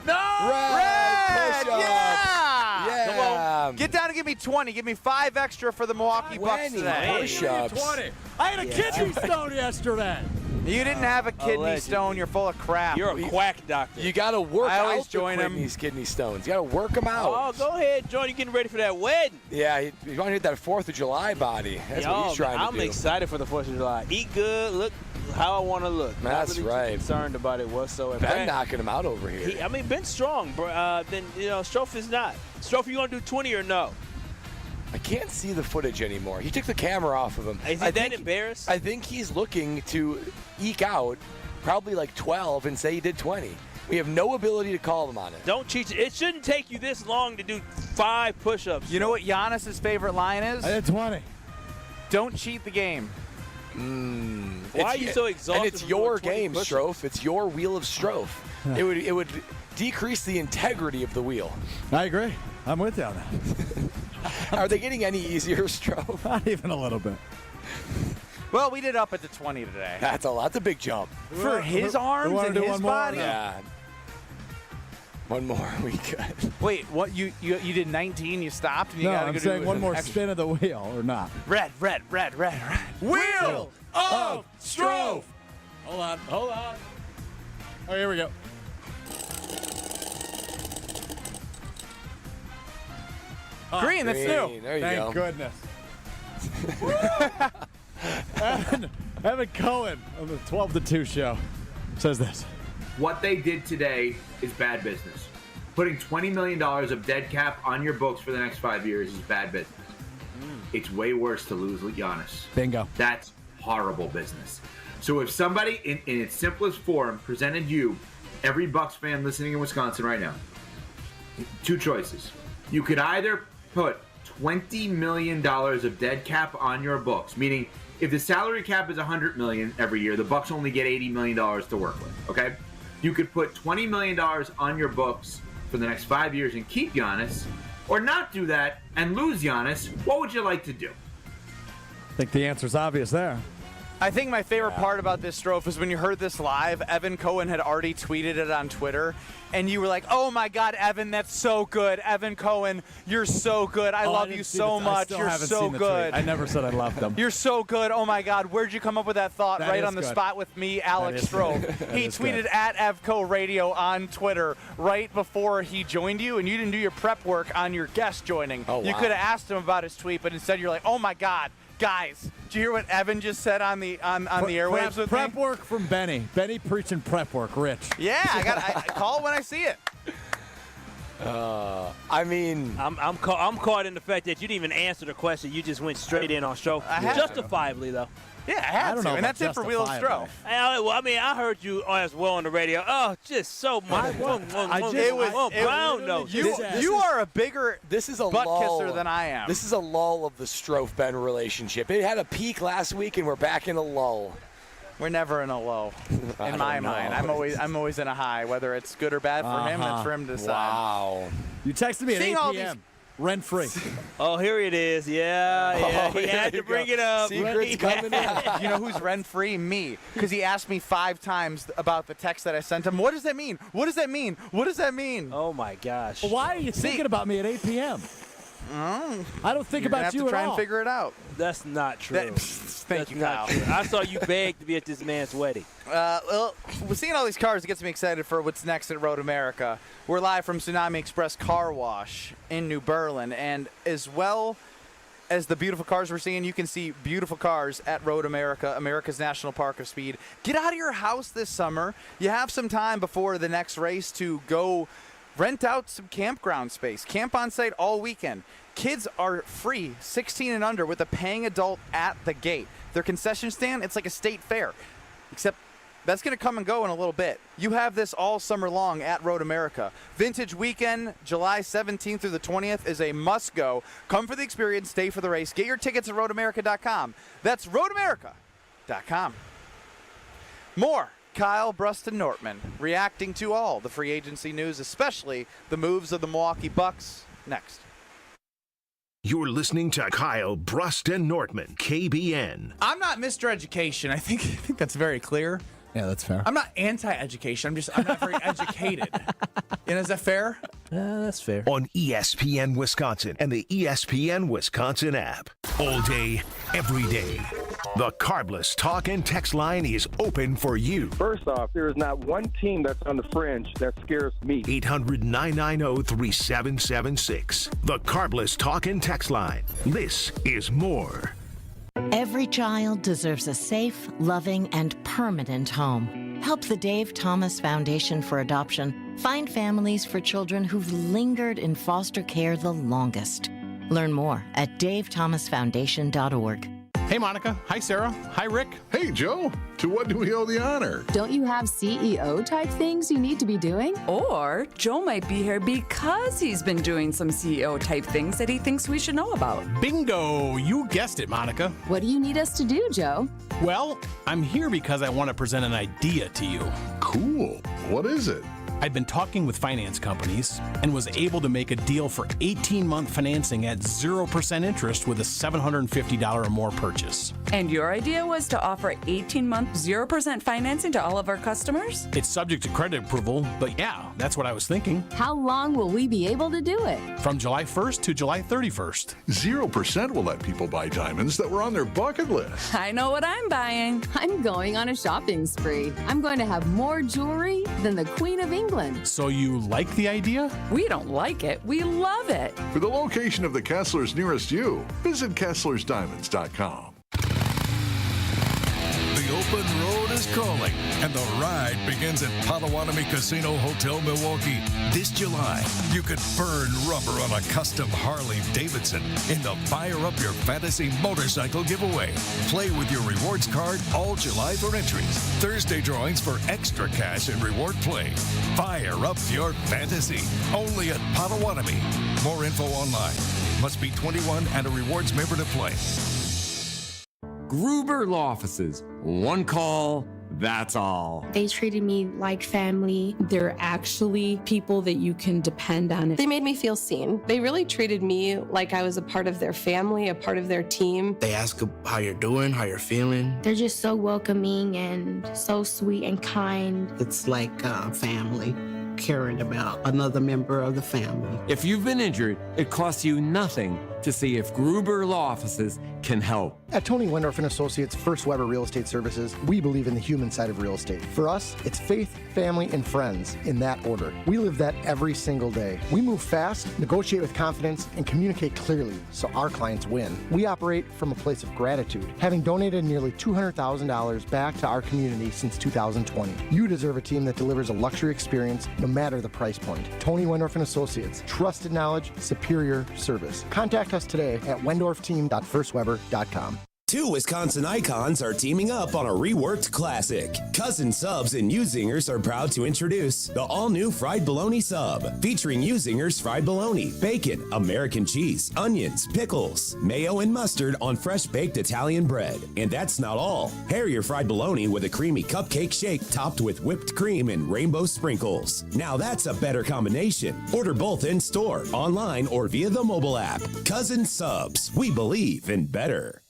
Speaker 3: No!
Speaker 1: Red! Push-up!
Speaker 2: Yeah!
Speaker 1: Yeah!
Speaker 2: Come on. Get down and give me 20. Give me 5 extra for the Milwaukee Bucks today.
Speaker 1: Push-ups.
Speaker 24: 20. I had a kidney stone yesterday.
Speaker 2: You didn't have a kidney stone. You're full of crap.
Speaker 3: You're a quack doctor.
Speaker 1: You got to work
Speaker 2: I always
Speaker 1: out
Speaker 2: join
Speaker 1: these kidney stones. You got to work them out.
Speaker 3: Oh, go ahead, John. You're getting ready for that wedding.
Speaker 1: Yeah, you want to hit that 4th of July body. That's what he's trying to do.
Speaker 3: I'm excited for the 4th of July. Eat good, look how I want to look.
Speaker 1: That's
Speaker 3: Not really
Speaker 1: right.
Speaker 3: Too concerned about it whatsoever.
Speaker 1: Ben knocking him out over here.
Speaker 3: Ben's strong. Then Strofe is not. Strofe, you want to do 20 or no?
Speaker 1: I can't see the footage anymore. He took the camera off of him.
Speaker 3: Is he that embarrassed?
Speaker 1: I think he's looking to eke out probably like 12 and say he did 20. We have no ability to call him on it.
Speaker 3: Don't cheat. It shouldn't take you this long to do 5 push-ups.
Speaker 2: You know what Giannis's favorite line is?
Speaker 24: I did 20.
Speaker 2: Don't cheat the game.
Speaker 3: Why are you so exhausted?
Speaker 1: And it's your game, Strofe. It's your wheel of Strofe. It would decrease the integrity of the wheel.
Speaker 24: I agree. I'm with you on that.
Speaker 1: Are they getting any easier, Strofe?
Speaker 24: Not even a little bit.
Speaker 2: Well, we did up at the 20 today.
Speaker 1: That's a lot. That's a big jump.
Speaker 2: For his arms and his body?
Speaker 1: Yeah. One more, we could.
Speaker 2: Wait, what? You did 19, you stopped? And you
Speaker 24: No,
Speaker 2: gotta
Speaker 24: I'm
Speaker 2: go
Speaker 24: saying
Speaker 2: do
Speaker 24: one more
Speaker 2: extra.
Speaker 24: spin of the wheel or not.
Speaker 2: Red.
Speaker 24: Wheel of Strofe! Hold on. Oh, here we go.
Speaker 2: Green, that's new.
Speaker 1: There you
Speaker 24: Thank
Speaker 1: go.
Speaker 24: goodness. Evan Cohen on the 12 to 2 show says this.
Speaker 7: What they did today is bad business. Putting $20 million of dead cap on your books for the next 5 years is bad business. It's way worse to lose Giannis.
Speaker 24: Bingo.
Speaker 7: That's horrible business. So if somebody in its simplest form presented you, every Bucks fan listening in Wisconsin right now, 2 choices. You could either put $20 million of dead cap on your books, meaning if the salary cap is $100 million every year, the Bucks only get $80 million to work with, okay? You could put $20 million on your books for the next 5 years and keep Giannis, or not do that and lose Giannis. What would you like to do?
Speaker 24: I think the answer's obvious there.
Speaker 2: I think my favorite part about this, Strofe, is when you heard this live, Evan Cohen had already tweeted it on Twitter, and you were like, oh my God, Evan, that's so good. Evan Cohen, you're so good. I love you so much. You're so good.
Speaker 24: I never said I loved them.
Speaker 2: You're so good. Oh my God, where'd you come up with that thought?
Speaker 24: That
Speaker 2: right
Speaker 24: is
Speaker 2: on the
Speaker 24: good.
Speaker 2: spot with me, Alex Strofe. He tweeted at Evco Radio on Twitter right before he joined you, and you didn't do your prep work on your guest joining.
Speaker 1: Oh,
Speaker 2: You
Speaker 1: wow.
Speaker 2: could have asked him about his tweet, but instead you're like, oh my God. Guys, did you hear what Evan just said on the airwaves with
Speaker 24: prep
Speaker 2: me?
Speaker 24: work from Benny. Benny preaching prep work, Rich.
Speaker 2: Yeah, I call it when I see it.
Speaker 1: I mean,
Speaker 3: I'm caught in the fact that you didn't even answer the question. You just went straight in on Strofe. Justifiably, though.
Speaker 2: Yeah, I had to, and that's it for Wheel of Stro.
Speaker 3: I heard you as well on the radio. Oh, just so much. Brown nose.
Speaker 2: You are a bigger
Speaker 1: this is a
Speaker 2: butt
Speaker 1: lull.
Speaker 2: kisser than I am.
Speaker 1: This is a lull of the Strofe-Ben relationship. It had a peak last week, and we're back in a lull.
Speaker 2: We're never in a low. In my mind, I'm always in a high. Whether it's good or bad for him, that's for him to decide.
Speaker 1: Wow.
Speaker 24: You texted me at 8 p.m. rent-free.
Speaker 3: Oh, here it is. Yeah. He had to bring it up.
Speaker 1: Secrets coming in.
Speaker 2: You know who's rent-free? Me. Because he asked me 5 times about the text that I sent him. What does that mean? What does that mean? What does that mean?
Speaker 3: Oh, my gosh.
Speaker 24: Well, why are you thinking about me at 8 p.m.? I don't think about you at all.
Speaker 2: You're going to have to try and figure it out.
Speaker 3: That's not true.
Speaker 2: Thank you, Kyle.
Speaker 3: I saw you beg to be at this man's wedding.
Speaker 2: Well, we're seeing all these cars. It gets me excited for what's next at Road America. We're live from Tsunami Express Car Wash in New Berlin. And as well as the beautiful cars we're seeing, you can see beautiful cars at Road America, America's National Park of Speed. Get out of your house this summer. You have some time before the next race to go rent out some campground space. Camp on site all weekend. Kids are free, 16 and under, with a paying adult at the gate. Their concession stand, it's like a state fair, except that's going to come and go in a little bit. You have this all summer long at Road America. Vintage Weekend, July 17th through the 20th, is a must-go. Come for the experience, stay for the race. Get your tickets at roadamerica.com. That's roadamerica.com. More Kyle, Brust, and Nortman reacting to all the free agency news, especially the moves of the Milwaukee Bucks, next.
Speaker 5: You're listening to Kyle, Brust, and Nortman, KBN.
Speaker 10: I'm not Mr. Education. I think that's very clear.
Speaker 24: Yeah, that's fair.
Speaker 10: I'm not anti-education. I'm not very educated. And is that fair?
Speaker 24: That's fair.
Speaker 5: On ESPN Wisconsin and the ESPN Wisconsin app. All day, every day. The Carbless talk and text line is open for you.
Speaker 17: First off, there is not one team that's on the fringe that scares me.
Speaker 5: 800-990-3776. The Carbless talk and text line. This is more.
Speaker 18: Every child deserves a safe, loving, and permanent home. Help the Dave Thomas Foundation for Adoption find families for children who've lingered in foster care the longest. Learn more at davethomasfoundation.org.
Speaker 19: Hey, Monica. Hi, Sarah. Hi, Rick.
Speaker 11: Hey, Joe. To what do we owe the honor?
Speaker 12: Don't you have CEO-type things you need to be doing?
Speaker 21: Or Joe might be here because he's been doing some CEO-type things that he thinks we should know about.
Speaker 19: Bingo! You guessed it, Monica.
Speaker 12: What do you need us to do, Joe?
Speaker 19: Well, I'm here because I want to present an idea to you.
Speaker 11: Cool. What is it?
Speaker 19: I've been talking with finance companies and was able to make a deal for 18-month financing at 0% interest with a $750 or more purchase.
Speaker 21: And your idea was to offer 18-month 0% financing to all of our customers?
Speaker 19: It's subject to credit approval, but yeah, that's what I was thinking.
Speaker 12: How long will we be able to do it?
Speaker 19: From July 1st to July 31st.
Speaker 11: 0% will let people buy diamonds that were on their bucket list.
Speaker 21: I know what I'm buying.
Speaker 12: I'm going on a shopping spree. I'm going to have more jewelry than the Queen of England.
Speaker 19: So you like the idea?
Speaker 21: We don't like it. We love it.
Speaker 11: For the location of the Kesslers nearest you, visit KesslersDiamonds.com.
Speaker 25: The open road is calling, and the ride begins at Potawatomi Casino Hotel Milwaukee. This July, you could burn rubber on a custom Harley-Davidson in the Fire Up Your Fantasy motorcycle giveaway. Play with your rewards card all July for entries. Thursday drawings for extra cash and reward play. Fire Up Your Fantasy, only at Potawatomi. More info online. Must be 21 and a rewards member to play.
Speaker 27: Gruber Law Offices. One call, that's all.
Speaker 28: They treated me like family. They're actually people that you can depend on.
Speaker 29: They made me feel seen. They really treated me like I was a part of their family, a part of their team.
Speaker 30: They ask how you're doing, how you're feeling.
Speaker 28: They're just so welcoming and so sweet and kind.
Speaker 31: It's like family. Caring about another member of the family.
Speaker 27: If you've been injured, it costs you nothing to see if Gruber Law Offices can help.
Speaker 32: At Tony Windhorst and Associates First Weber Real Estate Services, we believe in the human side of real estate. For us, it's faith, family, and friends in that order. We live that every single day. We move fast, negotiate with confidence, and communicate clearly so our clients win. We operate from a place of gratitude, having donated nearly $200,000 back to our community since 2020. You deserve a team that delivers a luxury experience no matter the price point. Tony Windhorst and Associates, trusted knowledge, superior service. Contact us today at wendorfteam.firstweber.com.
Speaker 4: Two Wisconsin icons are teaming up on a reworked classic. Cousin Subs and U-Zingers are proud to introduce the all-new Fried Bologna Sub, featuring U-Zingers fried bologna, bacon, American cheese, onions, pickles, mayo, and mustard on fresh-baked Italian bread. And that's not all. Pair your fried bologna with a creamy cupcake shake topped with whipped cream and rainbow sprinkles. Now that's a better combination. Order both in-store, online, or via the mobile app. Cousin Subs. We believe in better.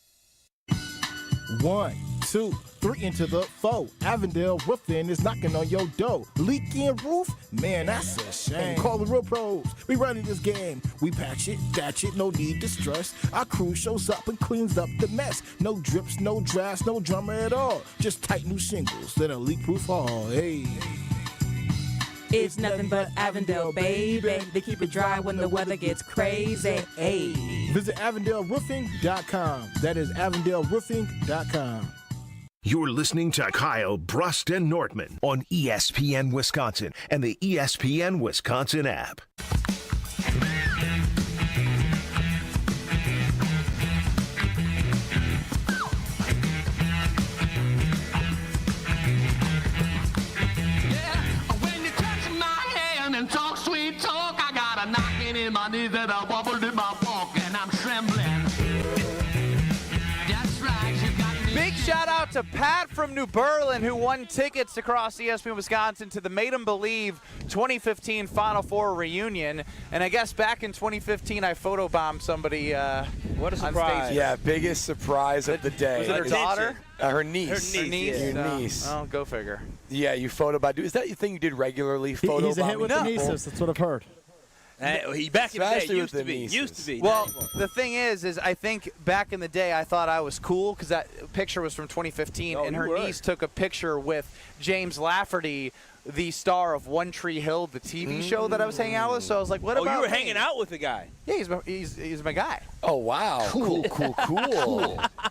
Speaker 6: 1, 2, 3 into the 4. Avondale Roofing is knocking on your door. Leaking roof? Man, that's a shame. Call the real pros. We running this game. We patch it, thatch it, no need to stress. Our crew shows up and cleans up the mess. No drips, no drafts, no drama at all. Just tight new shingles and a leak-proof hall. Hey.
Speaker 21: It's nothing but Avondale, baby. They keep it dry when the weather gets crazy. Hey.
Speaker 6: Visit AvondaleRoofing.com. That is AvondaleRoofing.com.
Speaker 5: You're listening to Kyle, Brust, and Nortman on ESPN Wisconsin and the ESPN Wisconsin app.
Speaker 8: Talk sweet talk, I got a knocking in my knees and a wobble in my walk, and I'm trembling. That's right, you got me.
Speaker 2: Big shout out to Pat from New Berlin, who won tickets across ESPN Wisconsin to the Made 'em Believe 2015 Final Four reunion. And I guess back in 2015, I photobombed somebody.
Speaker 3: What a surprise!
Speaker 1: Yeah, biggest surprise of the day.
Speaker 2: Was it her daughter?
Speaker 1: Her niece.
Speaker 2: Her niece.
Speaker 1: Your niece.
Speaker 2: Oh, go figure.
Speaker 1: Yeah, you photobombed. Is that your thing you did regularly?
Speaker 24: He's a hit with the nieces. That's what I've heard.
Speaker 3: He back in the day
Speaker 1: Especially
Speaker 3: used
Speaker 1: with
Speaker 3: to be.
Speaker 1: the
Speaker 3: Used to be.
Speaker 2: Well, the thing is I think back in the day I thought I was cool because that picture was from 2015, and her niece took a picture with James Lafferty, the star of One Tree Hill, the TV show that I was hanging out with. So I was like, "What about?"
Speaker 3: you were
Speaker 2: me?
Speaker 3: hanging out with the guy.
Speaker 2: Yeah, he's my guy.
Speaker 1: Oh wow! Cool.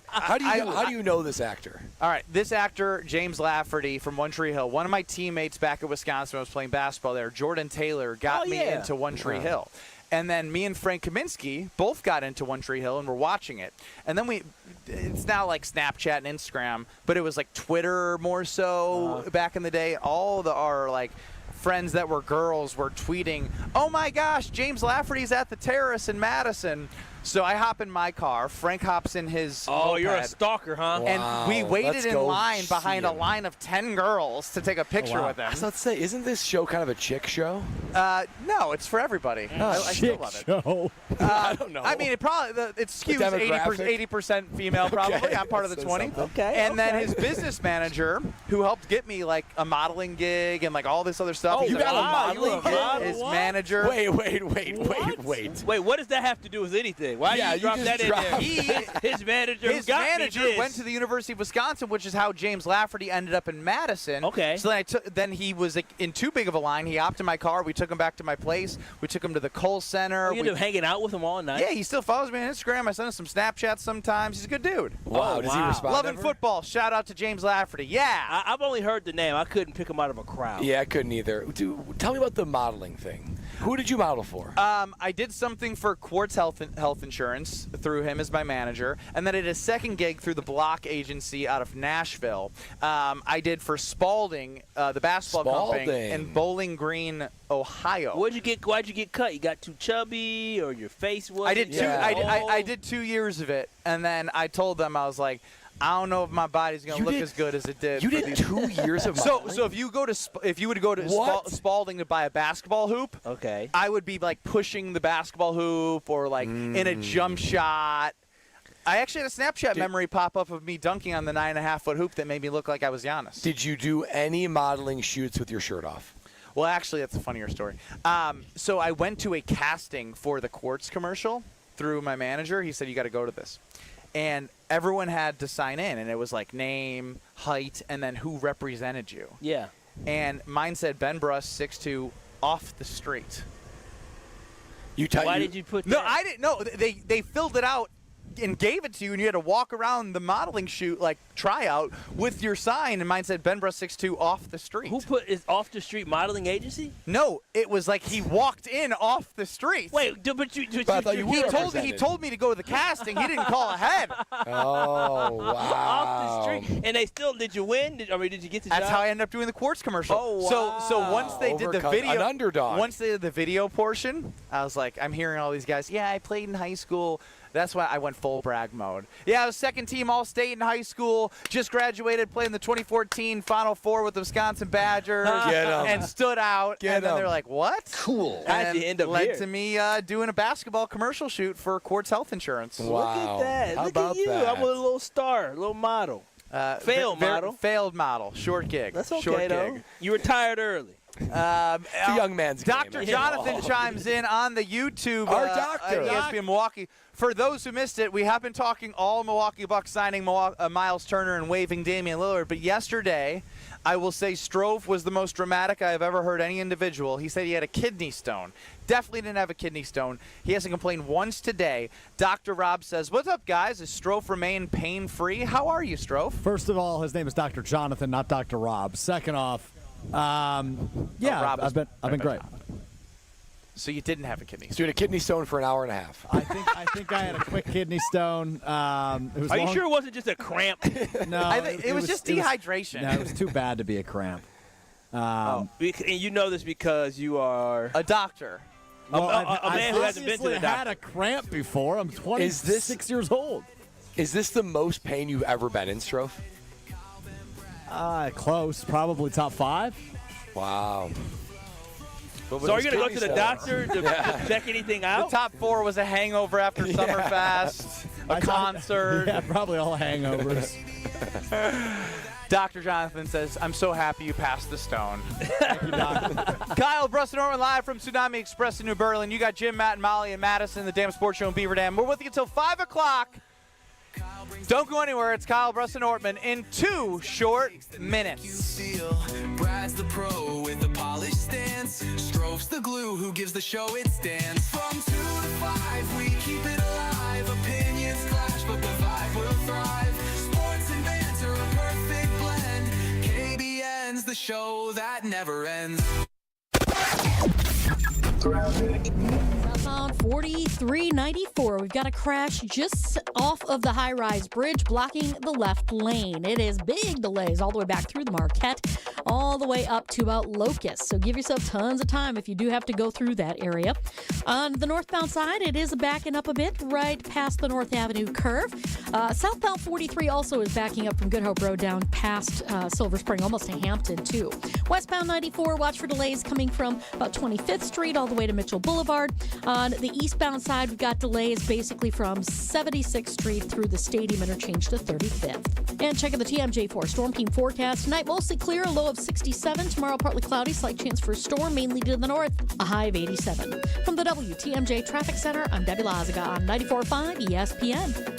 Speaker 1: How do you know this actor?
Speaker 2: All right, this actor, James Lafferty from One Tree Hill, one of my teammates back at Wisconsin when I was playing basketball there, Jordan Taylor, got me into One Tree Hill. And then me and Frank Kaminsky both got into One Tree Hill and were watching it. And then it's now like Snapchat and Instagram, but it was like Twitter more so back in the day. All our like friends that were girls were tweeting, "Oh my gosh, James Lafferty's at the Terrace in Madison." So I hop in my car. Frank hops in his moped,
Speaker 3: you're a stalker, huh?
Speaker 2: And we waited in line behind a line of 10 girls to take a picture with them.
Speaker 1: I was about to say, isn't this show kind of a chick show?
Speaker 2: No, it's for everybody. I still love it.
Speaker 24: Show.
Speaker 1: I don't know.
Speaker 2: I mean, it skews 80% female, probably.
Speaker 1: Okay.
Speaker 2: I'm part of the 20.
Speaker 24: Okay.
Speaker 2: And then his business manager, who helped get me like a modeling gig and like all this other stuff.
Speaker 1: You got a modeling gig?
Speaker 2: His manager.
Speaker 1: Wait.
Speaker 3: Wait, what does that have to do with anything? Why did you drop that in there? His manager
Speaker 2: went to the University of Wisconsin, which is how James Lafferty ended up in Madison.
Speaker 3: Okay.
Speaker 2: So then he was like, in too big of a line. He hopped in my car. We took him back to my place. We took him to the Kohl Center.
Speaker 3: You end up hanging out with him all night?
Speaker 2: Yeah, he still follows me on Instagram. I send him some Snapchats sometimes. He's a good dude.
Speaker 1: Wow. Does he respond?
Speaker 2: Loving football. Shout out to James Lafferty. Yeah.
Speaker 3: I've only heard the name. I couldn't pick him out of a crowd.
Speaker 1: Yeah, I couldn't either. Tell me about the modeling thing. Who did you model for?
Speaker 2: I did something for Quartz Health Insurance through him as my manager, and then I did a second gig through the Block Agency out of Nashville. I did for Spalding, the basketball company in Bowling Green, Ohio.
Speaker 3: Why'd you get cut? You got too chubby, or your face was?
Speaker 2: I did 2 years of it, and then I told them, I was like, I don't know if my body's gonna look as good as it did.
Speaker 1: You did 2 years of modeling?
Speaker 2: So if you would go to Spalding to buy a basketball hoop,
Speaker 3: okay,
Speaker 2: I would be like pushing the basketball hoop or like in a jump shot. I actually had a Snapchat memory pop up of me dunking on the 9.5-foot hoop that made me look like I was Giannis.
Speaker 1: Did you do any modeling shoots with your shirt off?
Speaker 2: Well, actually, that's a funnier story. So I went to a casting for the Quartz commercial through my manager. He said, "You got to go to this." And everyone had to sign in, and it was like name, height, and then who represented you.
Speaker 3: Yeah.
Speaker 2: And mine said Ben Brust, 6'2", off the street.
Speaker 3: Why did you put that?
Speaker 2: No, I didn't. No, they filled it out and gave it to you, and you had to walk around the modeling shoot, like tryout, with your sign, and mine said Ben Brust 6'2" off the street.
Speaker 3: Who put is off the street modeling agency?
Speaker 2: No, it was like he walked in off the street.
Speaker 3: Wait, but
Speaker 2: he told me to go to the casting. He didn't call ahead.
Speaker 1: Oh, wow.
Speaker 3: Off the street. And they still, did you win? Did you get the job?
Speaker 2: That's how I ended up doing the Quartz commercial.
Speaker 3: Oh, wow.
Speaker 2: So once they did the video,
Speaker 1: an underdog.
Speaker 2: Once they did the video portion, I was like, I'm hearing all these guys, yeah, I played in high school. That's why I went full brag mode. Yeah, I was second team All-State in high school. Just graduated, played in the 2014 Final Four with the Wisconsin Badgers. And stood out. And then they're like, what?
Speaker 1: Cool.
Speaker 3: How'd you end up
Speaker 2: led
Speaker 3: here?
Speaker 2: to me doing a basketball commercial shoot for Quartz Health Insurance.
Speaker 1: Wow.
Speaker 3: Look at that.
Speaker 1: How
Speaker 3: Look
Speaker 1: about
Speaker 3: at you.
Speaker 1: that?
Speaker 3: I'm a little star, a little model. Failed model.
Speaker 2: Failed model. Short gig.
Speaker 3: That's okay,
Speaker 2: Short
Speaker 3: though.
Speaker 2: gig.
Speaker 3: You retired early.
Speaker 1: The young man's
Speaker 2: Dr.
Speaker 1: game.
Speaker 2: Jonathan chimes in on the YouTube.
Speaker 1: Our doctor.
Speaker 2: ESPN Milwaukee. For those who missed it, we have been talking all Milwaukee Bucks signing Myles Turner and waiving Damian Lillard. But yesterday, I will say Stro was the most dramatic I've ever heard any individual. He said he had a kidney stone. Definitely didn't have a kidney stone. He hasn't complained once today. Dr. Rob says, what's up, guys? Does Stro remain pain-free? How are you, Stro?
Speaker 24: First of all, his name is Dr. Jonathan, not Dr. Rob. Second off,
Speaker 2: Rob
Speaker 24: I've been great.
Speaker 2: So you didn't have a kidney stone.
Speaker 1: So you had a kidney stone for an hour and a half.
Speaker 24: I think I had a quick kidney stone.
Speaker 3: Are you sure it wasn't just a cramp?
Speaker 24: No,
Speaker 2: it was just dehydration.
Speaker 24: No, it was too bad to be a cramp.
Speaker 3: And you know this because you are
Speaker 2: a doctor.
Speaker 24: Well,
Speaker 3: a man who hasn't been to the doctor.
Speaker 24: I've had a cramp before. I'm 26 years old.
Speaker 1: Is this the most pain you've ever been in, Stro?
Speaker 24: Close. Probably top 5.
Speaker 1: Wow.
Speaker 3: So are you going to go to the doctor to check anything out?
Speaker 2: The top 4 was a hangover after Summerfest, a concert.
Speaker 24: Yeah, probably all hangovers.
Speaker 2: Dr. Jonathan says, I'm so happy you passed the stone.
Speaker 24: Thank you, Doctor.
Speaker 2: Kyle, Brust, and Nortman live from Tsunami Express in New Berlin. You got Jim, Matt, and Molly and Madison, the Damn Sports Show in Beaver Dam. We're with you until 5 o'clock. Don't go anywhere. It's Kyle, Brust, and Nortman in 2 short minutes.
Speaker 7: Brad's the pro with the polished stance. Strove's the glue who gives the show its dance. From 2 to 5, we keep it alive. Opinions clash, but the vibe will thrive. Sports and banter, a perfect blend. KBN's the show that never ends.
Speaker 9: Southbound 4394. We've got a crash just off of the high-rise bridge, blocking the left lane. It is big delays all the way back through the Marquette, all the way up to about Locust. So give yourself tons of time if you do have to go through that area. On the northbound side, it is backing up a bit right past the North Avenue curve. Southbound 43 also is backing up from Good Hope Road down past Silver Spring, almost to Hampton, too. Westbound 94, watch for delays coming from about 25th Street all the way to Mitchell Boulevard. On the eastbound side, we've got delays basically from 76th Street through the Stadium interchange to 35th. And checking the TMJ4 Storm Team forecast. Tonight, mostly clear, a low of 67. Tomorrow, partly cloudy, slight chance for a storm, mainly to the north, a high of 87. From the WTMJ Traffic Center, I'm Debbie Lazaga on 94.5 ESPN.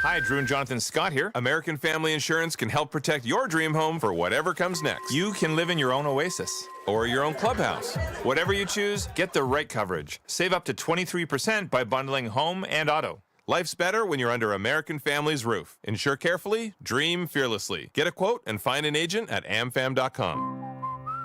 Speaker 10: Hi, Drew and Jonathan Scott here. American Family Insurance can help protect your dream home for whatever comes next. You can live in your own oasis or your own clubhouse. Whatever you choose, get the right coverage. Save up to 23% by bundling home and auto. Life's better when you're under American Family's roof. Insure carefully, dream fearlessly. Get a quote and find an agent at amfam.com.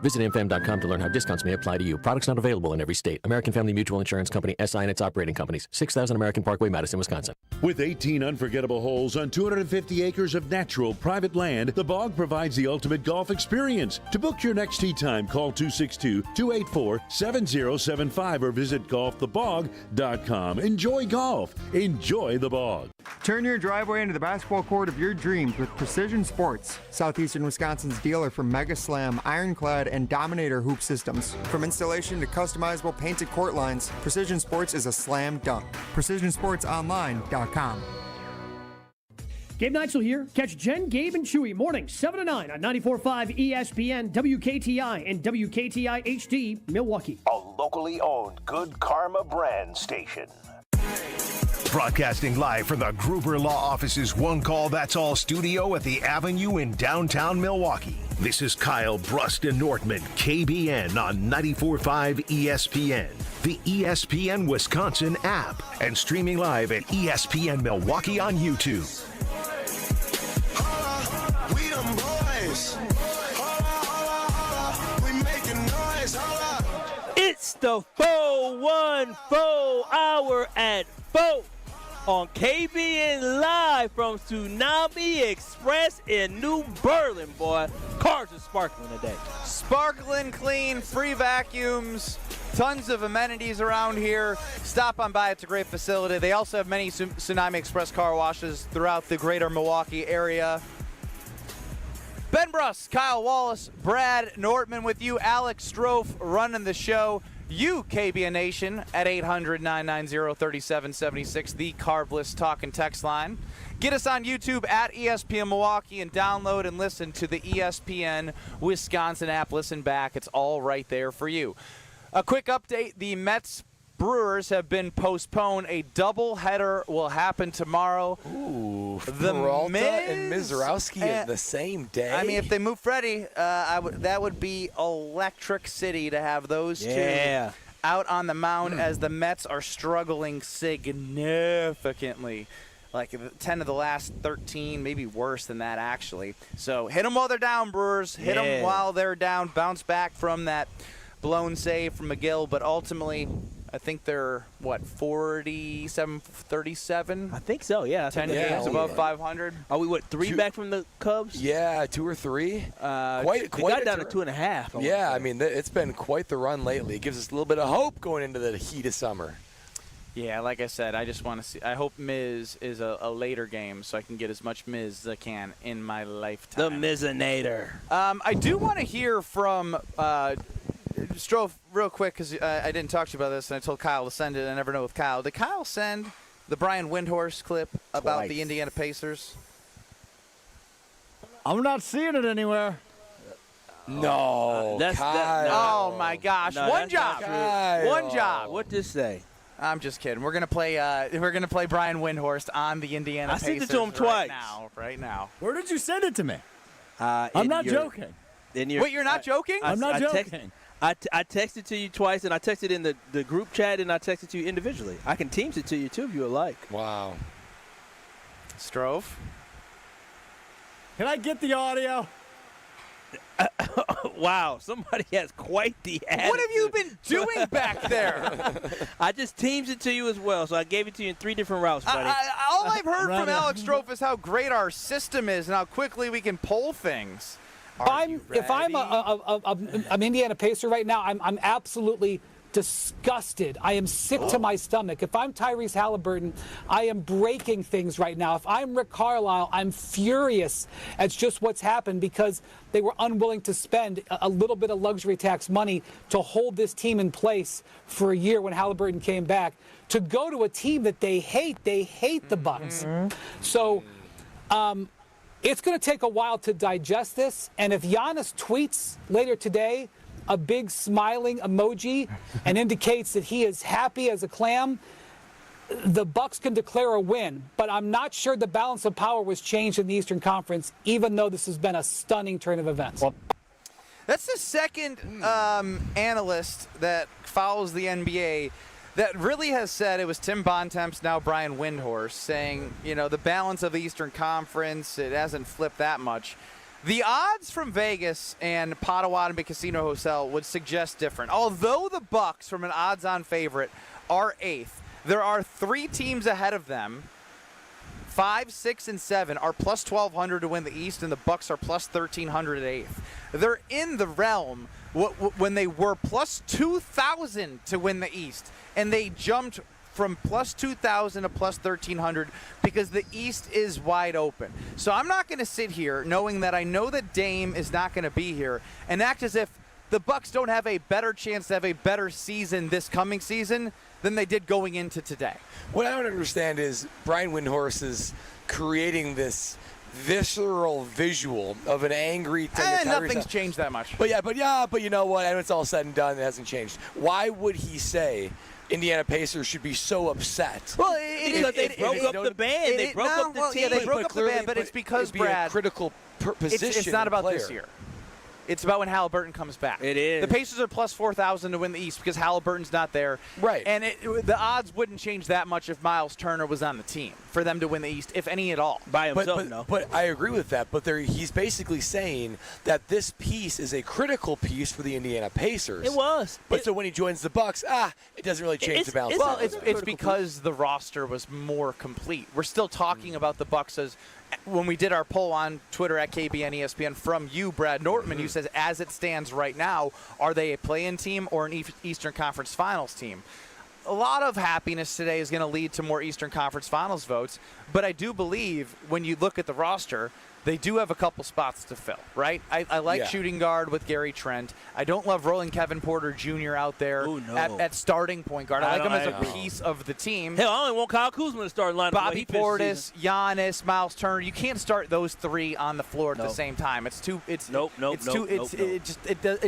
Speaker 13: Visit amfam.com to learn how discounts may apply to you. Products not available in every state. American Family Mutual Insurance Company, SI and its operating companies. 6000 American Parkway, Madison, Wisconsin.
Speaker 14: With 18 unforgettable holes on 250 acres of natural private land, The Bog provides the ultimate golf experience. To book your next tee time, call 262-284-7075 or visit golfthebog.com. Enjoy golf. Enjoy The Bog.
Speaker 15: Turn your driveway into the basketball court of your dreams with Precision Sports, Southeastern Wisconsin's dealer for Mega Slam, Ironclad, and Dominator hoop systems. From installation to customizable painted court lines, Precision Sports is a slam dunk. PrecisionSportsOnline.com.
Speaker 16: Gabe Neitzel here. Catch Jen, Gabe, and Chewy mornings 7 to 9 on 94.5 ESPN, WKTI, and WKTI HD, Milwaukee.
Speaker 5: A locally owned Good Karma brand station.
Speaker 25: Broadcasting live from the Gruber Law Office's One Call That's All studio at the Avenue in downtown Milwaukee.
Speaker 5: This is Kyle, Brust, and Nortman, KBN on 94.5 ESPN, the ESPN Wisconsin app, and streaming live at ESPN Milwaukee on YouTube.
Speaker 7: We them boys. We making noise.
Speaker 3: It's the 414 hour at 4 on KBN Live from Tsunami Express in New Berlin, boy. Cars are sparkling today.
Speaker 2: Sparkling clean, free vacuums, tons of amenities around here. Stop on by. It's a great facility. They also have many Tsunami Express car washes throughout the greater Milwaukee area. Ben Brust, Kyle Wallace, Brad Nortman with you. Alex Stro running the show. You, KBN Nation, at 800-990-3776, the Carbless Talk and Text line. Get us on YouTube at ESPN Milwaukee and download and listen to the ESPN Wisconsin app. Listen back. It's all right there for you. A quick update. The Mets Brewers have been postponed. A doubleheader will happen tomorrow.
Speaker 1: Ooh,
Speaker 2: the
Speaker 1: Peralta and Mizorowski at the same day.
Speaker 2: I mean, if they move Freddie, that would be electric city to have those two out on the mound as the Mets are struggling significantly. Like 10 of the last 13, maybe worse than that, actually. So hit them while they're down, Brewers. Hit them while they're down. Bounce back from that blown save from McGill, but ultimately – I think they're, 47-37?
Speaker 3: I think so, yeah.
Speaker 2: 10 games above 500.
Speaker 3: Are we, 3 back from the Cubs?
Speaker 1: Yeah, 2 or 3.
Speaker 3: Quite got down to 2.5.
Speaker 1: Yeah, I mean, it's been quite the run lately. It gives us a little bit of hope going into the heat of summer.
Speaker 2: Yeah, like I said, I just want to see. I hope Miz is a later game so I can get as much Miz as I can in my lifetime.
Speaker 3: The Mizinator.
Speaker 2: I do want to hear from Stro real quick because I didn't talk to you about this and I told Kyle to send it. I never know with Kyle. Did Kyle send the Brian Windhorst clip about the Indiana Pacers?
Speaker 24: I'm not seeing it anywhere.
Speaker 1: No,
Speaker 2: oh my gosh!
Speaker 3: No,
Speaker 2: One job. One job.
Speaker 3: What'd this say?
Speaker 2: I'm just kidding. We're gonna play. We're gonna play Brian Windhorst on the Indiana Pacers.
Speaker 3: I sent it to him twice.
Speaker 2: Right now.
Speaker 24: Where did you send it to me? I'm not joking.
Speaker 2: Wait, you're not joking?
Speaker 24: I'm not joking.
Speaker 3: I texted to you twice, and I texted in the group chat, and I texted to you individually. I can Teams it to you, too, if you would like.
Speaker 1: Wow.
Speaker 2: Strove?
Speaker 24: Can I get the audio?
Speaker 3: Wow, somebody has quite the attitude.
Speaker 2: What have you been doing back there?
Speaker 3: I just Teams it to you as well, so I gave it to you in 3 different routes, buddy.
Speaker 2: All I've heard from Alex Strove is how great our system is and how quickly we can pull things.
Speaker 11: If I'm an Indiana Pacer right now, I'm absolutely disgusted. I am sick to my stomach. If I'm Tyrese Halliburton, I am breaking things right now. If I'm Rick Carlisle, I'm furious at just what's happened because they were unwilling to spend a little bit of luxury tax money to hold this team in place for a year when Halliburton came back, to go to a team that they hate. They hate the Bucks. So it's going to take a while to digest this, and if Giannis tweets later today a big smiling emoji and indicates that he is happy as a clam, the Bucks can declare a win. But I'm not sure the balance of power was changed in the Eastern Conference, even though this has been a stunning turn of events.
Speaker 2: That's the second analyst that follows the NBA that really has said, it was Tim Bontemps, now Brian Windhorst, saying, the balance of the Eastern Conference, it hasn't flipped that much. The odds from Vegas and Potawatomi Casino Hotel would suggest different. Although the Bucks, from an odds-on favorite, are 8th, there are 3 teams ahead of them. 5, 6, and 7 are plus 1,200 to win the East, and the Bucks are plus 1,300 at 8th. They're in the realm when they were plus 2,000 to win the East, and they jumped from plus 2,000 to plus 1,300 because the East is wide open. So I'm not going to sit here knowing that I know that Dame is not going to be here and act as if the Bucks don't have a better chance to have a better season this coming season than they did going into today.
Speaker 1: What I don't understand is Brian Windhorst is creating this visceral visual of an angry
Speaker 2: nothing's changed that much.
Speaker 1: But you know what? And it's all said and done, it hasn't changed. Why would he say Indiana Pacers should be so upset?
Speaker 2: Well,
Speaker 3: because they broke up the band. They broke up the team.
Speaker 2: Yeah, they broke up the band, but it's because, Brad,
Speaker 1: critical position.
Speaker 2: It's not about
Speaker 1: player.
Speaker 2: this year. It's about when Halliburton comes back.
Speaker 3: It is.
Speaker 2: The Pacers are plus 4,000 to win the East because Halliburton's not there.
Speaker 1: Right.
Speaker 2: And the odds wouldn't change that much if Myles Turner was on the team for them to win the East, if any at all.
Speaker 3: By himself, no.
Speaker 1: But I agree with that. But he's basically saying that this piece is a critical piece for the Indiana Pacers.
Speaker 3: It was.
Speaker 1: But so when he joins the Bucks, it doesn't really change the balance.
Speaker 2: Well, it's because the roster was more complete. We're still talking about the Bucks as when we did our poll on Twitter at KBN ESPN from you, Brad Nortman, who says, as it stands right now, are they a play-in team or an Eastern Conference Finals team? A lot of happiness today is going to lead to more Eastern Conference Finals votes, but I do believe when you look at the roster, they do have a couple spots to fill, right? I like shooting guard with Gary Trent. I don't love rolling Kevin Porter Jr. out there at starting point guard. I like him as a piece of the team.
Speaker 3: Hell, I only want Kyle Kuzma to start lineup.
Speaker 2: Bobby Portis, Giannis, Myles Turner. You can't start those three on the floor at the same time. It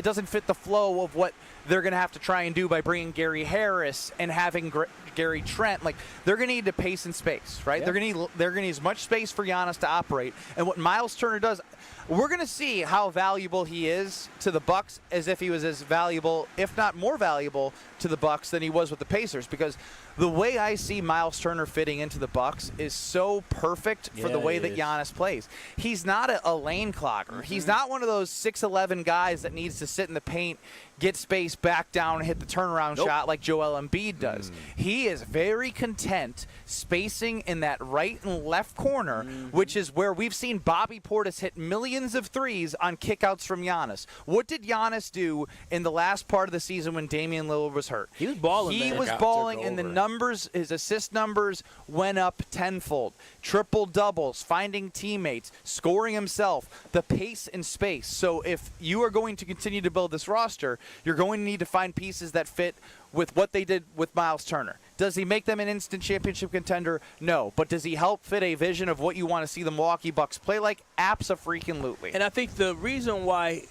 Speaker 2: doesn't fit the flow of what they're going to have to try and do by bringing Gary Harris and having Gary Trent. Like, they're going to need to pace and space, right?
Speaker 1: Yeah.
Speaker 2: They're going to need as much space for Giannis to operate. And what Myles Turner does, we're going to see how valuable he is to the Bucks as if he was as valuable, if not more valuable, to the Bucks than he was with the Pacers, because the way I see Myles Turner fitting into the Bucks is so perfect for the way that Giannis plays. He's not a lane clogger. He's not one of those 6'11 guys that needs to sit in the paint, get space, back down, and hit the turnaround shot like Joel Embiid does. He is very content spacing in that right and left corner, which is where we've seen Bobby Portis hit millions of threes on kickouts from Giannis. What did Giannis do in the last part of the season when Damian Lillard was hurt?
Speaker 3: He was balling.
Speaker 2: He was balling, and the numbers, his assist numbers went up tenfold. Triple doubles, finding teammates, scoring himself, the pace and space. So if you are going to continue to build this roster, you're going to need to find pieces that fit with what they did with Myles Turner. Does he make them an instant championship contender? No. But does he help fit a vision of what you want to see the Milwaukee Bucks play like? Abso-freaking-lutely.
Speaker 3: And I think the reason why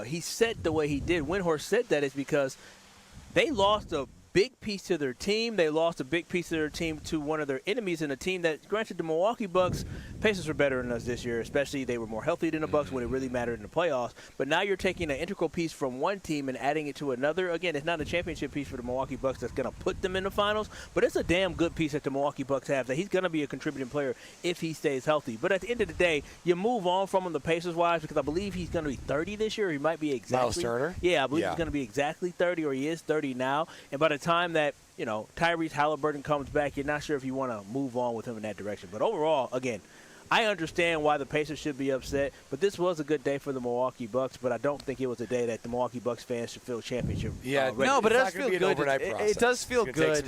Speaker 3: he said the way he did, Windhorst said that, is because they lost a big piece to their team. They lost a big piece of their team to one of their enemies in a team that, granted, the Milwaukee Bucks, Pacers were better than us this year, especially they were more healthy than the Bucks when it really mattered in the playoffs. But now you're taking an integral piece from one team and adding it to another. Again, it's not a championship piece for the Milwaukee Bucks that's going to put them in the finals, but it's a damn good piece that the Milwaukee Bucks have that he's going to be a contributing player if he stays healthy. But at the end of the day, you move on from him the Pacers-wise because I believe he's going to be 30 this year. He might be exactly.
Speaker 1: Myles Turner?
Speaker 3: Yeah, I believe he's going to be exactly 30, or he is 30 now. And by the time that Tyrese Halliburton comes back, you're not sure if you want to move on with him in that direction. But overall, again, I understand why the Pacers should be upset, but this was a good day for the Milwaukee Bucks, but I don't think it was a day that the Milwaukee Bucks fans should feel championship.
Speaker 2: No, but it does feel good. It does feel good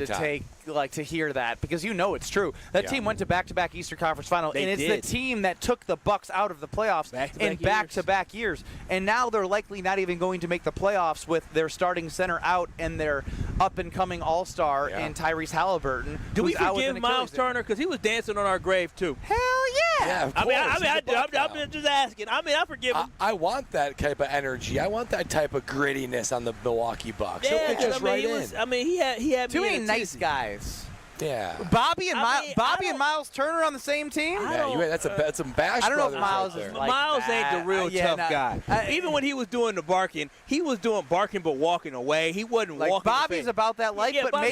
Speaker 2: to hear that, because it's true. That team went to back-to-back Eastern Conference Final, and it's the team that took the Bucks out of the playoffs in back-to-back years. And now they're likely not even going to make the playoffs with their starting center out and their up-and-coming all-star in Tyrese Halliburton.
Speaker 3: Do we forgive Myles Turner? Because he was dancing on our grave, too.
Speaker 2: Hell yeah!
Speaker 1: Yeah, of course.
Speaker 3: I'm just asking. I forgive him.
Speaker 1: I want that type of energy. I want that type of grittiness on the Milwaukee Bucks.
Speaker 3: Yeah,
Speaker 1: He'll pitch us right in.
Speaker 3: He had
Speaker 2: two nice guys.
Speaker 1: Yeah.
Speaker 2: Bobby and Myles Turner on the same team?
Speaker 1: That's some Bash.
Speaker 2: I don't know if Myles is like
Speaker 3: Myles
Speaker 2: that.
Speaker 3: ain't the real tough guy. Even when he was doing the barking, he was doing barking but walking away. He wasn't walking.
Speaker 2: Bobby's about that life, but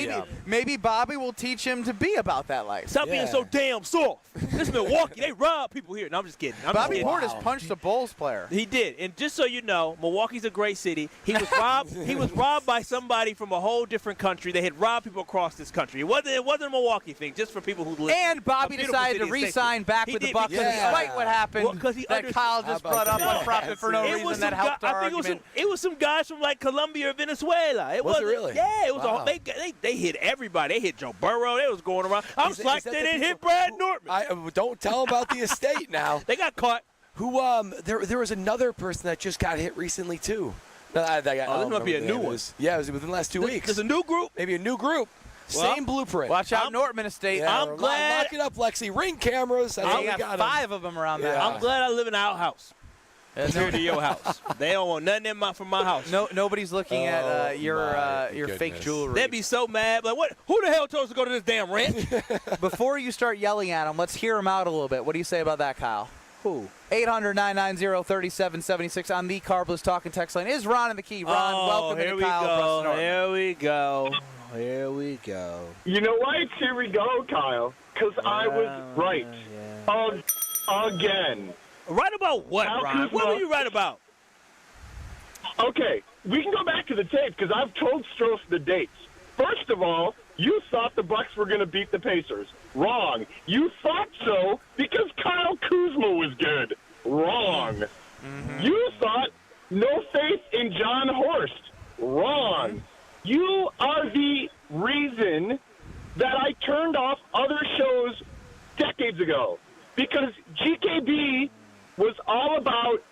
Speaker 2: maybe Bobby will teach him to be about that life.
Speaker 3: Stop being so damn soft. This is Milwaukee. They rob people here. No, I'm just kidding.
Speaker 2: Bobby Portis punched a Bulls player.
Speaker 3: He did. And just so you know, Milwaukee's a great city. He was robbed. He was robbed by somebody from a whole different country. They had robbed people across this country. It wasn't a Milwaukee thing. Just for people who live.
Speaker 2: And Bobby decided to re-sign back with the Bucks despite what happened. That Kyle just brought up on Profit for no reason that helped our argument.
Speaker 3: It was some guys from like Colombia or Venezuela.
Speaker 1: Was it really?
Speaker 3: Yeah, it was. They hit everybody. They hit Joe Burrow. They was going around. I was like, they didn't hit Brad Nortman.
Speaker 1: Don't tell about the estate now.
Speaker 3: They got caught.
Speaker 1: Who? There was another person that just got hit recently too.
Speaker 3: This might be a new one.
Speaker 1: Yeah, it was within the last 2 weeks.
Speaker 3: There's a new group.
Speaker 1: Maybe a new group. Same blueprint.
Speaker 2: Watch out, Nortman Estate.
Speaker 1: Yeah,
Speaker 3: I'm glad.
Speaker 1: Lock it up, Lexi. Ring cameras.
Speaker 2: I got 5 of them around that.
Speaker 3: I'm glad I live in an outhouse. Compared to your house. They don't want nothing from my house.
Speaker 2: Nobody's looking at your fake jewelry.
Speaker 3: They'd be so mad. Like, what? Who the hell told us to go to this damn ranch?
Speaker 2: Before you start yelling at them, let's hear them out a little bit. What do you say about that, Kyle?
Speaker 3: Who?
Speaker 2: 800-990-3776 on the Carbless Talking text line. Is Ron in the key? Ron, welcome to Kyle, Brust, and
Speaker 3: Here we go. Here we go.
Speaker 12: You know what? Here we go, Kyle. Because I was right. Again.
Speaker 3: Right about what, Ron? What were you right about?
Speaker 12: Okay, we can go back to the tape because I've told Stro the dates. First of all, you thought the Bucks were going to beat the Pacers. Wrong. You thought so because Kyle Kuzma was good. Wrong.
Speaker 2: Mm-hmm.
Speaker 12: You thought no faith in John Horst. Wrong. You are the reason that I turned off other shows decades ago because GKB was all about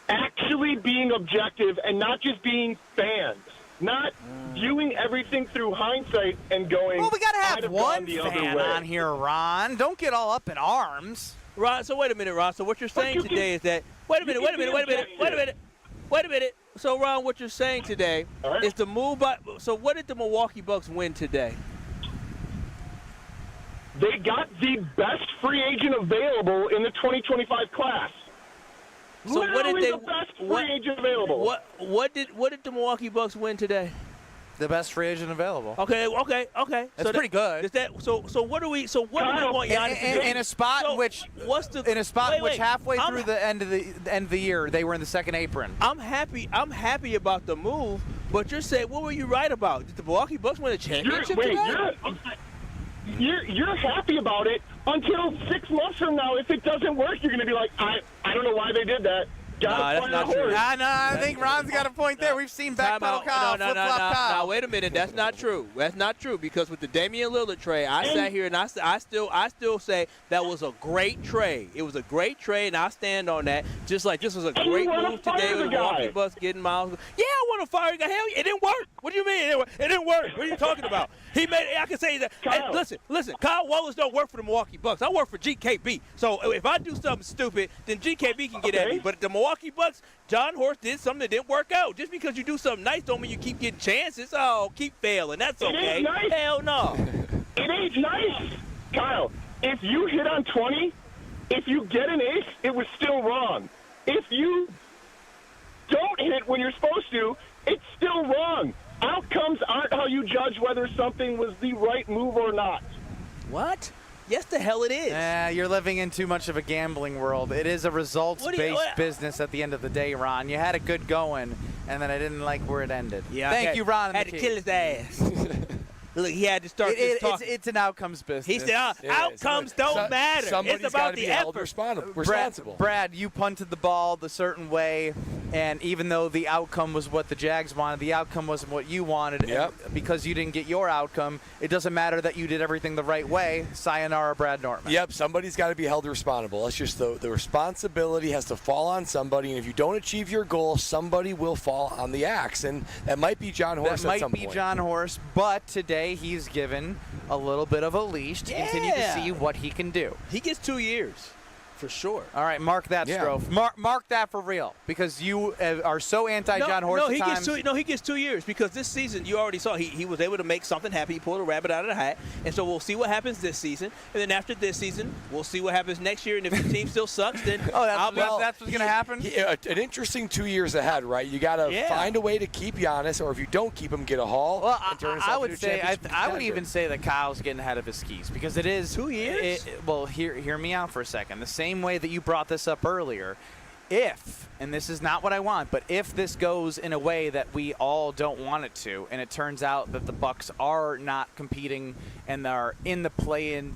Speaker 12: actually being objective and not just being fans. Not viewing everything through hindsight and going,
Speaker 2: well, we got to have one
Speaker 12: the
Speaker 2: fan on here, Ron. Don't get all up in arms.
Speaker 3: Ron, so wait a minute, Ron. So what you're saying today is that – wait a minute. So, Ron, what you're saying today is the move by – so what did the Milwaukee Bucks win today?
Speaker 12: They got the best free agent available in the 2025 class.
Speaker 3: So what did they?
Speaker 12: The best free agent available.
Speaker 3: What did the Milwaukee Bucks win today?
Speaker 2: The best free agent available.
Speaker 3: Okay.
Speaker 2: That's pretty good.
Speaker 3: Is that so? So what do we? So what do we want Giannis to do?
Speaker 2: In a spot in which halfway through the end of the year they were in the second apron.
Speaker 3: I'm happy about the move, but you're saying what were you right about? Did the Milwaukee Bucks win a championship today?
Speaker 12: You're happy about it until 6 months from now. If it doesn't work, you're going to be like, I don't know why they did that.
Speaker 3: That's not true.
Speaker 2: I think Ron's got a point there. We've seen backpedal Kyle, flip-flop Kyle.
Speaker 3: No, wait a minute. That's not true. That's not true because with the Damian Lillard trade, I sat here and I still say that was a great trade. It was a great trade, and I stand on that. Just like this was a great move today with the Milwaukee Bucks getting Myles. Yeah, I want to fire the guy. Hell, it didn't work. What do you mean? It didn't work. What are you talking about? I can say that. Hey, listen. Kyle Wallace don't work for the Milwaukee Bucks. I work for GKB. So if I do something stupid, then GKB can get at me. But the Milwaukee Bucks, John Horst did something that didn't work out. Just because you do something nice don't mean you keep getting chances. Oh, keep failing. That's okay.
Speaker 12: It ain't nice.
Speaker 3: Hell no.
Speaker 12: It ain't nice. Kyle, if you hit on 20, if you get an ace, it was still wrong. If you don't hit when you're supposed to, it's still wrong. Outcomes aren't how you judge whether something was the right move or not.
Speaker 3: What? Yes, the hell it is.
Speaker 2: You're living in too much of a gambling world. It is a results-based business at the end of the day, Ron. You had it good going, and then I didn't like where it ended.
Speaker 3: Yeah,
Speaker 2: Thank you, Ron.
Speaker 3: Had to kill his ass. Look, he had to start this talk.
Speaker 2: It's an outcomes business.
Speaker 3: He said, outcomes don't matter.
Speaker 1: Somebody's
Speaker 3: it's about
Speaker 1: be
Speaker 3: the
Speaker 1: held
Speaker 3: effort.
Speaker 1: responsible.
Speaker 2: Brad, you punted the ball the certain way, and even though the outcome was what the Jags wanted, the outcome wasn't what you wanted.
Speaker 1: Yep.
Speaker 2: Because you didn't get your outcome, it doesn't matter that you did everything the right way. Sayonara, Brad Nortman.
Speaker 1: Yep, somebody's got to be held responsible. It's just the responsibility has to fall on somebody, and if you don't achieve your goal, somebody will fall on the axe, and that might be John Horst at some point.
Speaker 2: That might be John Horst, but today he's given a little bit of a leash to continue to see what he can do.
Speaker 3: He gets 2 years. For sure.
Speaker 2: All right, mark that, Stro. Mark that for real, because you are so anti-John Horst
Speaker 3: he gets 2 years because this season, you already saw, he was able to make something happen. He pulled a rabbit out of the hat, and so we'll see what happens this season. And then after this season, we'll see what happens next year, and if the team still sucks, then
Speaker 2: that's what's going to happen?
Speaker 1: An interesting 2 years ahead, right? You got to find a way to keep Giannis, or if you don't keep him, get a haul.
Speaker 2: Well,
Speaker 1: and turn
Speaker 2: I would even say that Kyle's getting ahead of his skis, because it is
Speaker 3: 2 years.
Speaker 2: Hear me out for a second. The same way that you brought this up earlier, if, and this is not what I want, but if this goes in a way that we all don't want it to, and it turns out that the Bucks are not competing and are in the play-in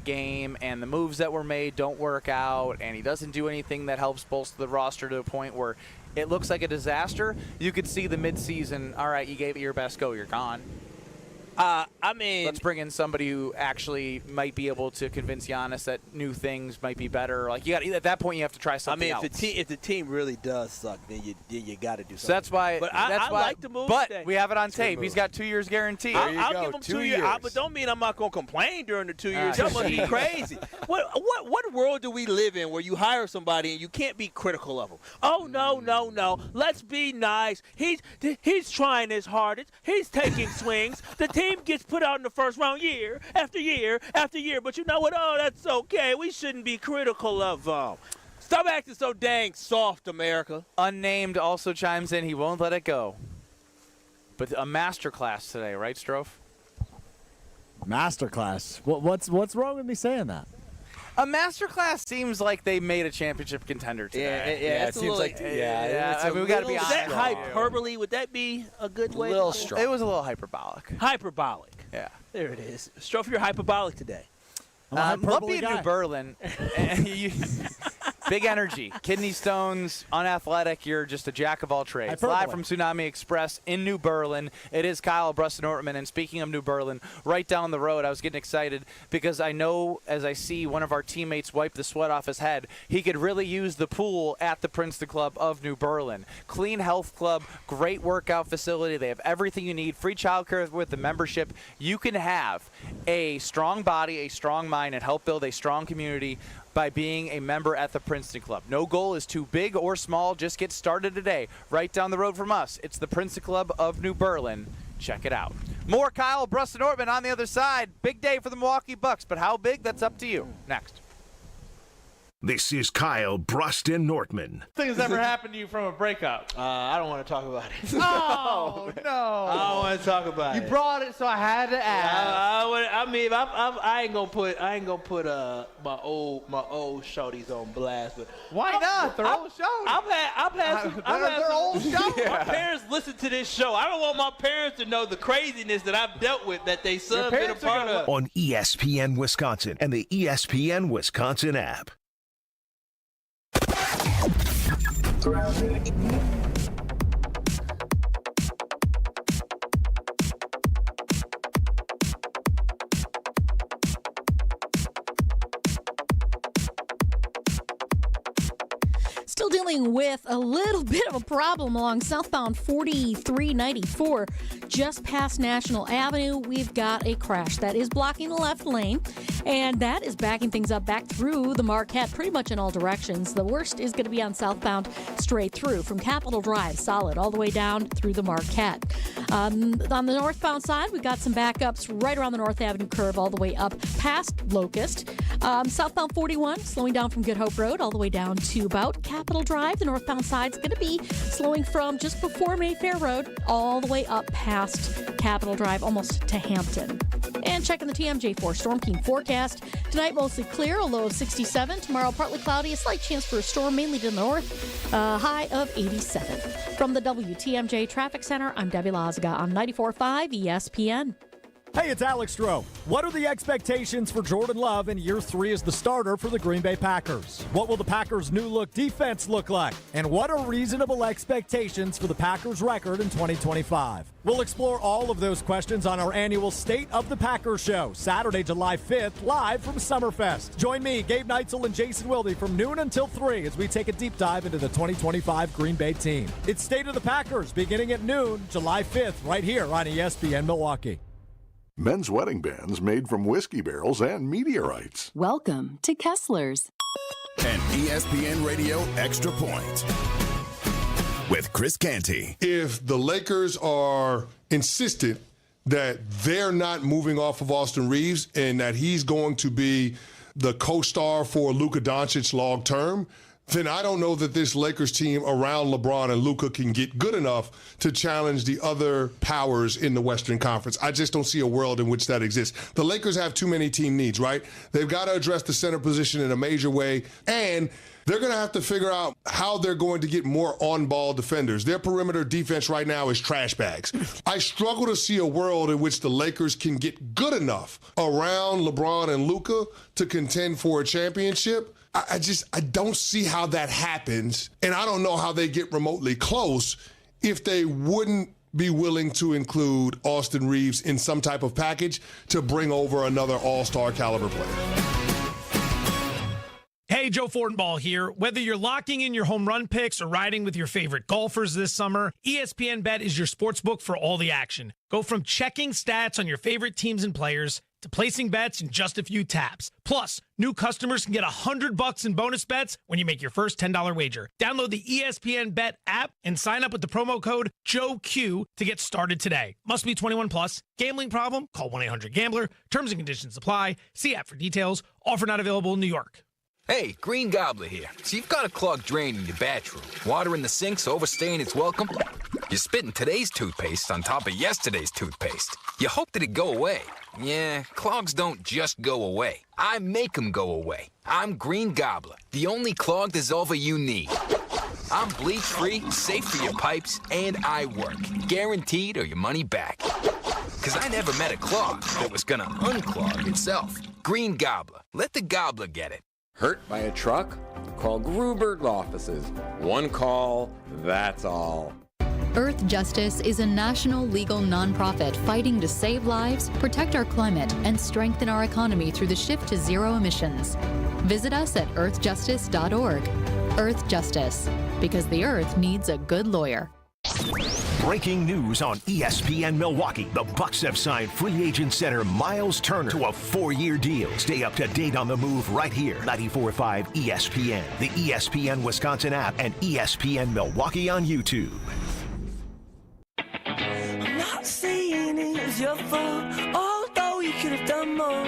Speaker 2: game, and the moves that were made don't work out, and he doesn't do anything that helps bolster the roster to a point where it looks like a disaster, you could see the midseason, all right, you gave it your best go, you're gone. Let's bring in somebody who actually might be able to convince Giannis that new things might be better. Like at that point, you have to try something else.
Speaker 3: If the team really does suck, then you got to do something.
Speaker 2: So that's why.
Speaker 3: But I like the move.
Speaker 2: But
Speaker 3: today.
Speaker 2: we have it on tape. He's got 2 years guaranteed.
Speaker 3: I'll give him 2 years. But don't mean I'm not going to complain during the 2 years. That must be crazy. What world do we live in where you hire somebody and you can't be critical of them? Oh no. Let's be nice. He's trying his hardest. He's taking swings. The team gets put out in the first round year after year after year. But you know what? Oh, that's okay. We shouldn't be critical of them. Stop acting so dang soft, America.
Speaker 2: Unnamed also chimes in. He won't let it go. But a masterclass today, right, Stro?
Speaker 24: Masterclass. What's wrong with me saying that?
Speaker 2: A masterclass seems like they made a championship contender today.
Speaker 1: Yeah, it seems like
Speaker 2: I mean, we got to be honest.
Speaker 3: Is that hyperbole? Would that be a good way?
Speaker 2: It was a little hyperbolic.
Speaker 3: Hyperbolic.
Speaker 2: Yeah.
Speaker 3: There it is. Strofe, you're hyperbolic today.
Speaker 2: Love being New Berlin. Big energy, kidney stones, unathletic. You're just a jack of all trades.
Speaker 24: Hyperbole.
Speaker 2: Live from Tsunami Express in New Berlin. It is Kyle, Brust, and Nortman. And speaking of New Berlin, right down the road, I was getting excited because I know as I see one of our teammates wipe the sweat off his head, he could really use the pool at the Princeton Club of New Berlin. Clean Health Club, great workout facility. They have everything you need. Free childcare with the membership. You can have a strong body, a strong mind, and help build a strong community by being a member at the Princeton Club. No goal is too big or small. Just get started today. Right down the road from us, it's the Princeton Club of New Berlin. Check it out. More Kyle, Brust, and Nortman on the other side. Big day for the Milwaukee Bucks, but how big? That's up to you. Next.
Speaker 5: This is Kyle, Brust, and Nortman.
Speaker 17: Things ever happened to you from a breakup?
Speaker 3: I don't want to talk about it.
Speaker 17: Oh, no.
Speaker 3: I don't want to talk about it.
Speaker 17: You brought it, so I had to ask.
Speaker 3: I ain't gonna put my old shorties on blast, but
Speaker 17: why not? They're old shorties.
Speaker 3: I've had some
Speaker 17: old shorties.
Speaker 3: My parents listen to this show. I don't want my parents to know the craziness that I've dealt with that they son been a part of.
Speaker 5: On ESPN Wisconsin and the ESPN Wisconsin app.
Speaker 9: Still dealing with a little bit of a problem along southbound 4394, just past National Avenue. We've got a crash that is blocking the left lane, and that is backing things up back through the Marquette pretty much in all directions. The worst is going to be on southbound straight through from Capitol Drive, solid all the way down through the Marquette. On the northbound side, we've got some backups right around the North Avenue curve all the way up past Locust. Southbound 41 slowing down from Good Hope Road all the way down to about Capitol Drive. The northbound side is going to be slowing from just before Mayfair Road all the way up past Capitol Drive, almost to Hampton. And checking the TMJ4 Storm King forecast. Tonight, mostly clear, a low of 67. Tomorrow, partly cloudy, a slight chance for a storm, mainly to the north, high of 87. From the WTMJ Traffic Center, I'm Debbie Lazaga on 94.5 ESPN.
Speaker 24: Hey, it's Alex Stro. What are the expectations for Jordan Love in year 3 as the starter for the Green Bay Packers? What will the Packers' new-look defense look like? And what are reasonable expectations for the Packers' record in 2025? We'll explore all of those questions on our annual State of the Packers show, Saturday, July 5th, live from Summerfest. Join me, Gabe Neitzel, and Jason Wilde from noon until 3 as we take a deep dive into the 2025 Green Bay team. It's State of the Packers beginning at noon, July 5th, right here on ESPN Milwaukee.
Speaker 18: Men's wedding bands made from whiskey barrels and meteorites.
Speaker 19: Welcome to Kessler's.
Speaker 20: An ESPN Radio Extra Point with Chris Canty.
Speaker 22: If the Lakers are insistent that they're not moving off of Austin Reeves and that he's going to be the co-star for Luka Doncic long term, then I don't know that this Lakers team around LeBron and Luka can get good enough to challenge the other powers in the Western Conference. I just don't see a world in which that exists. The Lakers have too many team needs, right? They've got to address the center position in a major way, and they're going to have to figure out how they're going to get more on-ball defenders. Their perimeter defense right now is trash bags. I struggle to see a world in which the Lakers can get good enough around LeBron and Luka to contend for a championship. I don't see how that happens, and I don't know how they get remotely close if they wouldn't be willing to include Austin Reeves in some type of package to bring over another all-star caliber player.
Speaker 23: Hey, Joe Fortenbaugh here. Whether you're locking in your home run picks or riding with your favorite golfers this summer, ESPN Bet is your sportsbook for all the action. Go from checking stats on your favorite teams and players to placing bets in just a few taps. Plus, new customers can get $100 in bonus bets when you make your first $10 wager. Download the ESPN Bet app and sign up with the promo code JOEQ to get started today. Must be 21 plus. Gambling problem? Call 1-800-GAMBLER. Terms and conditions apply. See app for details. Offer not available in New York.
Speaker 4: Hey, Green Gobbler here. So you've got a clogged drain in your bathroom. Water in the sink's overstaying its welcome. You're spitting today's toothpaste on top of yesterday's toothpaste. You hope that it go away. Yeah, clogs don't just go away. I make them go away. I'm Green Gobbler, the only clog dissolver you need. I'm bleach-free, safe for your pipes, and I work. Guaranteed or your money back. Because I never met a clog that was gonna unclog itself. Green Gobbler. Let the gobbler get it.
Speaker 6: Hurt by a truck? Call Gruberg Offices. One call, that's all.
Speaker 8: Earth Justice is a national legal nonprofit fighting to save lives, protect our climate, and strengthen our economy through the shift to zero emissions. Visit us at earthjustice.org. Earth Justice, because the Earth needs a good lawyer.
Speaker 5: Breaking news on ESPN Milwaukee. The Bucks have signed free agent center Myles Turner to a 4-year deal. Stay up to date on the move right here. 94.5 ESPN, the ESPN Wisconsin app, and ESPN Milwaukee on YouTube.
Speaker 10: I'm not saying it was your fault, although you could have done more.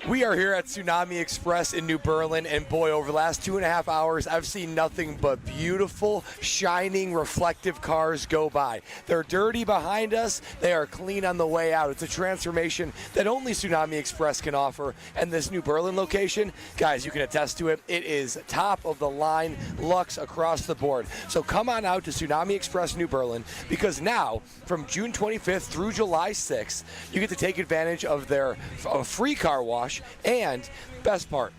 Speaker 1: We are here at Tsunami Express in New Berlin, and boy, over the last 2.5 hours, I've seen nothing but beautiful, shining, reflective cars go by. They're dirty behind us. They are clean on the way out. It's a transformation that only Tsunami Express can offer, and this New Berlin location, guys, you can attest to it. It is top of the line, luxe across the board. So come on out to Tsunami Express New Berlin, because now, from June 25th through July 6th, you get to take advantage of their free car wash. And best part,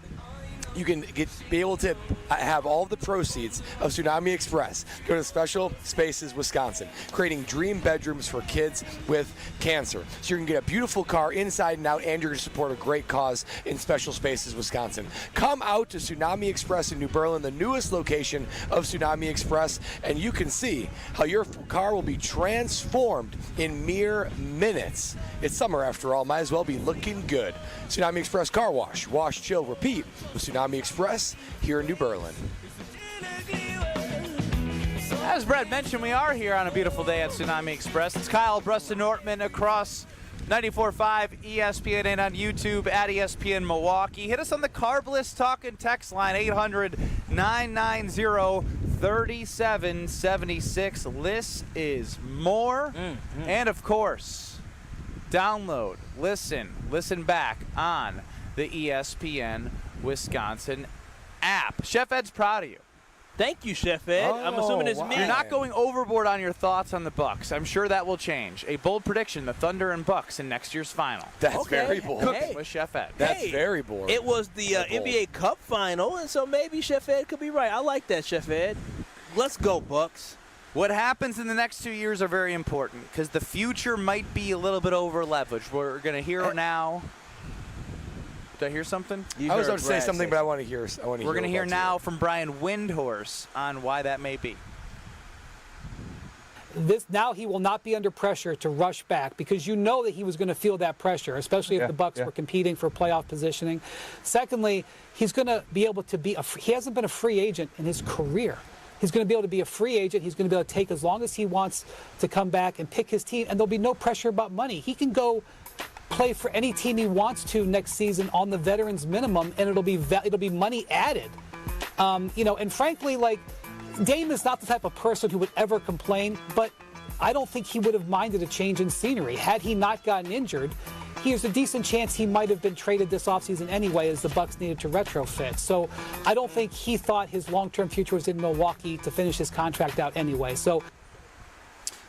Speaker 1: you can be able to have all the proceeds of Tsunami Express go to Special Spaces Wisconsin, creating dream bedrooms for kids with cancer. So you can get a beautiful car inside and out, and you're going to support a great cause in Special Spaces Wisconsin. Come out to Tsunami Express in New Berlin, the newest location of Tsunami Express, and you can see how your car will be transformed in mere minutes. It's summer after all, might as well be looking good. Tsunami Express Car Wash. Wash, chill, repeat with Tsunami Express here in New Berlin.
Speaker 2: As Brett mentioned, we are here on a beautiful day at Tsunami Express. It's Kyle, Brust, and Nortman across 94.5 ESPN and on YouTube at ESPN Milwaukee. Hit us on the Carbless Talk and Text line, 800-990-3776. This is more. And, of course, download, listen back on the ESPN Wisconsin app. Chef Ed's proud of you.
Speaker 3: Thank you, Chef Ed. I'm assuming it's me.
Speaker 2: You're not going overboard on your thoughts on the Bucks. I'm sure that will change. A bold prediction, the Thunder and Bucks in next year's final.
Speaker 1: That's very bold.
Speaker 2: Cooking with Chef Ed.
Speaker 1: That's very bold.
Speaker 3: It was the NBA Cup final, and so maybe Chef Ed could be right. I like that, Chef Ed. Let's go, Bucks.
Speaker 2: What happens in the next 2 years are very important because the future might be a little bit over-leveraged. We're going to hear now. Did I hear something?
Speaker 1: I was about to say something, but I want to hear.
Speaker 2: We're going to hear now from Brian Windhorst on why that may be.
Speaker 11: Now he will not be under pressure to rush back, because you know that he was going to feel that pressure, especially if the Bucks were competing for playoff positioning. Secondly, he's going to be able to be he hasn't been a free agent in his career. He's going to be able to be a free agent. He's going to be able to take as long as he wants to come back and pick his team, and there'll be no pressure about money. He can go play for any team he wants to next season on the veterans minimum, and it'll be money added. And frankly, Dame is not the type of person who would ever complain, but I don't think he would have minded a change in scenery. Had he not gotten injured, there's a decent chance he might have been traded this offseason anyway, as the Bucks needed to retrofit. So I don't think he thought his long-term future was in Milwaukee to finish his contract out anyway. So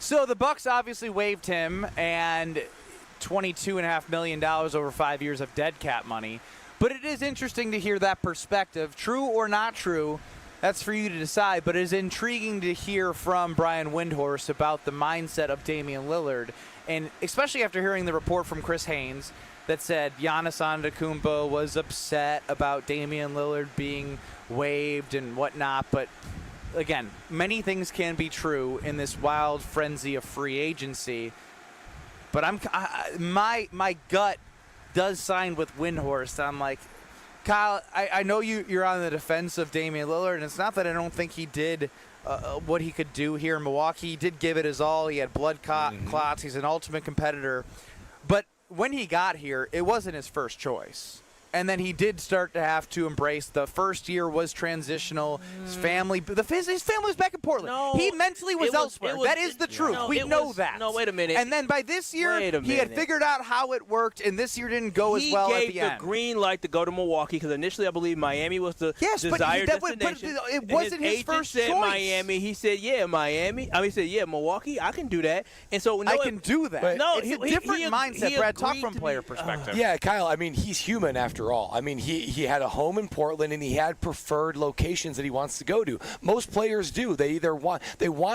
Speaker 2: the Bucks obviously waived him, and $22.5 million over 5 years of dead cap money. But it is interesting to hear that perspective. True or not true, that's for you to decide. But it is intriguing to hear from Brian Windhorst about the mindset of Damian Lillard, and especially after hearing the report from Chris Haynes that said Giannis Antetokounmpo was upset about Damian Lillard being waived and whatnot. But again, many things can be true in this wild frenzy of free agency. But my gut does sign with Windhorst. I'm like, Kyle, I know you're on the defense of Damian Lillard, and it's not that I don't think he did what he could do here in Milwaukee. He did give it his all. He had blood clots. He's an ultimate competitor. But when he got here, it wasn't his first choice. And then he did start to have to embrace the first year was transitional. His family was back in Portland.
Speaker 3: No,
Speaker 2: he mentally was elsewhere. That is the truth.
Speaker 3: No,
Speaker 2: we know that.
Speaker 3: No, wait a minute.
Speaker 2: And then by this year, he had figured out how it worked, and this year didn't go as well at the end.
Speaker 3: He gave the green light to go to Milwaukee because initially I believe Miami was the desired destination.
Speaker 2: But it wasn't his first
Speaker 3: said
Speaker 2: choice.
Speaker 3: Miami. He said, yeah, Miami. He said, yeah, Milwaukee. I can do that. And so
Speaker 2: I can do that.
Speaker 1: But
Speaker 2: no, it's a different mindset, Brad. Talk from player perspective.
Speaker 1: Yeah, Kyle, I mean, he's human after all. I mean, he had a home in Portland, and he had preferred locations that he wants to go to. Most players do. They either want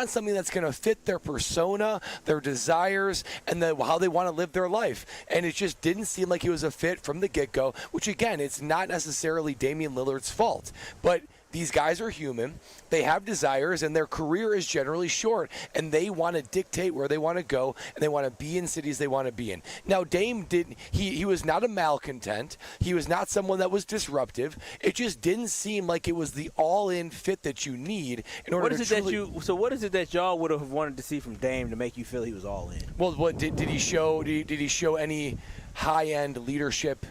Speaker 1: something that's going to fit their persona, their desires, and how they want to live their life. And it just didn't seem like he was a fit from the get-go, which, again, it's not necessarily Damian Lillard's fault. But these guys are human. They have desires, and their career is generally short, and they want to dictate where they want to go, and they want to be in cities they want to be in. Now, Dame he was not a malcontent. He was not someone that was disruptive. It just didn't seem like it was the all-in fit that you need in order
Speaker 3: So what is it that y'all would have wanted to see from Dame to make you feel he was all in?
Speaker 1: Well, what did he show? Did he show any high-end leadership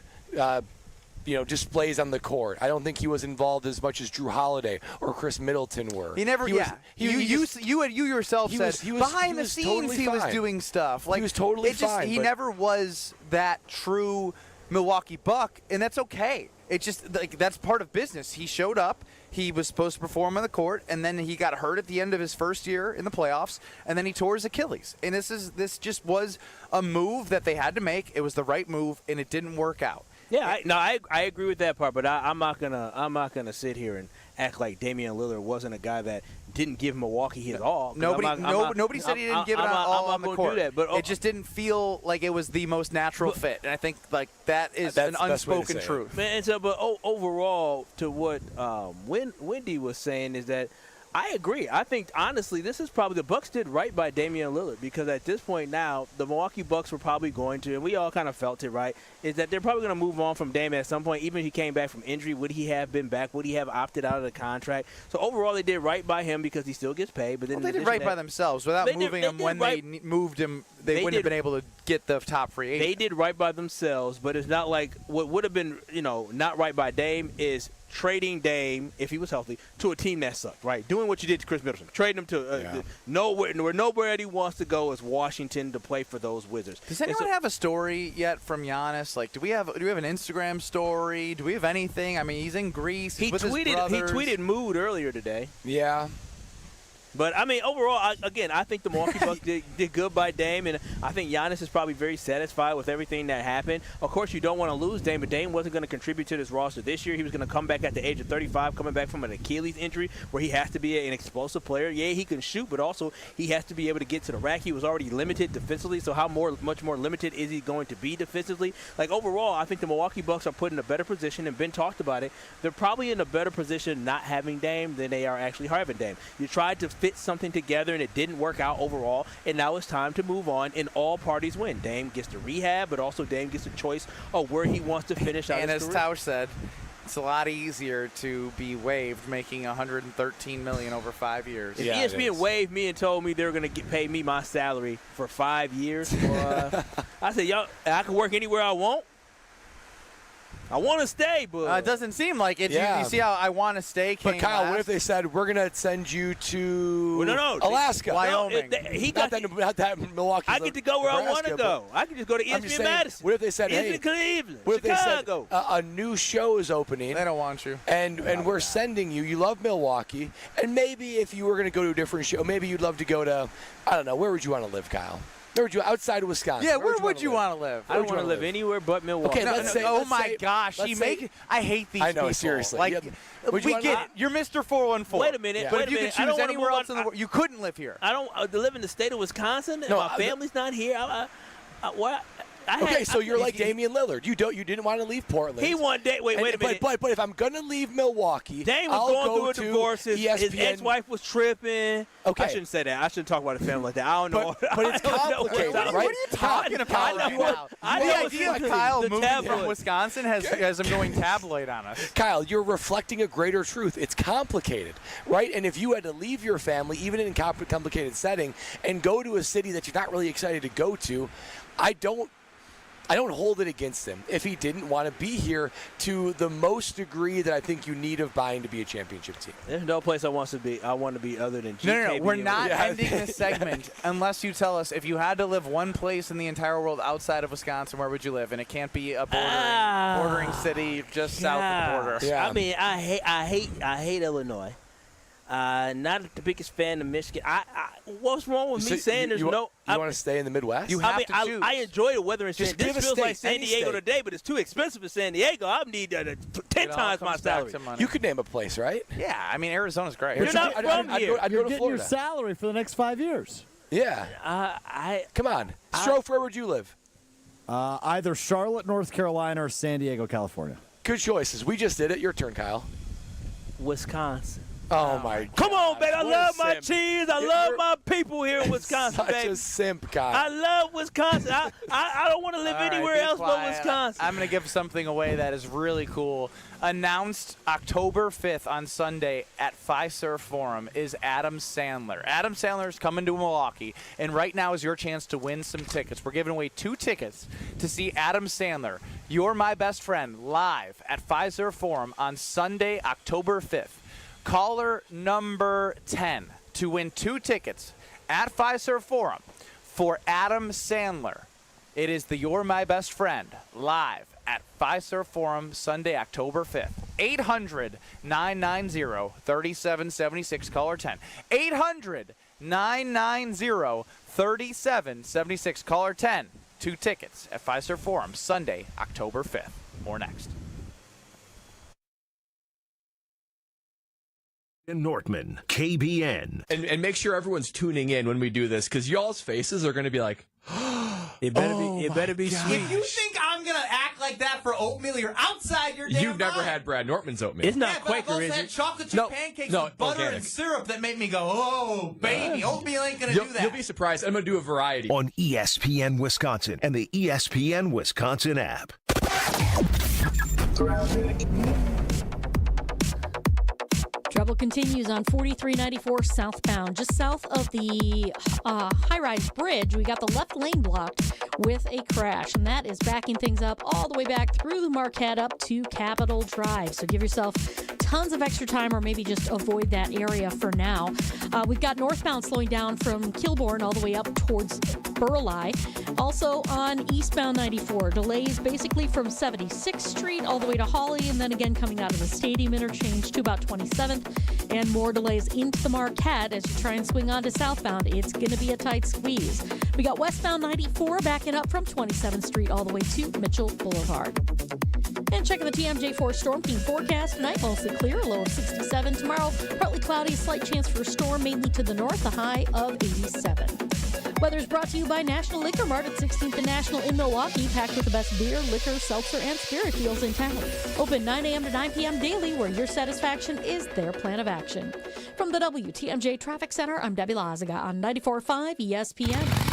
Speaker 1: displays on the court? I don't think he was involved as much as Drew Holiday or Chris Middleton were.
Speaker 2: He never. You yourself said behind the scenes he was doing stuff. Like
Speaker 1: he was totally fine.
Speaker 2: He never was that true Milwaukee Buck, and that's okay. It's just like that's part of business. He showed up. He was supposed to perform on the court, and then he got hurt at the end of his first year in the playoffs, and then he tore his Achilles. And this just was a move that they had to make. It was the right move, and it didn't work out.
Speaker 3: Yeah, I agree with that part, but I'm not gonna sit here and act like Damian Lillard wasn't a guy that didn't give Milwaukee his all.
Speaker 2: Nobody said he didn't give it all on the court.
Speaker 3: Do that, but
Speaker 2: it just didn't feel like it was the most natural fit, and I think like that is an unspoken truth.
Speaker 3: Man, but overall, to what Wendy was saying is that I agree. I think, honestly, this is probably the Bucks did right by Damian Lillard because at this point now, the Milwaukee Bucks were probably going to, and we all kind of felt it, right, is that they're probably going to move on from Dame at some point. Even if he came back from injury, would he have been back? Would he have opted out of the contract? So, overall, they did right by him because he still gets paid. But then
Speaker 2: they did right by themselves. Without moving him when they moved him, they wouldn't have been able to get the top free agent.
Speaker 3: They did right by themselves, but it's not like what would have been, not right by Dame is trading Dame, if he was healthy, to a team that sucked, right? Doing what you did to Chris Middleton. Trading him to nowhere he wants to go is Washington to play for those Wizards.
Speaker 2: Does anyone have a story yet from Giannis? Like, do we have an Instagram story? Do we have anything? I mean, he's in Greece. He's with his brothers.
Speaker 3: He tweeted mood earlier today.
Speaker 1: Yeah.
Speaker 3: But, I mean, overall, I think the Milwaukee Bucks did good by Dame, and I think Giannis is probably very satisfied with everything that happened. Of course, you don't want to lose Dame, but Dame wasn't going to contribute to this roster this year. He was going to come back at the age of 35, coming back from an Achilles injury where he has to be an explosive player. Yeah, he can shoot, but also he has to be able to get to the rack. He was already limited defensively, so much more limited is he going to be defensively? Like, overall, I think the Milwaukee Bucks are put in a better position, and Ben talked about it. They're probably in a better position not having Dame than they are actually having Dame. You tried to fit something together, and it didn't work out overall, and now it's time to move on, and all parties win. Dame gets to rehab, but also Dame gets a choice of where he wants to finish out his career.
Speaker 2: And as Tauscher said, it's a lot easier to be waived making $113 million over 5 years.
Speaker 3: If ESPN waived me and told me they were going to pay me my salary for 5 years, I said, y'all, I can work anywhere I want. I want to stay, but
Speaker 2: it doesn't seem like it. Yeah. You see how I want to stay came
Speaker 1: But, Kyle,
Speaker 2: last?
Speaker 1: what if they said, we're going to send you to Alaska?
Speaker 2: Wyoming.
Speaker 1: Not that Milwaukee.
Speaker 3: I get to go where I want to go. I can just go to ESPN Madison.
Speaker 1: What if they said, hey,
Speaker 3: Cleveland,
Speaker 1: what if
Speaker 3: Chicago.
Speaker 1: They said, a new show is opening.
Speaker 2: They don't want you.
Speaker 1: And we're sending you. You love Milwaukee. And maybe if you were going to go to a different show, maybe you'd love to go to, I don't know, where would you want to live, Kyle? Where would you, outside of Wisconsin?
Speaker 2: Yeah, where would you want to live?
Speaker 3: I don't want to live anywhere but Milwaukee.
Speaker 1: Okay, let's say.
Speaker 2: Oh my gosh, I hate these people.
Speaker 1: I know, seriously.
Speaker 2: Like, we get it. You're Mr. 414.
Speaker 3: Wait a minute.
Speaker 2: Yeah. But if you could choose anywhere else in the world, you couldn't live here.
Speaker 3: I don't live in the state of Wisconsin. And my family's not here.
Speaker 1: So you're like Damian Lillard. You didn't want to leave Portland.
Speaker 3: He wait a minute.
Speaker 1: But if I'm gonna leave Milwaukee,
Speaker 3: Dame was going through a divorce. His ex-wife was tripping.
Speaker 1: Okay.
Speaker 3: I shouldn't say that. I shouldn't talk about a family like that. I don't know.
Speaker 1: But it's complicated, right?
Speaker 2: What are you talking about right now? The idea of Kyle moving from Wisconsin has him going tabloid on us.
Speaker 1: Kyle, you're reflecting a greater truth. It's complicated, right? And if you had to leave your family, even in a complicated setting, and go to a city that you're not really excited to go to, I don't hold it against him if he didn't want to be here to the most degree that I think you need of buying to be a championship team.
Speaker 3: There's no place I want to be other than
Speaker 2: No. We're not ending this segment unless you tell us if you had to live one place in the entire world outside of Wisconsin, where would you live? And it can't be a bordering city just south of the border.
Speaker 3: Yeah. I mean, I hate Illinois. Not the biggest fan of Michigan. What's wrong with me saying there's no?
Speaker 1: You want to stay in the Midwest?
Speaker 2: You have to choose.
Speaker 3: I enjoy the weather in San Diego. This feels like San Diego today, but it's too expensive in San Diego. I need 10 times my salary.
Speaker 1: You could name a place, right?
Speaker 2: Yeah, I mean, Arizona's great.
Speaker 3: You're not from here.
Speaker 1: I'd
Speaker 24: You're
Speaker 1: go to
Speaker 24: getting
Speaker 1: Florida.
Speaker 24: your salary for the next 5 years.
Speaker 1: Yeah. Come on. Stro, where would you live?
Speaker 24: Either Charlotte, North Carolina, or San Diego, California.
Speaker 1: Good choices. We just did it. Your turn, Kyle.
Speaker 3: Wisconsin.
Speaker 1: Oh, my God.
Speaker 3: Come on, baby. I love my cheese. I love my people here in Wisconsin,
Speaker 1: Such a simp, Kyle.
Speaker 3: I love Wisconsin. I don't want to live anywhere else but Wisconsin.
Speaker 2: I'm going to give something away that is really cool. Announced October 5th on Sunday at Fiserv Forum is Adam Sandler. Adam Sandler is coming to Milwaukee, and right now is your chance to win some tickets. We're giving away 2 tickets to see Adam Sandler, You're My Best Friend, live at Fiserv Forum on Sunday, October 5th. Caller number 10 to win 2 tickets at Fiserv Forum for Adam Sandler. It is the You're My Best Friend live at Fiserv Forum Sunday, October 5th. 800-990-3776, caller 10. 800-990-3776, caller 10. 2 tickets at Fiserv Forum Sunday, October 5th. More next.
Speaker 5: Nortman, KBN.
Speaker 13: And make sure everyone's tuning in when we do this, because y'all's faces are going to be like,
Speaker 3: it better be sweet.
Speaker 14: If you think I'm going to act like that for oatmeal, you're outside your damn
Speaker 13: You've never
Speaker 14: mind.
Speaker 13: had Brad Nortman's oatmeal.
Speaker 3: It's not
Speaker 14: Yeah,
Speaker 3: Quaker,
Speaker 14: but I've
Speaker 3: is
Speaker 14: also
Speaker 3: it?
Speaker 14: had chocolate chip pancakes with butter
Speaker 13: organic.
Speaker 14: and syrup that make me go, oh, baby, oatmeal ain't going to do that.
Speaker 13: You'll be surprised. I'm going to do a variety.
Speaker 5: On ESPN Wisconsin and the ESPN Wisconsin app.
Speaker 9: Trouble continues on 4394 southbound. Just south of the high-rise bridge, we got the left lane blocked with a crash, and that is backing things up all the way back through the Marquette up to Capitol Drive. So give yourself tons of extra time, or maybe just avoid that area for now. We've got northbound slowing down from Kilbourne all the way up towards Burleigh. Also on eastbound 94, delays basically from 76th Street all the way to Hawley, and then again coming out of the Stadium interchange to about 27th, and more delays into the Marquette as you try and swing on to southbound. It's going to be a tight squeeze. We got westbound 94 backing up from 27th Street all the way to Mitchell Boulevard. And checking the TMJ4 Storm King forecast tonight, mostly clear, a low of 67. Tomorrow, partly cloudy, a slight chance for a storm, mainly to the north, a high of 87. Weather is brought to you by National Liquor Mart at 16th and National in Milwaukee, packed with the best beer, liquor, seltzer, and spirit deals in town. Open 9 a.m. to 9 p.m. daily, where your satisfaction is their plan of action. From the WTMJ Traffic Center, I'm Debbie Lazaga on 94.5 ESPN.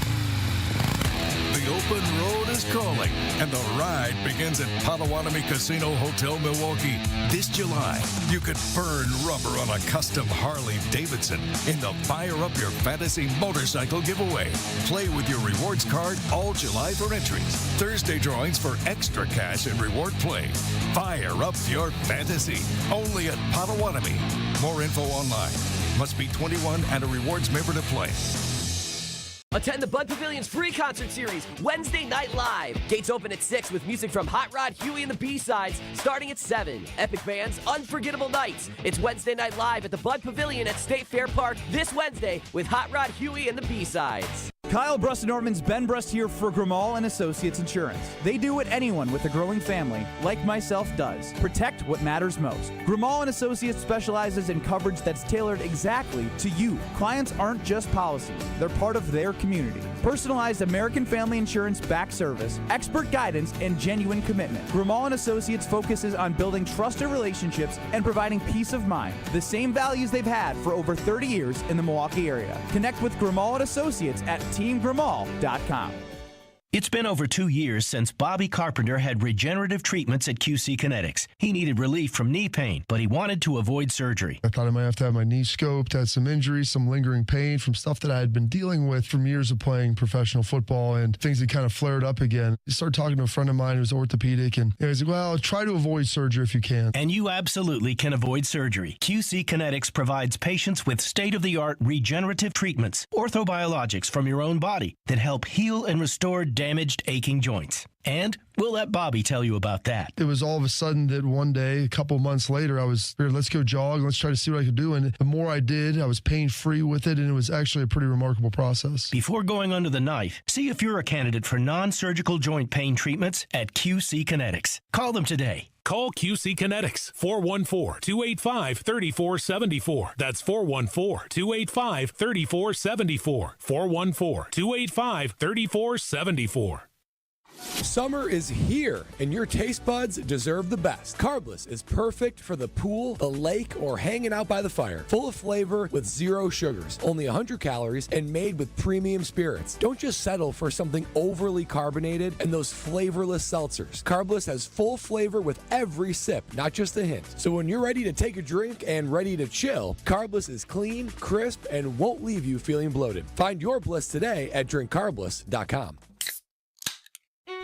Speaker 25: The open road is calling, and the ride begins at Potawatomi Casino Hotel Milwaukee. This July, you could burn rubber on a custom Harley-Davidson in the Fire Up Your Fantasy motorcycle giveaway. Play with your rewards card all July for entries. Thursday drawings for extra cash and reward play. Fire Up Your Fantasy, only at Potawatomi. More info online. Must be 21 and a rewards member to play.
Speaker 15: Attend the Bud Pavilion's free concert series, Wednesday Night Live. Gates open at 6 with music from Hot Rod, Huey and the B-Sides starting at 7. Epic bands, unforgettable nights. It's Wednesday Night Live at the Bud Pavilion at State Fair Park this Wednesday with Hot Rod, Huey and the B-Sides.
Speaker 16: Kyle Brust and Nortman's Ben Brust here for Grimal & Associates Insurance. They do what anyone with a growing family, like myself, does. Protect what matters most. Grimal & Associates specializes in coverage that's tailored exactly to you. Clients aren't just policies, they're part of their community. Personalized American family insurance back service, expert guidance, and genuine commitment. Grimal & Associates focuses on building trusted relationships and providing peace of mind. The same values they've had for over 30 years in the Milwaukee area. Connect with Grimal & Associates at teamgrimal.com.
Speaker 7: It's been over 2 years since Bobby Carpenter had regenerative treatments at QC Kinetics. He needed relief from knee pain, but he wanted to avoid surgery.
Speaker 12: I thought I might have to have my knee scoped, had some injuries, some lingering pain from stuff that I had been dealing with from years of playing professional football, and things had kind of flared up again. I started talking to a friend of mine who's orthopedic, and he's like, well, try to avoid surgery if you can.
Speaker 7: And you absolutely can avoid surgery. QC Kinetics provides patients with state-of-the-art regenerative treatments, orthobiologics from your own body that help heal and restore damaged, aching joints. And we'll let Bobby tell you about that.
Speaker 12: It was all of a sudden that one day, a couple months later, I was here, let's go jog, let's try to see what I could do. And the more I did, I was pain-free with it, and it was actually a pretty remarkable process.
Speaker 7: Before going under the knife, see if you're a candidate for non-surgical joint pain treatments at QC Kinetics. Call them today.
Speaker 17: Call QC Kinetics, 414-285-3474. That's 414-285-3474. 414-285-3474.
Speaker 1: Summer is here, and your taste buds deserve the best. Carbless is perfect for the pool, the lake, or hanging out by the fire. Full of flavor with 0 sugars, only 100 calories, and made with premium spirits. Don't just settle for something overly carbonated and those flavorless seltzers. Carbless has full flavor with every sip, not just a hint. So when you're ready to take a drink and ready to chill, Carbless is clean, crisp, and won't leave you feeling bloated. Find your bliss today at drinkcarbless.com.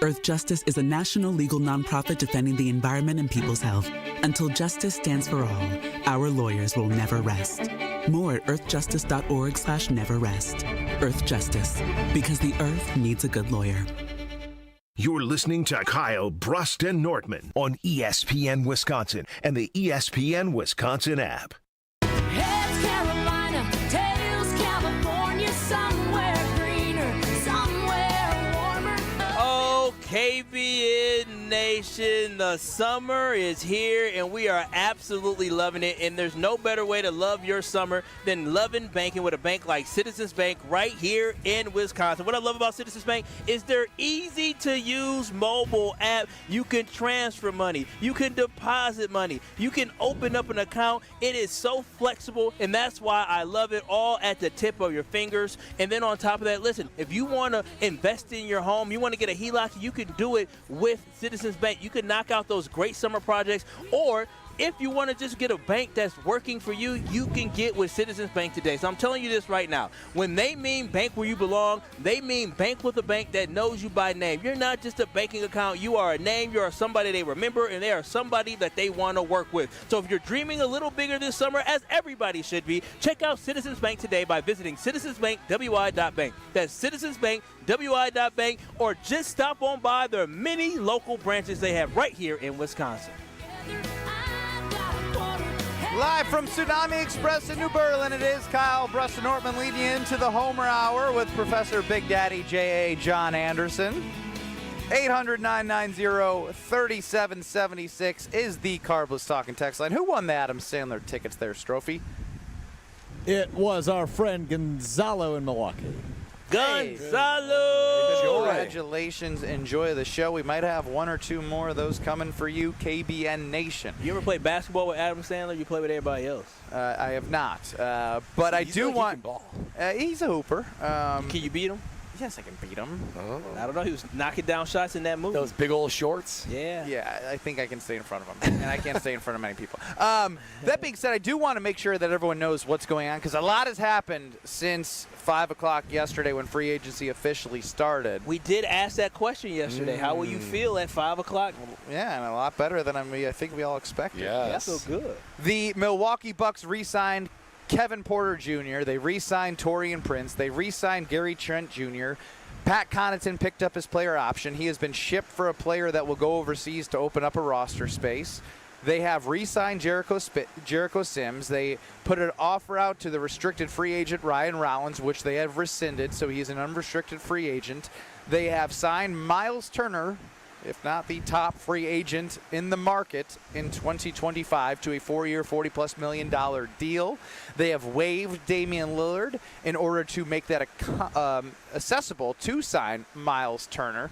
Speaker 18: Earth Justice is a national legal nonprofit defending the environment and people's health. Until justice stands for all, our lawyers will never rest. More at earthjustice.org/neverrest. Earth Justice, because the earth needs a good lawyer.
Speaker 5: You're listening to Kyle, Brust, and Nortman on ESPN Wisconsin and the ESPN Wisconsin app.
Speaker 10: Heads Carolina, tails California, somewhere greener, somewhere warmer.
Speaker 3: Oh, KBN Nation, the summer is here, and we are absolutely loving it. And there's no better way to love your summer than loving banking with a bank like Citizens Bank right here in Wisconsin. What I love about Citizens Bank is their easy-to-use mobile app. You can transfer money. You can deposit money. You can open up an account. It is so flexible, and that's why I love it, all at the tip of your fingers. And then on top of that, listen, if you want to invest in your home, you want to get a HELOC, you can do it with Citizens Bank. You can knock out those great summer projects, or if you want to just get a bank that's working for you, you can get with Citizens Bank today. So I'm telling you this right now. When they mean bank where you belong, they mean bank with a bank that knows you by name. You're not just a banking account. You are a name. You are somebody they remember, and they are somebody that they want to work with. So if you're dreaming a little bigger this summer, as everybody should be, check out Citizens Bank today by visiting citizensbankwi.bank. That's citizensbankwi.bank, or just stop on by their many local branches they have right here in Wisconsin.
Speaker 2: Live from Tsunami Express in New Berlin, it is Kyle, Brust, and Nortman leading you into the Homer Hour with Professor Big Daddy J.A. John Anderson. 800-990-3776 is the Carbless Talking text line. Who won the Adam Sandler tickets there, Strophy?
Speaker 24: It was our friend Gonzalo in Milwaukee.
Speaker 3: Gonzalo!
Speaker 2: Congratulations. Enjoy the show. We might have one or two more of those coming for you, KBN Nation.
Speaker 3: You ever play basketball with Adam Sandler? You play with everybody else?
Speaker 2: I have not. But I do want... he's a hooper.
Speaker 3: Can you beat him?
Speaker 2: Yes, I can beat him.
Speaker 3: Oh. I don't know. He was knocking down shots in that movie.
Speaker 1: Those big old shorts?
Speaker 3: Yeah.
Speaker 2: Yeah, I think I can stay in front of him. And I can't stay in front of many people. That being said, I do want to make sure that everyone knows what's going on, because a lot has happened since 5 o'clock yesterday when free agency officially started.
Speaker 3: We did ask that question yesterday. How will you feel at 5 o'clock?
Speaker 2: Yeah, and a lot better than I think we all expected.
Speaker 3: Yes. Yeah, so good.
Speaker 2: The Milwaukee Bucks re-signed Kevin Porter Jr. They re-signed Taurean Prince. They re-signed Gary Trent Jr. Pat Connaughton picked up his player option. He has been shipped for a player that will go overseas to open up a roster space. They have re-signed Jericho Sims. They put an offer out to the restricted free agent Ryan Rollins, which they have rescinded, so he's an unrestricted free agent. They have signed Myles Turner, if not the top free agent in the market in 2025, to a 4-year, $40+ million deal. They have waived Damian Lillard in order to make that accessible to sign Myles Turner.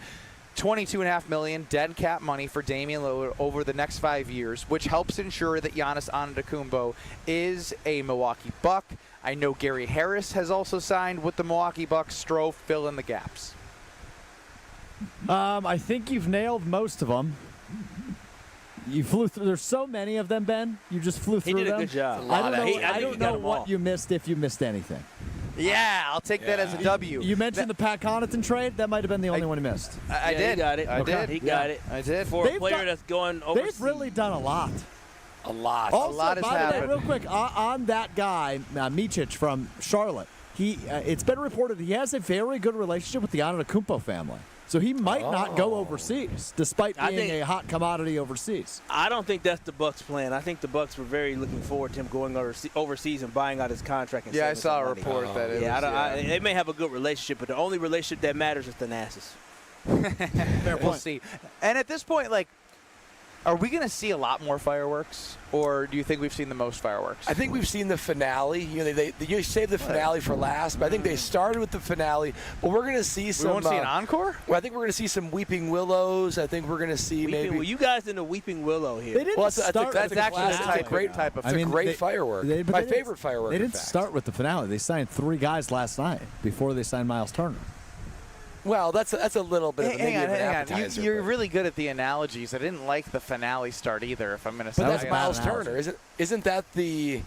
Speaker 2: $22.5 million dead cap money for Damian Lillard over the next 5 years, which helps ensure that Giannis Antetokounmpo is a Milwaukee Buck. I know Gary Harris has also signed with the Milwaukee Bucks. Stro, fill in the gaps.
Speaker 24: I think you've nailed most of them. You flew through. There's so many of them, Ben. You just flew through them.
Speaker 3: He did a good job.
Speaker 24: I don't know what you missed if you missed anything.
Speaker 2: Yeah, I'll take that as a W.
Speaker 24: You mentioned the Pat Connaughton trade. That might have been the only one you missed.
Speaker 2: I did.
Speaker 3: He got it.
Speaker 2: I did.
Speaker 3: He got it.
Speaker 2: I did.
Speaker 3: For a player that's going overseas.
Speaker 24: They've really done a lot.
Speaker 1: A lot.
Speaker 24: Also,
Speaker 2: a lot has
Speaker 24: by the way,
Speaker 2: happened.
Speaker 24: real quick, on that guy, Micic from Charlotte, it's been reported he has a very good relationship with the Antetokounmpo family. So he might not go overseas, despite being a hot commodity overseas.
Speaker 3: I don't think that's the Bucks' plan. I think the Bucks were very looking forward to him going overseas and buying out his contract. And
Speaker 2: Yeah, I
Speaker 3: saving
Speaker 2: saw
Speaker 3: some
Speaker 2: a
Speaker 3: money.
Speaker 2: report that it was.
Speaker 3: They may have a good relationship, but the only relationship that matters is the Nassus.
Speaker 2: We'll see. And at this point, like, are we going to see a lot more fireworks, or do you think we've seen the most fireworks?
Speaker 1: I think we've seen the finale. You know, they you save the finale for last, but I think they started with the finale. But we're going to see some.
Speaker 2: We won't see an encore?
Speaker 1: Well, I think we're going to see some weeping willows. I think we're going to see maybe.
Speaker 3: Well, you guys in the weeping willow here.
Speaker 24: They didn't start.
Speaker 2: That's actually
Speaker 1: a great type of. It's a great firework. My favorite firework.
Speaker 24: They didn't start with the finale. They signed 3 guys last night before they signed Myles Turner.
Speaker 1: Well, that's a little bit of an
Speaker 2: hang on.
Speaker 1: appetizer.
Speaker 2: You're really good at the analogies. I didn't like the finale start either, if I'm going to say
Speaker 1: But that's
Speaker 2: that.
Speaker 1: Myles Turner, isn't that the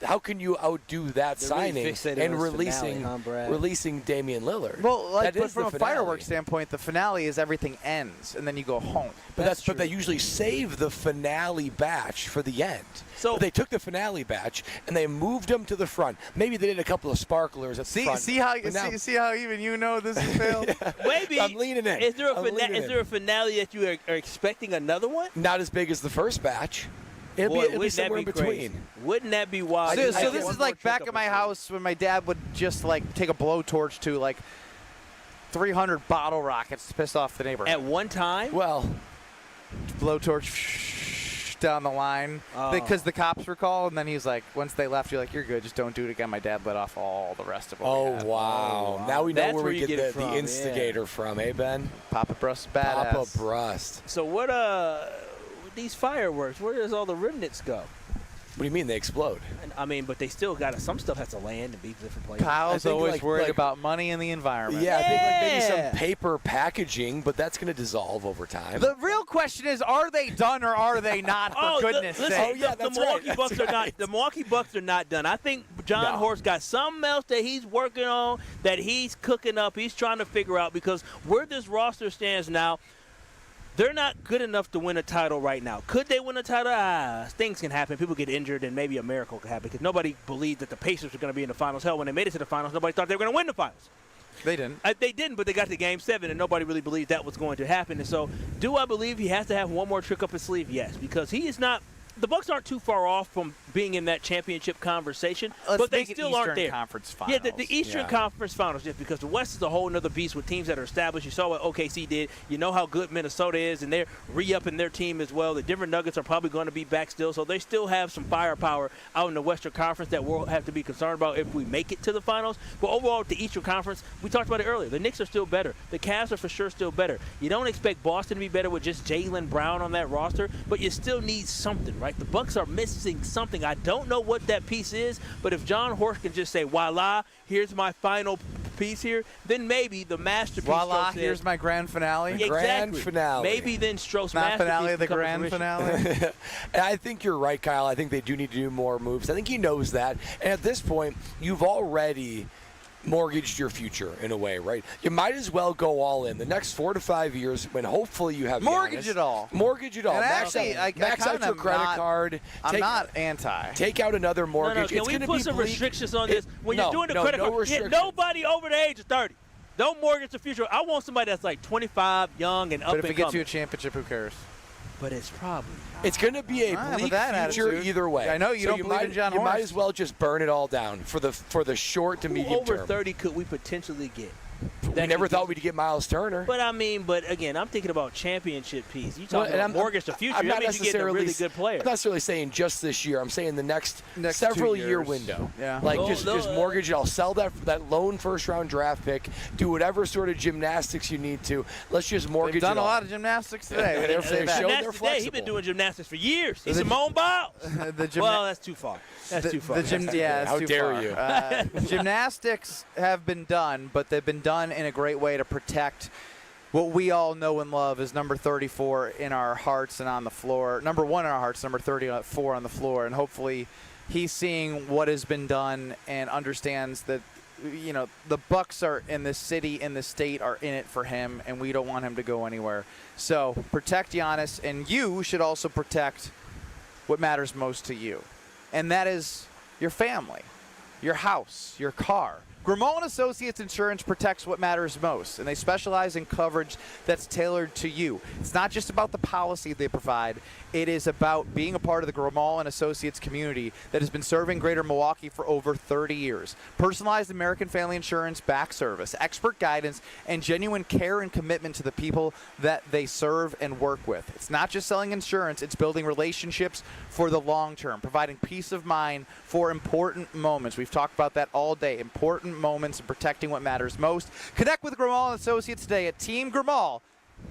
Speaker 1: how can you outdo that signing and releasing Damian Lillard?
Speaker 2: Well, like,
Speaker 1: that
Speaker 2: but
Speaker 1: is
Speaker 2: from
Speaker 1: the
Speaker 2: a fireworks standpoint, the finale is everything ends, and then you go home.
Speaker 1: But they usually save the finale batch for the end. So they took the finale batch and they moved them to the front. Maybe they did a couple of sparklers at the front.
Speaker 2: See how even you know this is failed?
Speaker 3: Maybe.
Speaker 1: I'm leaning in.
Speaker 3: Is there a finale that you are expecting another one?
Speaker 1: Not as big as the first batch. It'll be somewhere in between.
Speaker 3: Wouldn't that be wild?
Speaker 2: So this is like back at my house when my dad would just like take a blowtorch to like 300 bottle rockets to piss off the neighbor.
Speaker 3: At one time?
Speaker 1: Well,
Speaker 2: blowtorch down the line because the cops were called, and then he's like, once they left, you're like, you're good, just don't do it again. My dad let off all the rest of them.
Speaker 1: Oh, wow. Now we know where we get the instigator from, eh, Ben?
Speaker 2: Papa Brust, badass.
Speaker 1: Papa Brust.
Speaker 3: So what, these fireworks, where does all the remnants go?
Speaker 1: What do you mean they explode?
Speaker 3: I mean, but they still got some stuff has to land and be different places.
Speaker 2: Kyle's always worried about money and the environment.
Speaker 1: Yeah, I think like maybe some paper packaging, but that's going to dissolve over time.
Speaker 2: The real question is, are they done or are they not? For goodness sake!
Speaker 3: The Milwaukee Bucks are not. The Milwaukee Bucks are not done. I think John Horst got something else that he's working on, that he's cooking up. He's trying to figure out, because where this roster stands now, they're not good enough to win a title right now. Could they win a title? Things can happen. People get injured, and maybe a miracle could happen, because nobody believed that the Pacers were going to be in the finals. Hell, when they made it to the finals, nobody thought they were going to win the finals.
Speaker 2: They didn't.
Speaker 3: They didn't, but they got to Game 7, and nobody really believed that was going to happen. And so, do I believe he has to have one more trick up his sleeve? Yes, because he is not – the Bucks aren't too far off from being in that championship conversation, but they still aren't there.
Speaker 2: Conference Finals.
Speaker 3: Yeah, the Eastern Conference Finals, just because the West is a whole other beast with teams that are established. You saw what OKC did. You know how good Minnesota is, and they're re-upping their team as well. The Denver Nuggets are probably going to be back still, so they still have some firepower out in the Western Conference that we'll have to be concerned about if we make it to the finals. But overall, with the Eastern Conference, we talked about it earlier. The Knicks are still better. The Cavs are for sure still better. You don't expect Boston to be better with just Jaylen Brown on that roster, but you still need something, right? The Bucks are missing something. I don't know what that piece is, but if John Horst can just say, voila, here's my final piece here, then maybe the masterpiece.
Speaker 2: Voila, here's my grand finale.
Speaker 3: Exactly.
Speaker 1: Grand finale.
Speaker 3: Maybe then Stro's
Speaker 2: not
Speaker 3: masterpiece
Speaker 2: finale, the grand finale.
Speaker 1: And I think you're right, Kyle. I think they do need to do more moves. I think he knows that. And at this point, you've already mortgaged your future in a way, right? You might as well go all in the next 4 to 5 years when hopefully you have
Speaker 2: mortgage
Speaker 1: Giannis.
Speaker 2: it all.
Speaker 1: Mortgage it all.
Speaker 2: And
Speaker 1: Max out your credit card.
Speaker 2: I'm not anti.
Speaker 1: Take out another mortgage.
Speaker 3: Can we put some restrictions on this? When you're doing the credit card, get nobody over the age of 30. Don't mortgage the future. I want somebody that's like 25, young, and up and coming.
Speaker 2: But if it gets you a championship, who cares?
Speaker 3: But it's probably
Speaker 1: it's going to be a bleak future either way.
Speaker 2: I know you don't believe in John Horst.
Speaker 1: You might as well just burn it all down for the short to medium term.
Speaker 3: Over 30 could we potentially get?
Speaker 1: We never thought we'd get Myles Turner.
Speaker 3: But again, I'm thinking about championship piece. You talking about mortgage the future. That means you get a really good player.
Speaker 1: I'm not necessarily saying just this year. I'm saying the next several year window.
Speaker 2: Yeah.
Speaker 1: Just mortgage it. I'll sell that lone first round draft pick. Do whatever sort of gymnastics you need to. Let's just mortgage it all.
Speaker 2: They've done a lot of gymnastics today.
Speaker 1: They've shown they're flexible.
Speaker 3: He's been doing gymnastics for years. He's Simone Biles. Well, that's too far. That's too far.
Speaker 2: How
Speaker 1: dare you?
Speaker 2: Gymnastics have been done, but they've been done in a great way to protect what we all know and love is number 34 in our hearts and on the floor. Number 1 in our hearts, number 34 on the floor. And hopefully he's seeing what has been done and understands that, the Bucks are in this city, in the state, are in it for him, and we don't want him to go anywhere. So protect Giannis, and you should also protect what matters most to you. And that is your family, your house, your car. Grimaud & Associates Insurance protects what matters most, and they specialize in coverage that's tailored to you. It's not just about the policy they provide. It is about being a part of the Grimaud & Associates community that has been serving Greater Milwaukee for over 30 years. Personalized American Family Insurance back service, expert guidance, and genuine care and commitment to the people that they serve and work with. It's not just selling insurance, it's building relationships for the long term, providing peace of mind for important moments. We've talked about that all day. Important moments and protecting what matters most. Connect with Grimaud & Associates today at Team Grimaud.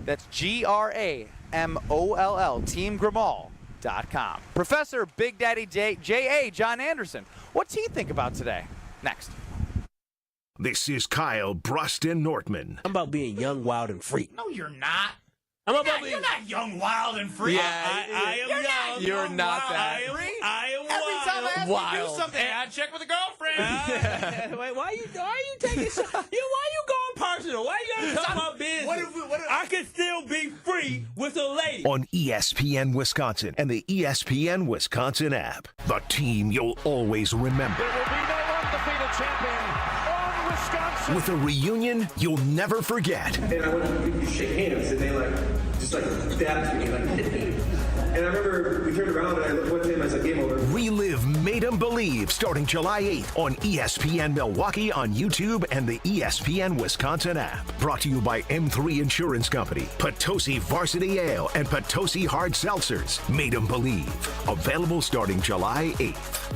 Speaker 2: That's GRAMOLL, teamgrimaud.com. Professor Big Daddy J.A. John Anderson, what's he think about today? Next.
Speaker 5: This is Kyle, Brust, and Nortman.
Speaker 3: I'm about being young, wild, and free.
Speaker 14: No, you're not.
Speaker 3: You're
Speaker 14: not young, wild, and free.
Speaker 3: Yeah, I am young.
Speaker 14: You're not
Speaker 3: that.
Speaker 14: I am
Speaker 3: Every
Speaker 14: wild.
Speaker 3: time I ask
Speaker 14: you to do something, I check with a girlfriend.
Speaker 3: Wait, why are you taking why you going personal? Why you gotta talk about business? I can still be free with a lady.
Speaker 5: On ESPN Wisconsin and the ESPN Wisconsin app. The team you'll always remember.
Speaker 19: There will be no undefeated champion on Wisconsin.
Speaker 5: With a reunion you'll never forget.
Speaker 20: And I went to shake hands, and they just dabbed me, hit me. And I remember we turned around and I looked at him and I said, game over.
Speaker 5: Relive Made 'em Believe starting July 8th on ESPN Milwaukee on YouTube and the ESPN Wisconsin app. Brought to you by M3 Insurance Company, Potosi Varsity Ale, and Potosi Hard Seltzers. Made 'em Believe. Available starting July 8th.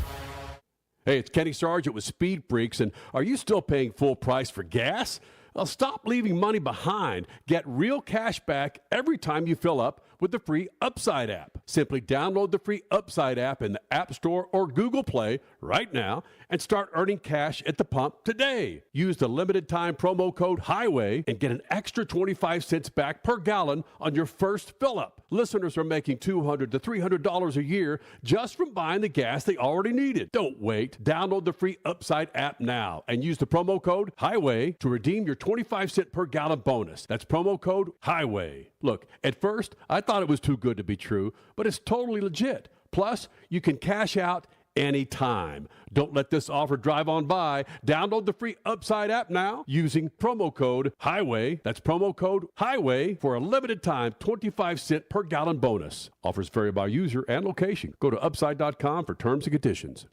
Speaker 21: Hey, it's Kenny Sargent with Speed Freaks, and are you still paying full price for gas? Well, stop leaving money behind. Get real cash back every time you fill up with the free Upside app. Simply download the free Upside app in the App Store or Google Play right now and start earning cash at the pump today. Use the limited time promo code HIGHWAY and get an extra 25 cents back per gallon on your first fill up. Listeners are making $200 to $300 a year just from buying the gas they already needed. Don't wait. Download the free Upside app now and use the promo code HIGHWAY to redeem your 25 cent per gallon bonus. That's promo code HIGHWAY. Look, at first, I thought it was too good to be true, but it's totally legit. Plus, you can cash out anytime. Don't let this offer drive on by. Download the free Upside app now using promo code HIGHWAY. That's promo code HIGHWAY for a limited time 25 cent per gallon bonus. Offers vary by user and location. Go to upside.com for terms and conditions.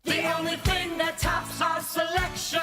Speaker 10: The only thing that tops our selection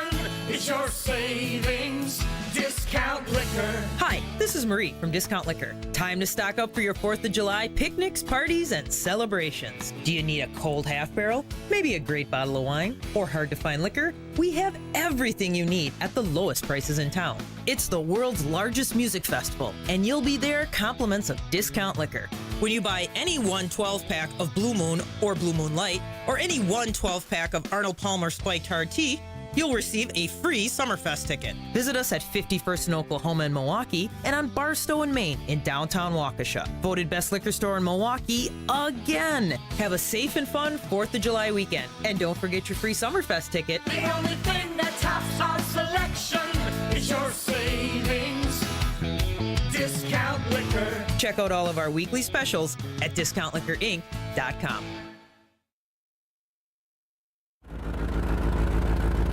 Speaker 10: is your savings discount liquor.
Speaker 22: Hi, this is Marie from Discount Liquor. Time to stock up for your 4th of July picnics, parties, and celebrations. Do you need a cold half barrel? Maybe a great bottle of wine? Or hard to find liquor? We have everything you need at the lowest prices in town. It's the world's largest music festival, and you'll be there compliments of Discount Liquor. When you buy any one 12-pack of Blue Moon or Blue Moon Light, or any one 12-pack of Arnold Palmer Spiked Hard Tea, you'll receive a free Summerfest ticket. Visit us at 51st in Oklahoma and Milwaukee, and on Barstow in Maine in downtown Waukesha. Voted best liquor store in Milwaukee again. Have a safe and fun 4th of July weekend. And don't forget your free Summerfest ticket.
Speaker 10: The only thing that tops our selection is your savings discount liquor.
Speaker 22: Check out all of our weekly specials at discountliquorinc.com.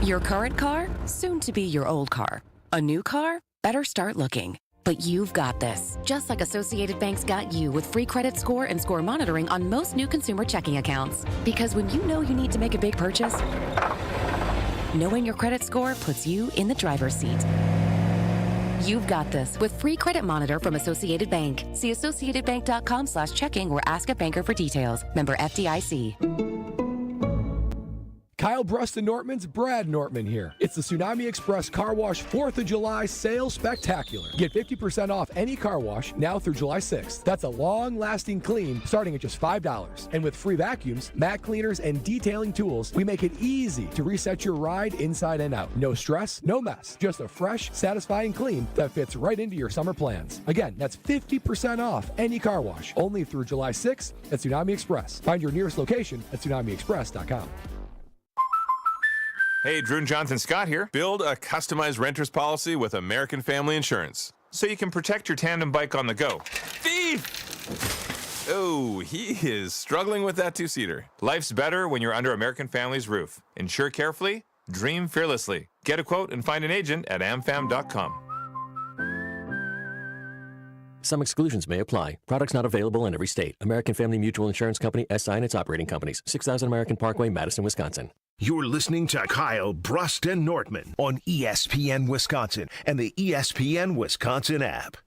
Speaker 23: Your current car, soon to be your old car. A new car, better start looking. But you've got this. Just like Associated Bank's got you with free credit score and score monitoring on most new consumer checking accounts. Because when you know you need to make a big purchase, knowing your credit score puts you in the driver's seat. You've got this with free credit monitor from Associated Bank. See associatedbank.com/checking or ask a banker for details. Member FDIC.
Speaker 24: Kyle
Speaker 1: Kyle, Brust, and Nortman's Brad Nortman here. It's the Tsunami Express Car Wash 4th of July Sales Spectacular. Get 50% off any car wash now through July 6th. That's a long-lasting clean starting at just $5. And with free vacuums, mat cleaners, and detailing tools, we make it easy to reset your ride inside and out. No stress, no mess. Just a fresh, satisfying clean that fits right into your summer plans. Again, that's 50% off any car wash. Only through July 6th at Tsunami Express. Find your nearest location at tsunamiexpress.com.
Speaker 4: Hey, Drew and Jonathan Scott here. Build a customized renter's policy with American Family Insurance so you can protect your tandem bike on the go. Thief! Oh, he is struggling with that two-seater. Life's better when you're under American Family's roof. Insure carefully, dream fearlessly. Get a quote and find an agent at amfam.com.
Speaker 6: Some exclusions may apply. Products not available in every state. American Family Mutual Insurance Company, SI and its operating companies. 6000 American Parkway, Madison, Wisconsin.
Speaker 5: You're listening to Kyle, Brust, and Nortman on ESPN Wisconsin and the ESPN Wisconsin app.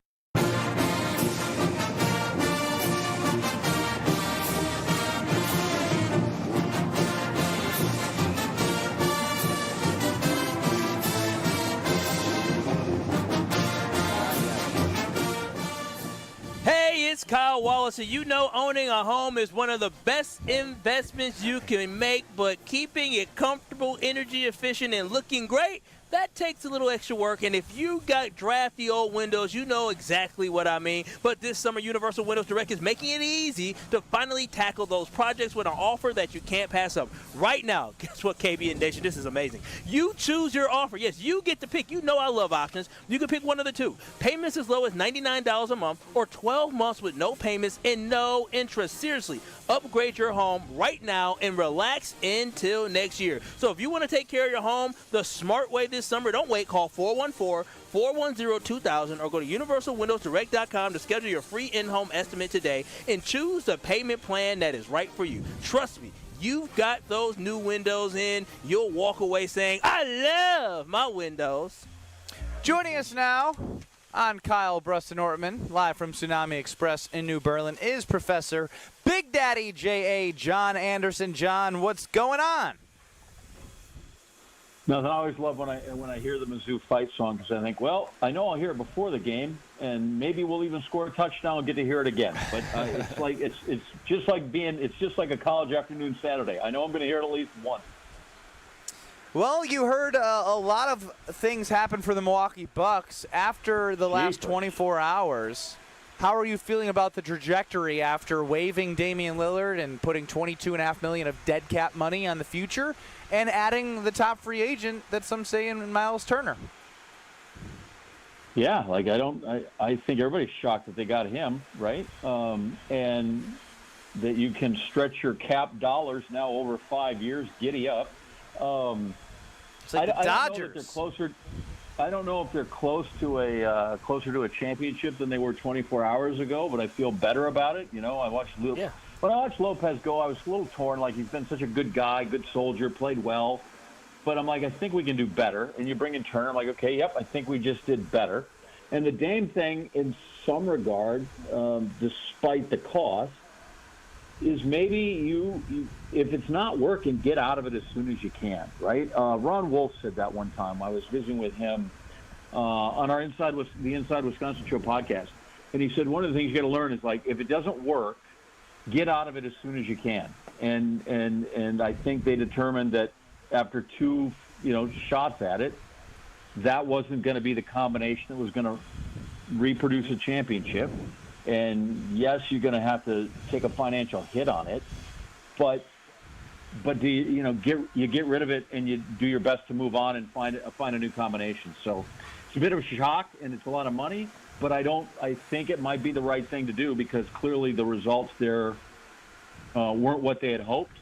Speaker 3: It's Kyle Wallace, and you know owning a home is one of the best investments you can make, but keeping it comfortable, energy efficient, and looking great, that takes a little extra work. And if you got drafty old windows, you know exactly what I mean. But this summer, Universal Windows Direct is making it easy to finally tackle those projects with an offer that you can't pass up. Right now, guess what, KBN Nation? This is amazing. You choose your offer. Yes, you get to pick. You know I love options. You can pick one of the two. Payments as low as $99 a month or 12 months with no payments and no interest. Seriously, upgrade your home right now and relax until next year. So if you want to take care of your home the smart way this summer, don't wait. Call 414-410-2000 or go to universalwindowsdirect.com to schedule your free in-home estimate today and choose the payment plan that is right for you. Trust me, you've got those new windows in, you'll walk away saying, I love my windows.
Speaker 2: Joining us now on Kyle, Brust, and Nortman, live from Tsunami Express in New Berlin, is Professor Big Daddy J.A. John Anderson. John, what's going on?
Speaker 8: Nothing. I always love when I hear the Mizzou fight song because I think, well, I know I'll hear it before the game, and maybe we'll even score a touchdown and get to hear it again. But it's just like a college afternoon Saturday. I know I'm going to hear it at least once.
Speaker 2: Well, you heard a lot of things happen for the Milwaukee Bucks after the last 24 hours. How are you feeling about the trajectory after waiving Damian Lillard and putting $22.5 million of dead cap money on the future and adding the top free agent that some say in Myles Turner?
Speaker 8: Yeah, I think everybody's shocked that they got him, right? And that you can stretch your cap dollars now over 5 years. Giddy up.
Speaker 2: It's like the Dodgers.
Speaker 8: I don't know if they're closer to a championship than they were 24 hours ago, but I feel better about it. You know, when I watched Lopez go, I was a little torn. Like, he's been such a good guy, good soldier, played well. But I'm like, I think we can do better. And you bring in Turner, I'm like, okay, yep, I think we just did better. And the Dame thing, in some regard, despite the cost, is maybe you if it's not working, get out of it as soon as you can, right? Ron Wolf said that one time. I was visiting with him on our Inside Wisconsin Show podcast, and he said one of the things you got to learn is, like, if it doesn't work, get out of it as soon as you can. And I think they determined that after two shots at it, that wasn't going to be the combination that was going to reproduce a championship. And yes, you're going to have to take a financial hit on it, but do you get rid of it and you do your best to move on and find a new combination. So it's a bit of a shock and it's a lot of money, but I think it might be the right thing to do because clearly the results there weren't what they had hoped.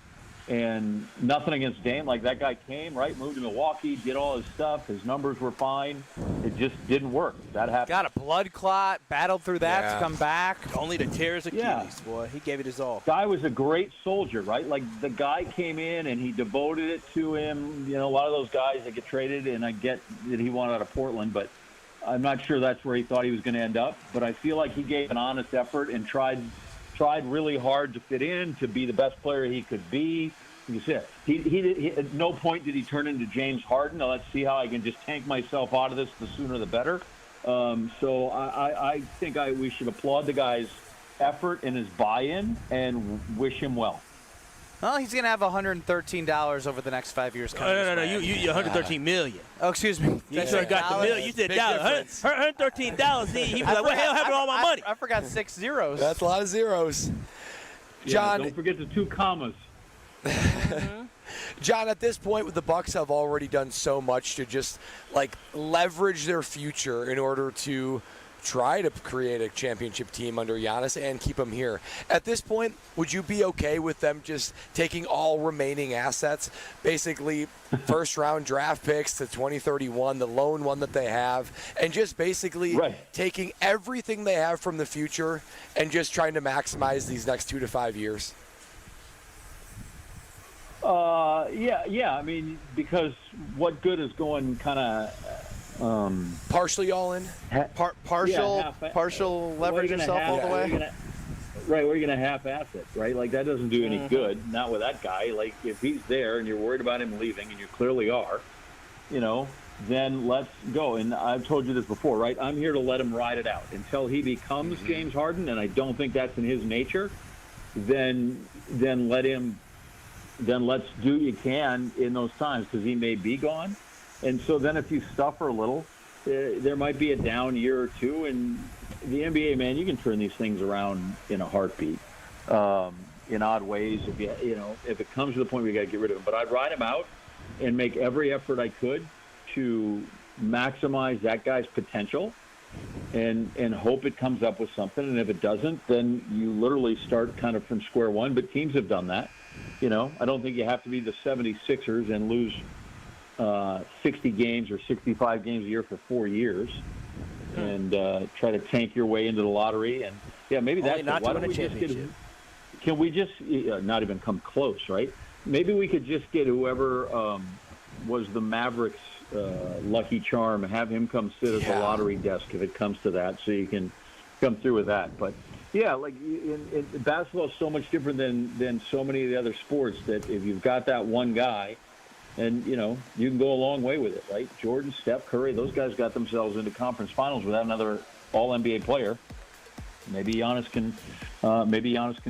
Speaker 8: And nothing against Dame. Like, that guy came, right, moved to Milwaukee, did all his stuff. His numbers were fine. It just didn't work. That happened.
Speaker 2: Got a blood clot, battled through that to come back.
Speaker 3: Only to tear his Achilles, boy. He gave it his all.
Speaker 8: Guy was a great soldier, right? Like, the guy came in and he devoted it to him. You know, a lot of those guys that get traded, and I get that he wanted out of Portland, but I'm not sure that's where he thought he was going to end up. But I feel like he gave an honest effort and tried really hard to fit in, to be the best player he could be. You said he at no point did he turn into James Harden. Now let's see how I can just tank myself out of this. The sooner the better. So I think we should applaud the guy's effort and his buy-in and wish him well.
Speaker 2: Well, he's going to have $113 over the next 5 years.
Speaker 3: No. You $113 million.
Speaker 2: Oh, excuse me.
Speaker 3: You should have got the million. You said dollars. $113. He'd be like, what the hell happened to all my money?
Speaker 2: I forgot 6 zeros.
Speaker 1: That's a lot of zeros. John,
Speaker 8: don't forget the 2 commas.
Speaker 1: John, at this point, the Bucks have already done so much to just leverage their future in order to try to create a championship team under Giannis and keep him here. At this point, would you be okay with them just taking all remaining assets, basically first-round draft picks to 2031, the lone one that they have, and just basically taking everything they have from the future and just trying to maximize these next 2 to 5 years?
Speaker 8: Yeah. I mean, because what good is going kind of
Speaker 1: partially all in,
Speaker 2: partial leverage yourself all the way.
Speaker 8: Right, where you're going to half-ass it, right? Like that doesn't do any good. Not with that guy. Like if he's there and you're worried about him leaving, and you clearly are, then let's go. And I've told you this before, right? I'm here to let him ride it out until he becomes James Harden, and I don't think that's in his nature. Then let him. Then let's do what you can in those times because he may be gone. And so then if you suffer a little, there might be a down year or two. And the NBA, man, you can turn these things around in a heartbeat, in odd ways. If it comes to the point where you got to get rid of him. But I'd ride him out and make every effort I could to maximize that guy's potential and hope it comes up with something. And if it doesn't, then you literally start kind of from square one. But teams have done that. I don't think you have to be the 76ers and lose 60 games or 65 games a year for 4 years and try to tank your way into the lottery. And, maybe that's
Speaker 3: not to win a championship.
Speaker 8: Can we just not even come close, right? Maybe we could just get whoever was the Mavericks' lucky charm, have him come sit at the lottery desk if it comes to that, so you can come through with that. But yeah, like in basketball is so much different than so many of the other sports that if you've got that one guy, and you can go a long way with it, right? Jordan, Steph Curry, those guys got themselves into conference finals without another All-NBA player. Maybe Giannis can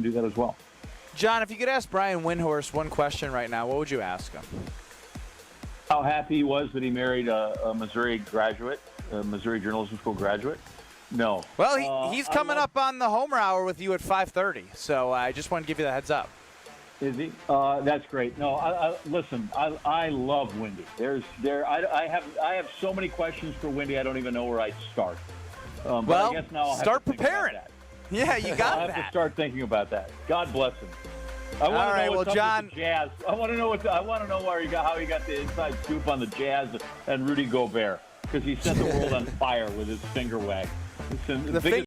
Speaker 8: do that as well.
Speaker 2: John, if you could ask Brian Windhorst one question right now, what would you ask him?
Speaker 8: How happy he was that he married a Missouri graduate, a Missouri Journalism School graduate. No.
Speaker 2: Well, he's coming up on the Homer Hour with you at 5:30, so I just want to give you the heads up.
Speaker 8: Is he? That's great. No, listen. I love Windy. I have so many questions for Windy. I don't even know where I'd start. But I guess now I'll
Speaker 2: start preparing.
Speaker 8: Yeah,
Speaker 2: you got
Speaker 8: I'll have to start thinking about that. God bless him. I want to know what's up with the Jazz. I want to know how he got the inside scoop on the Jazz and Rudy Gobert, because he set the world on fire with his finger wag.